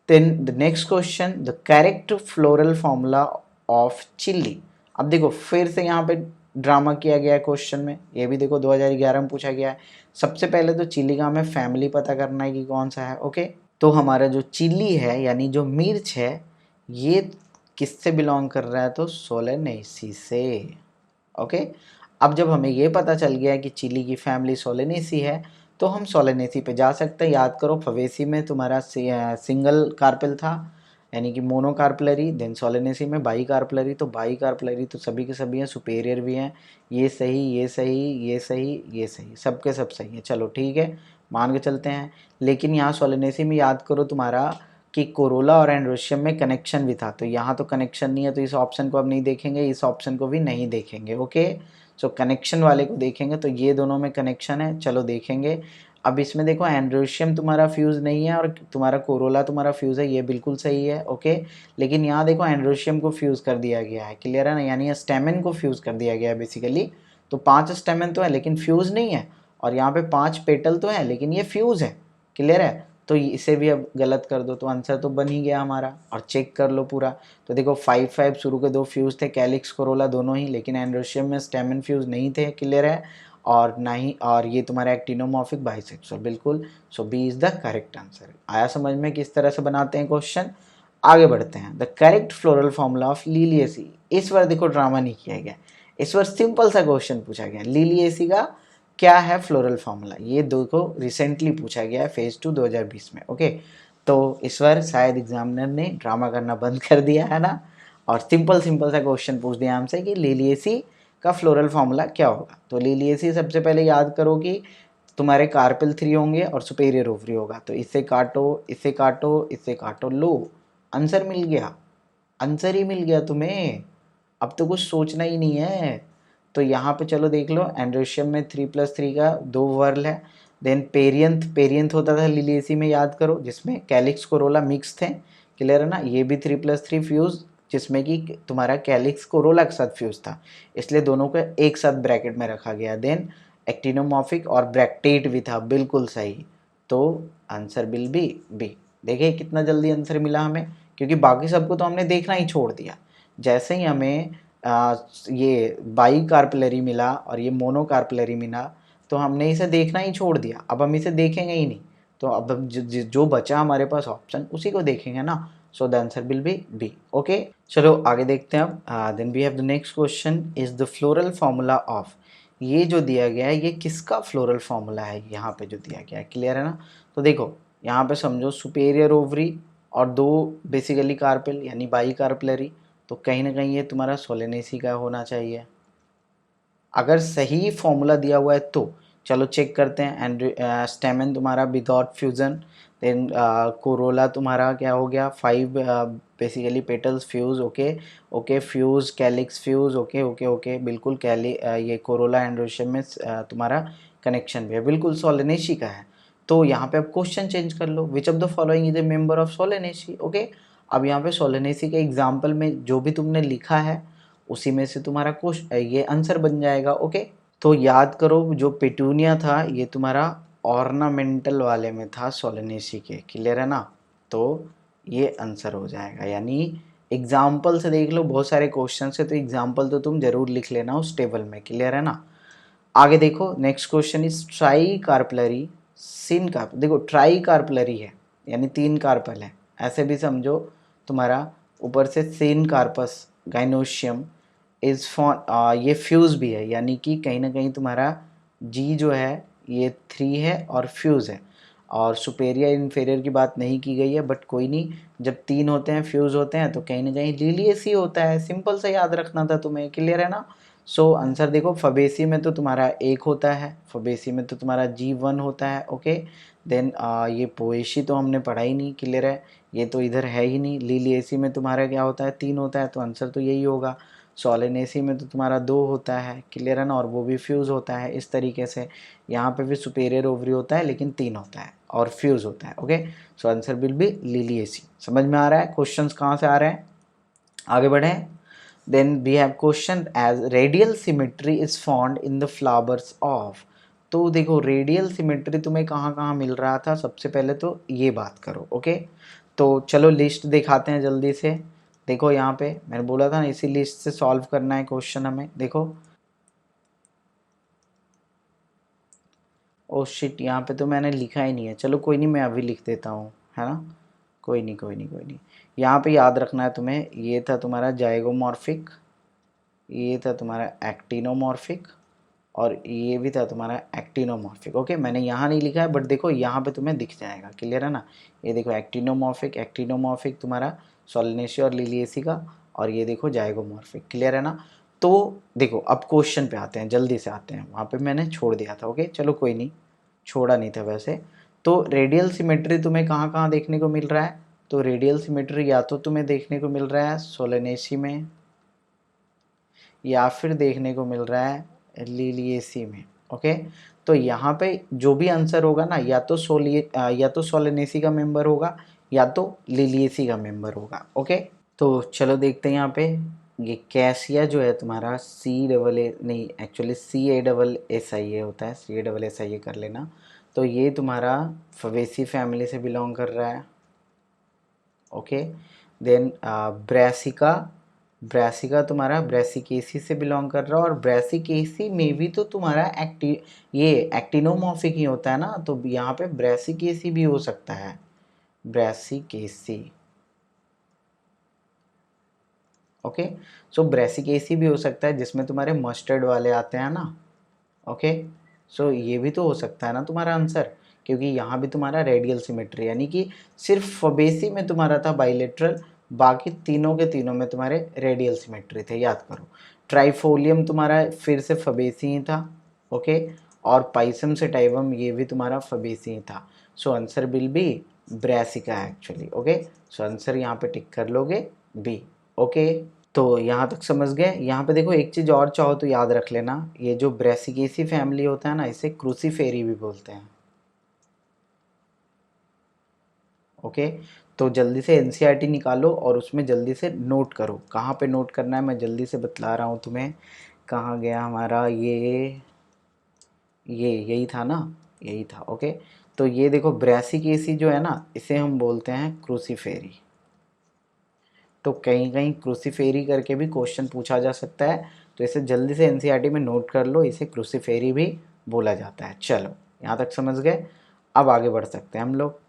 Then the next question, the correct floral formula of chilli. अब देखो फिर से यहाँ पे ड्रामा किया गया है क्वेश्चन में, ये भी देखो 2011 में पूछा गया है। सबसे पहले तो चिल्ली का हमें फैमिली पता करना है कि कौन सा है। ओके, तो हमारा जो चिल्ली है यानी जो मिर्च है, ये किससे बिलोंग कर रहा है, तो सोलेनेसी से। ओके, अब जब हमें ये पता चल गया कि चिली की फैमिली सोलेनेसी है, तो हम सोलेनेसी पे जा सकते हैं। याद करो फवेसी में तुम्हारा सिंगल कार्पेल था, यानी कि मोनो कार्पलरी। देन सोलेनेसी में बाई कार्पलरी, तो बाई कार्पलरी तो सभी के सभी हैं, सुपेरियर भी हैं। ये सही, ये सही, ये सही, ये सही, सबके सब सही है, चलो ठीक है, मान के चलते हैं। लेकिन यहाँ सोलेनेसी में याद करो तुम्हारा कि कोरोला और एंड्रोशियम में कनेक्शन भी था, तो यहाँ तो कनेक्शन नहीं है, तो इस ऑप्शन को अब नहीं देखेंगे, इस ऑप्शन को भी नहीं देखेंगे। ओके, सो कनेक्शन वाले को देखेंगे, तो ये दोनों में कनेक्शन है, चलो देखेंगे। अब इसमें देखो एंड्रोशियम तुम्हारा फ्यूज़ नहीं है और तुम्हारा कोरोला तुम्हारा फ्यूज़ है, ये बिल्कुल सही है। ओके, लेकिन यहाँ देखो एंड्रोशियम को फ्यूज़ कर दिया गया है, क्लियर है ना, यानी स्टेमेन को फ्यूज़ कर दिया गया है बेसिकली। तो 5 स्टेमेन तो है लेकिन फ्यूज़ नहीं है, और यहाँ पे 5 पेटल तो है लेकिन ये फ्यूज़ है, क्लियर है। तो इसे भी अब गलत कर दो, तो आंसर तो बन ही गया हमारा। और चेक कर लो पूरा, तो देखो 5 शुरू के 2 फ्यूज थे, कैलिक्स कोरोला दोनों ही, लेकिन एंड्रोशियम में स्टेमन फ्यूज नहीं थे, क्लियर है। और ना ही, और ये तुम्हारा एक्टिनोमॉर्फिक बाइसेक्सुअल, बिल्कुल। So B is the correct answer. आया समझ में किस तरह से बनाते हैं क्वेश्चन। आगे बढ़ते हैं। The correct floral formula of Liliaceae. इस बार देखो ड्रामा नहीं किया गया, इस बार सिंपल सा क्वेश्चन पूछा गया, लिलिएसी का क्या है फ्लोरल फार्मूला। ये दो को रिसेंटली पूछा गया है फेज 2 2020 में। ओके, तो इस बार शायद एग्जामिनर ने ड्रामा करना बंद कर दिया है ना, और सिंपल सिंपल सा क्वेश्चन पूछ दिया हमसे कि लिलिएसी का फ्लोरल फार्मूला क्या होगा। तो लिलिएसी सबसे पहले याद करो कि तुम्हारे कार्पेल 3 होंगे और सुपेरियर ओवरी होगा, तो इसे काटो, इसे काटो, इसे काटो, लो आंसर मिल गया, आंसर ही मिल गया तुम्हें, अब तो कुछ सोचना ही नहीं है। तो यहाँ पे चलो देख लो, एंड्रोशियम में 3+3 का 2 वर्ल है। देन पेरियंथ होता था लिलिएसी में, याद करो, जिसमें कैलिक्स कोरोला मिक्स थे, क्लियर है ना। ये भी 3+3 फ्यूज, जिसमें कि तुम्हारा कैलिक्स कोरोला के साथ फ्यूज था, इसलिए दोनों को एक साथ ब्रैकेट में रखा गया। देन एक्टिनोमॉर्फिक और ब्रैक्टेट भी था, बिल्कुल सही। तो आंसर बिल बी बी। देखिए कितना जल्दी आंसर मिला हमें, क्योंकि बाकी सबको तो हमने देखना ही छोड़ दिया। जैसे ही हमें ये बाई कार्पलरी मिला और ये मोनो कार्पलरी मिला, तो हमने इसे देखना ही छोड़ दिया, अब हम इसे देखेंगे ही नहीं। तो अब हम जो बचा हमारे पास ऑप्शन, उसी को देखेंगे ना। So the answer will be B. Okay, चलो आगे देखते हैं अब। Then we have the next question, is the floral formula of. ये जो दिया गया है ये किसका फ्लोरल फॉर्मूला है, यहाँ पे जो दिया गया है, क्लियर है ना। तो देखो यहाँ पे समझो सुपेरियर ओवरी और 2 बेसिकली कार्पेल यानी बाई कार्पलरी, तो कहीं ना कहीं ये तुम्हारा सोलेनेसी का होना चाहिए। अगर सही फॉर्मूला दिया हुआ है तो चलो चेक करते हैं। एंड स्टेमन तुम्हारा विदाउट फ्यूजन, देन कोरोला तुम्हारा क्या हो गया, 5 basically petals fuse, okay okay, fuse calyx fuse, okay okay okay, बिल्कुल ये कोरोला एंड्रोशियम में तुम्हारा कनेक्शन भी है, बिल्कुल सोलेनेसी का है। तो यहाँ पे अब क्वेश्चन चेंज कर लो, which of the following is a member of Solanaceae, okay. अब यहाँ पे सोलेनेसी के एग्जाम्पल में जो भी तुमने लिखा है उसी में से तुम्हारा क्वेश्चन ये आंसर बन जाएगा, ओके। तो याद करो, जो पेटूनिया था ये तुम्हारा ऑर्नामेंटल वाले में था सोलेनेसी के, क्लियर है ना। तो ये आंसर हो जाएगा, यानी एग्जाम्पल से देख लो, बहुत सारे क्वेश्चन है तो एग्जाम्पल तो तुम जरूर लिख लेना उस टेबल में, क्लियर है ना। आगे देखो, next question is tricarpellary syncarp, देखो ट्राई कार्पलरी है यानी 3 कार्पल है, ऐसे भी समझो। तुम्हारा ऊपर से सिन कार्पस गाइनोशियम इज फॉर ये फ्यूज भी है, यानी कि कहीं ना कहीं तुम्हारा जी जो है ये 3 है और फ्यूज है, और सुपेरियर इन्फेरियर की बात नहीं की गई है, बट कोई नहीं, जब 3 होते हैं फ्यूज होते हैं तो कहीं ना कहीं लिलियस ही होता है, सिंपल सा याद रखना था तुम्हें, क्लियर है ना। सो आंसर देखो, फबेसी में तो तुम्हारा 1 होता है, फबेसी में तो तुम्हारा G1 होता है, ओके। देन ये पोएशी तो हमने पढ़ा ही नहीं, क्लियर है, ये तो इधर है ही नहीं। लिलियसी में तुम्हारा क्या होता है, 3 होता है, तो आंसर तो यही होगा। सोलेनेसी में तो तुम्हारा 2 होता है, क्लियर है ना, और वो भी फ्यूज़ होता है इस तरीके से। यहाँ पे भी सुपेरियर ओवरी होता है लेकिन 3 होता है और फ्यूज़ होता है, okay. So answer will B Liliaceae. समझ में आ रहा है क्वेश्चंस कहाँ से आ रहे हैं, आगे बढ़ें। Then we have question as radial symmetry is found in the flowers of. तो देखो रेडियल सिमेट्री तुम्हें कहाँ कहाँ मिल रहा था, सबसे पहले तो ये बात करो, ओके। तो चलो लिस्ट दिखाते हैं जल्दी से। देखो यहाँ पे मैंने बोला था ना, इसी लिस्ट से सॉल्व करना है क्वेश्चन हमें। देखो ओ शिट, यहाँ पे तो मैंने लिखा ही नहीं है, चलो कोई नहीं, मैं अभी लिख देता हूँ, है ना। कोई नहीं कोई नहीं कोई नहीं, यहाँ पे याद रखना है तुम्हें, ये था तुम्हारा जाइगोमॉर्फिक, ये था तुम्हारा एक्टिनोमॉर्फिक, और ये भी था तुम्हारा एक्टिनोमॉर्फिक, ओके। मैंने यहाँ नहीं लिखा है बट देखो यहाँ पे तुम्हें दिख जाएगा, क्लियर है ना। ये देखो एक्टिनोमॉर्फिक, एक्टिनोमॉर्फिक तुम्हारा सोलनेसी और लिलियसी का, और ये देखो जाइगोमॉर्फिक, क्लियर है ना। तो देखो अब क्वेश्चन पे आते हैं, जल्दी से आते हैं, वहाँ पे मैंने छोड़ दिया था, ओके चलो कोई नहीं, छोड़ा नहीं था वैसे। तो रेडियल सिमेट्री तुम्हें कहाँ कहाँ देखने को मिल रहा है, तो रेडियल सिमेट्री या तो तुम्हें देखने को मिल रहा है सोलेनेसी में, या फिर देखने को मिल रहा है लिलियसी में, ओके। तो यहाँ पे जो भी आंसर होगा ना, या तो सोलेनेसी का मेंबर होगा या तो लिलियसी का मेंबर होगा, ओके। तो चलो देखते हैं यहाँ पे, ये कैसिया जो है तुम्हारा C AA नहीं, एक्चुअली CASSIA होता है, CASSIA कर लेना। तो ये तुम्हारा फवेसी फैमिली से बिलोंग कर रहा है, ओके। देन ब्रासिका, ब्रासिका तुम्हारा ब्रासिकेसी से बिलोंग कर रहा है, और ब्रासिकेसी में भी तो तुम्हारा ये एक्टिनोमॉर्फिक ही होता है ना, तो यहाँ पे ब्रासिकेसी भी हो सकता है, ब्रासिकेसी, ओके। सो ब्रासिकेसी भी हो सकता है जिसमें तुम्हारे मस्टर्ड वाले आते हैं ना, ओके। सो ये भी तो हो सकता है ना तुम्हारा आंसर, क्योंकि यहाँ भी तुम्हारा रेडियल सिमेट्री, यानी कि सिर्फ फबेसी में तुम्हारा था बाइलेटरल, बाकी तीनों के तीनों में तुम्हारे रेडियल सिमेट्री थे, याद करो। ट्राइफोलियम तुम्हारा फिर से फबेसी ही था, ओके, और पाइसम से टाइवम ये भी तुम्हारा फबेसी ही था। So answer will B brassica actually, okay. So answer यहाँ पे टिक कर लोगे बी, ओके। तो यहाँ तक समझ गए। यहाँ पे देखो एक चीज़ और चाहो तो याद रख लेना, ये जो ब्रेसिकेसी फैमिली होता है ना, इसे क्रूसीफेरी भी बोलते हैं, ओके। तो जल्दी से एनसीईआरटी निकालो और उसमें जल्दी से नोट करो, कहाँ पे नोट करना है मैं जल्दी से बतला रहा हूँ तुम्हें। कहाँ गया हमारा ये यही था ना, यही था, ओके। तो ये देखो ब्रेसिकेसी जो है ना, इसे हम बोलते हैं क्रूसीफेरी। तो कहीं कहीं क्रूसीफेरी करके भी क्वेश्चन पूछा जा सकता है, तो इसे जल्दी से एनसीईआरटी में नोट कर लो, इसे क्रूसीफेरी भी बोला जाता है। चलो यहाँ तक समझ गए, अब आगे बढ़ सकते हैं हम लोग।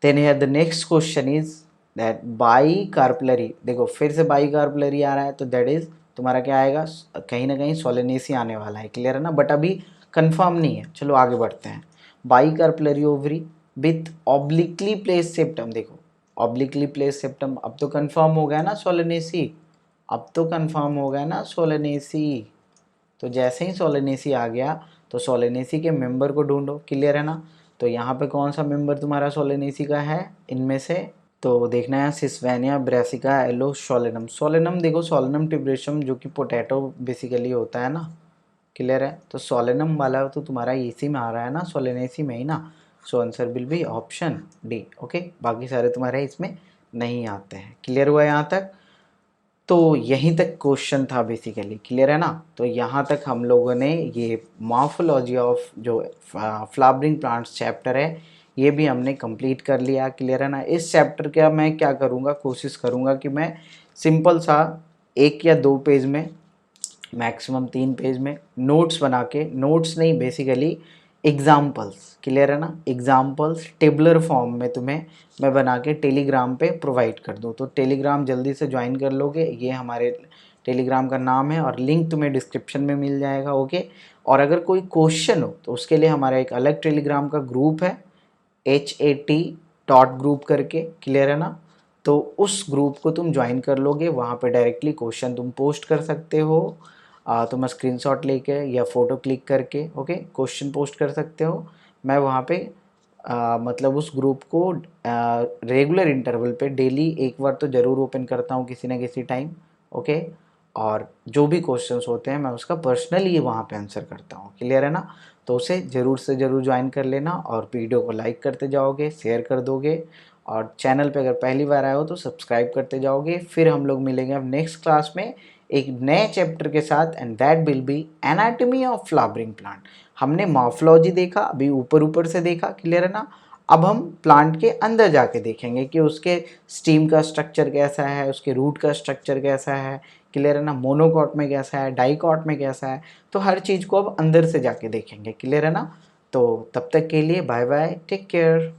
Then here the next question is that bicarpellary, देखो फिर से बाई कार्पलरी आ रहा है, तो दैट इज तुम्हारा क्या आएगा, कहीं ना कहीं सोलेनेसी आने वाला है, क्लियर है ना, बट अभी कंफर्म नहीं है। चलो आगे बढ़ते हैं। Bicarpellary ovary with obliquely place septum, देखो ऑब्लिकली प्लेस सेप्टम। अब तो कंफर्म हो गया ना सोलेनेसी, अब तो कंफर्म हो गया ना सोलेनेसी। तो जैसे ही सोलेनेसी आ गया तो सोलेनेसी के मेंबर को ढूंढो, क्लियर है ना। तो यहाँ पे कौन सा मेंबर तुम्हारा सोलेनेसी का है इनमें से, तो देखना है सिस्वेनिया, ब्रासिका, एलो, सोलेनम। सोलेनम देखो, सोलेनम टिब्रेशम जो कि पोटैटो बेसिकली होता है ना, क्लियर है। तो सोलेनम वाला तो तुम्हारा इसी में आ रहा है ना, सोलेनेसी में ही ना। So answer will B option D. Okay, बाकी सारे तुम्हारे इसमें नहीं आते हैं। क्लियर हुआ यहाँ तक। तो यहीं तक क्वेश्चन था बेसिकली, क्लियर है ना। तो यहाँ तक हम लोगों ने ये मॉर्फोलॉजी ऑफ जो फ्लावरिंग प्लांट्स चैप्टर है ये भी हमने कंप्लीट कर लिया, क्लियर है ना। इस चैप्टर का मैं क्या करूँगा, कोशिश करूँगा कि मैं सिंपल सा 1 या 2 पेज में, मैक्सिमम 3 पेज में नोट्स बना के, नोट्स नहीं बेसिकली एग्जाम्पल्स, क्लियर है ना, एग्जाम्पल्स टेबलर फॉर्म में तुम्हें मैं बना के टेलीग्राम पे प्रोवाइड कर दूँ। तो टेलीग्राम जल्दी से ज्वाइन कर लोगे, ये हमारे टेलीग्राम का नाम है और लिंक तुम्हें डिस्क्रिप्शन में मिल जाएगा। ओके, और अगर कोई क्वेश्चन हो तो उसके लिए हमारा एक अलग टेलीग्राम का ग्रुप है, HAT.group करके, क्लियर है ना। तो उस ग्रुप को तुम ज्वाइन कर लोगे, वहाँ पे डायरेक्टली क्वेश्चन तुम पोस्ट कर सकते हो। तुम स्क्रीनशॉट लेके या फ़ोटो क्लिक करके ओके क्वेश्चन पोस्ट कर सकते हो। मैं वहाँ पे मतलब उस ग्रुप को रेगुलर इंटरवल पे डेली एक बार तो ज़रूर ओपन करता हूँ किसी न किसी टाइम। ओके, और जो भी क्वेश्चंस होते हैं मैं उसका पर्सनली वहाँ पे आंसर करता हूँ, क्लियर है ना। तो उसे ज़रूर से ज़रूर ज्वाइन कर लेना और वीडियो को लाइक करते जाओगे, शेयर कर दोगे और चैनल पे अगर पहली बार आए हो तो सब्सक्राइब करते जाओगे। फिर हम लोग मिलेंगे अब नेक्स्ट क्लास में एक नए चैप्टर के साथ, and that will be anatomy of flowering plant. हमने मॉर्फोलॉजी देखा, अभी ऊपर ऊपर से देखा, क्लियर है ना। अब हम प्लांट के अंदर जाके देखेंगे कि उसके स्टीम का स्ट्रक्चर कैसा है, उसके रूट का स्ट्रक्चर कैसा है, क्लियर है ना, मोनोकॉट में कैसा है, डाइकॉट में कैसा है। तो हर चीज़ को अब अंदर से जाके देखेंगे, क्लियर है ना। तो तब तक के लिए बाय बाय, टेक केयर।